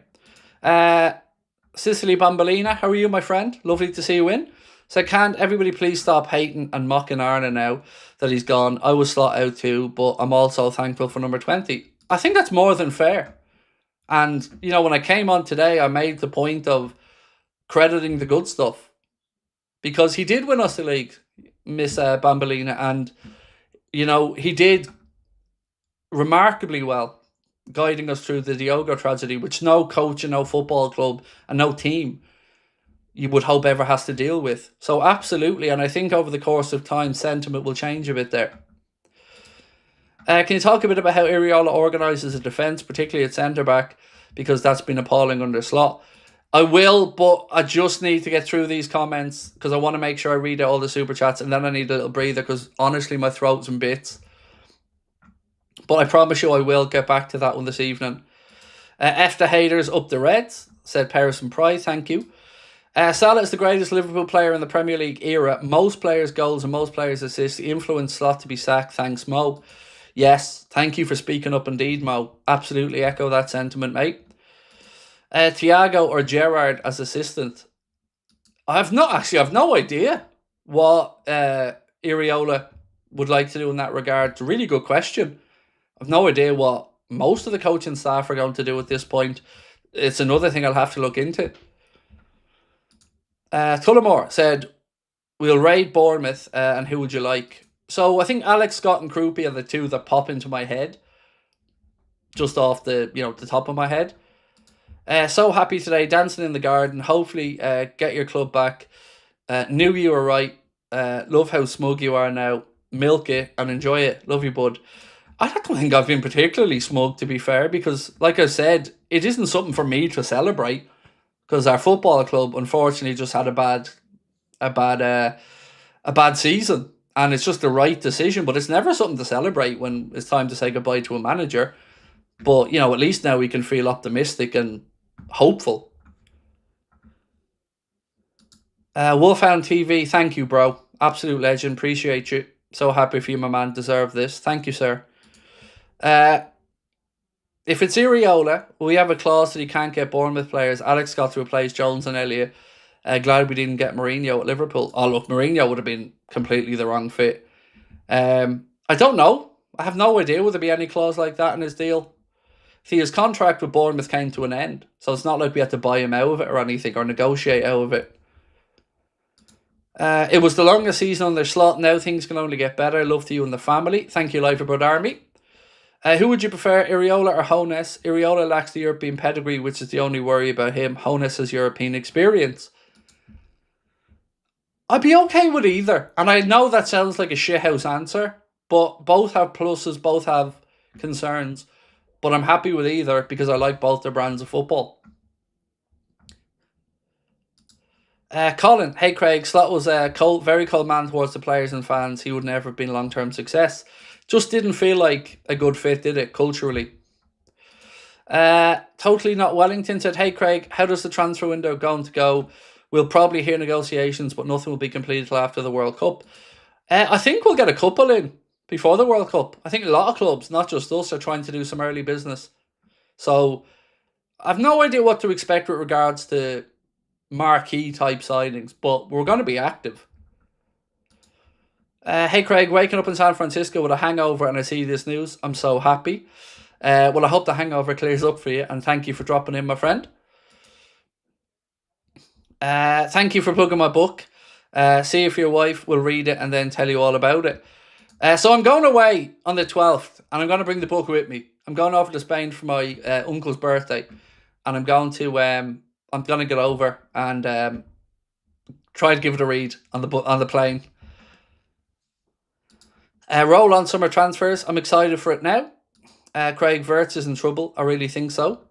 Sicily Bambolina, how are you, my friend? Lovely to see you in. So can't everybody please stop hating and mocking ARNE now that he's gone? I was slot out too, but I'm also thankful for number 20. I think that's more than fair. And, you know, when I came on today, I made the point of crediting the good stuff. Because he did win us the league, Miss Bambolina, and, you know, he did remarkably well, guiding us through the Diogo tragedy, which no coach and no football club and no team you would hope ever has to deal with. So absolutely, and I think over the course of time, sentiment will change a bit there. Can you talk a bit about how Iraola organises a defence, particularly at centre-back, because that's been appalling under Slot? I will, but I just need to get through these comments because I want to make sure I read out all the super chats, and then I need a little breather because honestly my throat's in bits. But I promise you I will get back to that one this evening. F the haters, up the Reds, said Paris and Pride, thank you. Salah is the greatest Liverpool player in the Premier League era. Most players' goals and most players' assists. The influence Slot to be sacked. Thanks, Mo. Yes, thank you for speaking up indeed, Mo. Absolutely echo that sentiment, mate. Thiago or Gerrard as assistant. I've no idea what Iraola would like to do in that regard. It's a really good question. I've no idea what most of the coaching staff are going to do at this point. It's another thing I'll have to look into. Tullamore said, we'll raid Bournemouth and who would you like? So I think Alex Scott and Krupi are the two that pop into my head. Just off the top of my head. So happy today, dancing in the garden. Hopefully get your club back. Knew you were right. Love how smug you are now. Milk it and enjoy it. Love you, bud. I don't think I've been particularly smug, to be fair, because like I said, it isn't something for me to celebrate. Because our football club, unfortunately, just had a bad season, and it's just the right decision. But it's never something to celebrate when it's time to say goodbye to a manager. But you know, at least now we can feel optimistic and hopeful. Wolfhound TV, thank you, bro. Absolute legend. Appreciate you. So happy for you, my man. Deserve this. Thank you, sir. If it's Iraola, we have a clause that he can't get Bournemouth players. Alex got to replace Jones and Elliott. Glad we didn't get Mourinho at Liverpool. Oh, look, Mourinho would have been completely the wrong fit. I don't know. I have no idea would there be any clause like that in his deal. See, his contract with Bournemouth came to an end, so it's not like we had to buy him out of it or anything, or negotiate out of it. It was the longest season on their slot. Now things can only get better. Love to you and the family. Thank you, Liverpool Army. Who would you prefer, Iraola or Hones? Iraola lacks the European pedigree, which is the only worry about him. Hones has European experience. I'd be okay with either. And I know that sounds like a shithouse answer, but both have pluses, both have concerns. But I'm happy with either because I like both their brands of football. Colin, hey Craig, Slot was a very cold man towards the players and fans. He would never have been long-term success. Just didn't feel like a good fit, did it, culturally? Totally Not Wellington said, hey Craig, how does the transfer window going to go? We'll probably hear negotiations, but nothing will be completed till after the World Cup. I think we'll get a couple in before the World Cup. I think a lot of clubs, not just us, are trying to do some early business. So I've no idea what to expect with regards to marquee type signings, but we're going to be active. Hey Craig, waking up in San Francisco with a hangover and I see this news. I'm so happy. Well, I hope the hangover clears up for you, and thank you for dropping in, my friend. Thank you for plugging my book. See if your wife will read it and then tell you all about it. So I'm going away on the 12th, and I'm going to bring the book with me. I'm going over to Spain for my uncle's birthday, and I'm going to get over and try to give it a read on the plane. Roll on summer transfers. I'm excited for it now. Craig, Wirtz is in trouble. I really think so.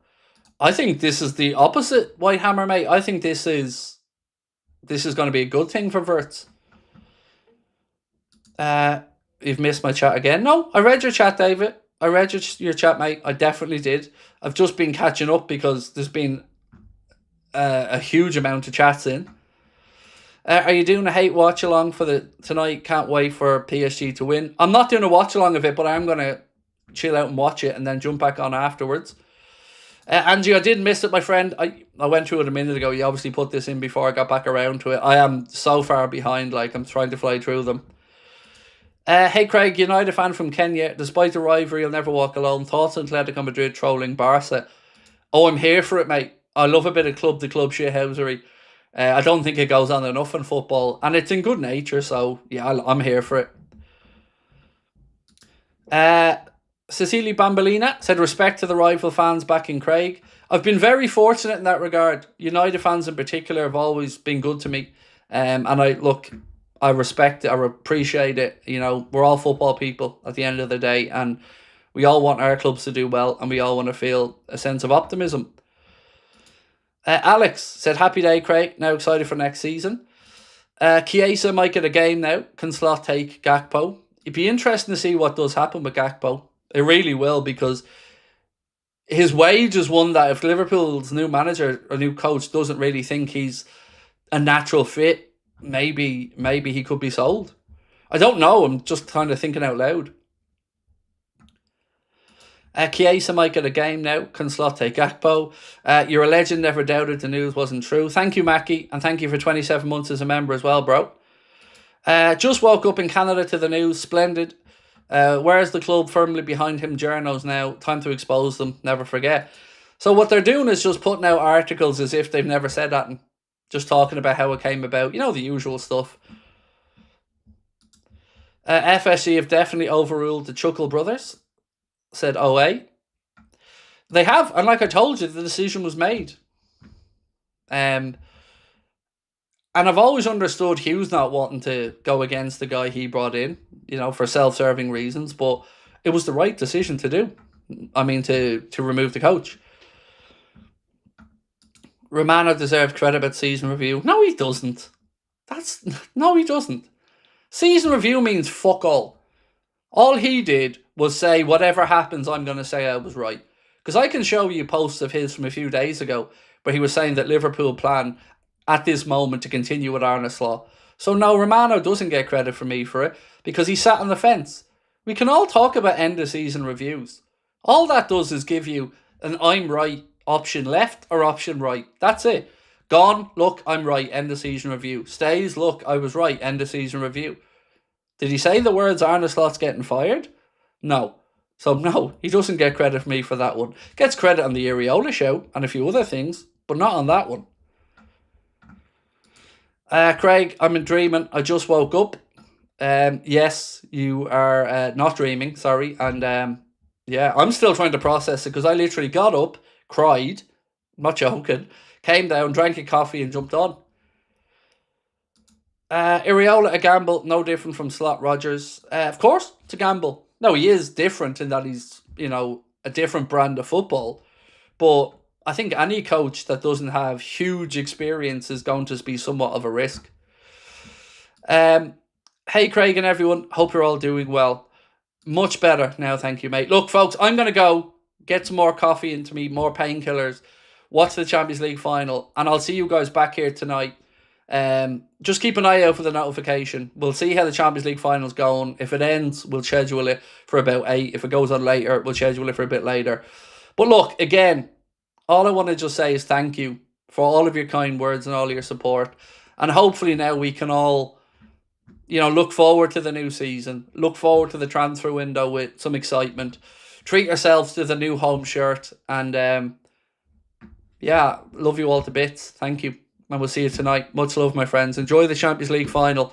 I think this is the opposite, Whitehammer, mate. I think this is going to be a good thing for Wirtz. You've missed my chat again. No, I read your chat, David. I read your chat, mate. I definitely did. I've just been catching up because there's been a huge amount of chats in. Are you doing a hate watch along for the tonight? Can't wait for PSG to win. I'm not doing a watch along of it, but I'm gonna chill out and watch it and then jump back on afterwards. Angie, I did miss it, my friend. I went through it a minute ago. You obviously put this in before I got back around to it. I am so far behind, like I'm trying to fly through them. Hey Craig, United fan from Kenya. Despite the rivalry, you'll never walk alone. Thoughts on Atletico Madrid trolling Barca? Oh, I'm here for it, mate. I love a bit of club-to-club shithousery. I don't think it goes on enough in football, and it's in good nature, so yeah, I'm here for it. Cecilia Bambolina said, respect to the rival fans back in Craig. I've been very fortunate in that regard. United fans in particular have always been good to me. And I respect it, I appreciate it. You know, we're all football people at the end of the day, and we all want our clubs to do well, and we all want to feel a sense of optimism. Alex said, happy day, Craig. Now excited for next season. Chiesa might get a game now. Can Slot take Gakpo? It'd be interesting to see what does happen with Gakpo. It really will, because his wage is one that if Liverpool's new manager or new coach doesn't really think he's a natural fit, maybe he could be sold. I don't know. I'm just kind of thinking out loud. Chiesa might get a game now. Can Slot take Gakpo? You're a legend. Never doubted the news wasn't true. Thank you, Mackie. And thank you for 27 months as a member as well, bro. Just woke up in Canada to the news. Splendid. Where's the club firmly behind him? Journos now. Time to expose them. Never forget. So what they're doing is just putting out articles as if they've never said that and just talking about how it came about. You know, the usual stuff. FSG have definitely overruled the Chuckle brothers, said OA. They have, and like I told you, the decision was made. And I've always understood Hughes not wanting to go against the guy he brought in, you know, for self-serving reasons, but it was the right decision to do. I mean, to remove the coach. Romano deserves credit about season review. No, he doesn't. No, he doesn't. Season review means fuck all. All he did was say, whatever happens, I'm going to say I was right. Because I can show you posts of his from a few days ago where he was saying that Liverpool plan at this moment to continue with ARNE Slot. So no, Romano doesn't get credit for me for it because he sat on the fence. We can all talk about end of season reviews. All that does is give you an I'm right option left or option right. That's it. Gone, look, I'm right, end of season review. Stays, look, I was right, end of season review. Did he say the words ARNE Slot's getting fired? No. So no, he doesn't get credit for me for that one. Gets credit on the Iraola show and a few other things, but not on that one. Craig, I'm in dreaming. I just woke up. Yes, you are not dreaming, sorry. And yeah, I'm still trying to process it because I literally got up, cried, not joking, came down, drank a coffee and jumped on. Iraola, a gamble, no different from Slot Rogers. Of course, it's a gamble. No, he is different in that he's, you know, a different brand of football. But I think any coach that doesn't have huge experience is going to be somewhat of a risk. Hey, Craig and everyone. Hope you're all doing well. Much better now, thank you, mate. Look, folks, I'm going to go get some more coffee into me, more painkillers, watch the Champions League final, and I'll see you guys back here tonight. Just keep an eye out for the notification. We'll see how the Champions League final's going. If it ends, we'll schedule it for about 8. If it goes on later, we'll schedule it for a bit later. But look, again, all I want to just say is thank you for all of your kind words and all your support. And hopefully now we can all, you know, look forward to the new season. Look forward to the transfer window with some excitement. Treat yourselves to the new home shirt. And yeah, love you all to bits. Thank you. And we'll see you tonight. Much love, my friends. Enjoy the Champions League final.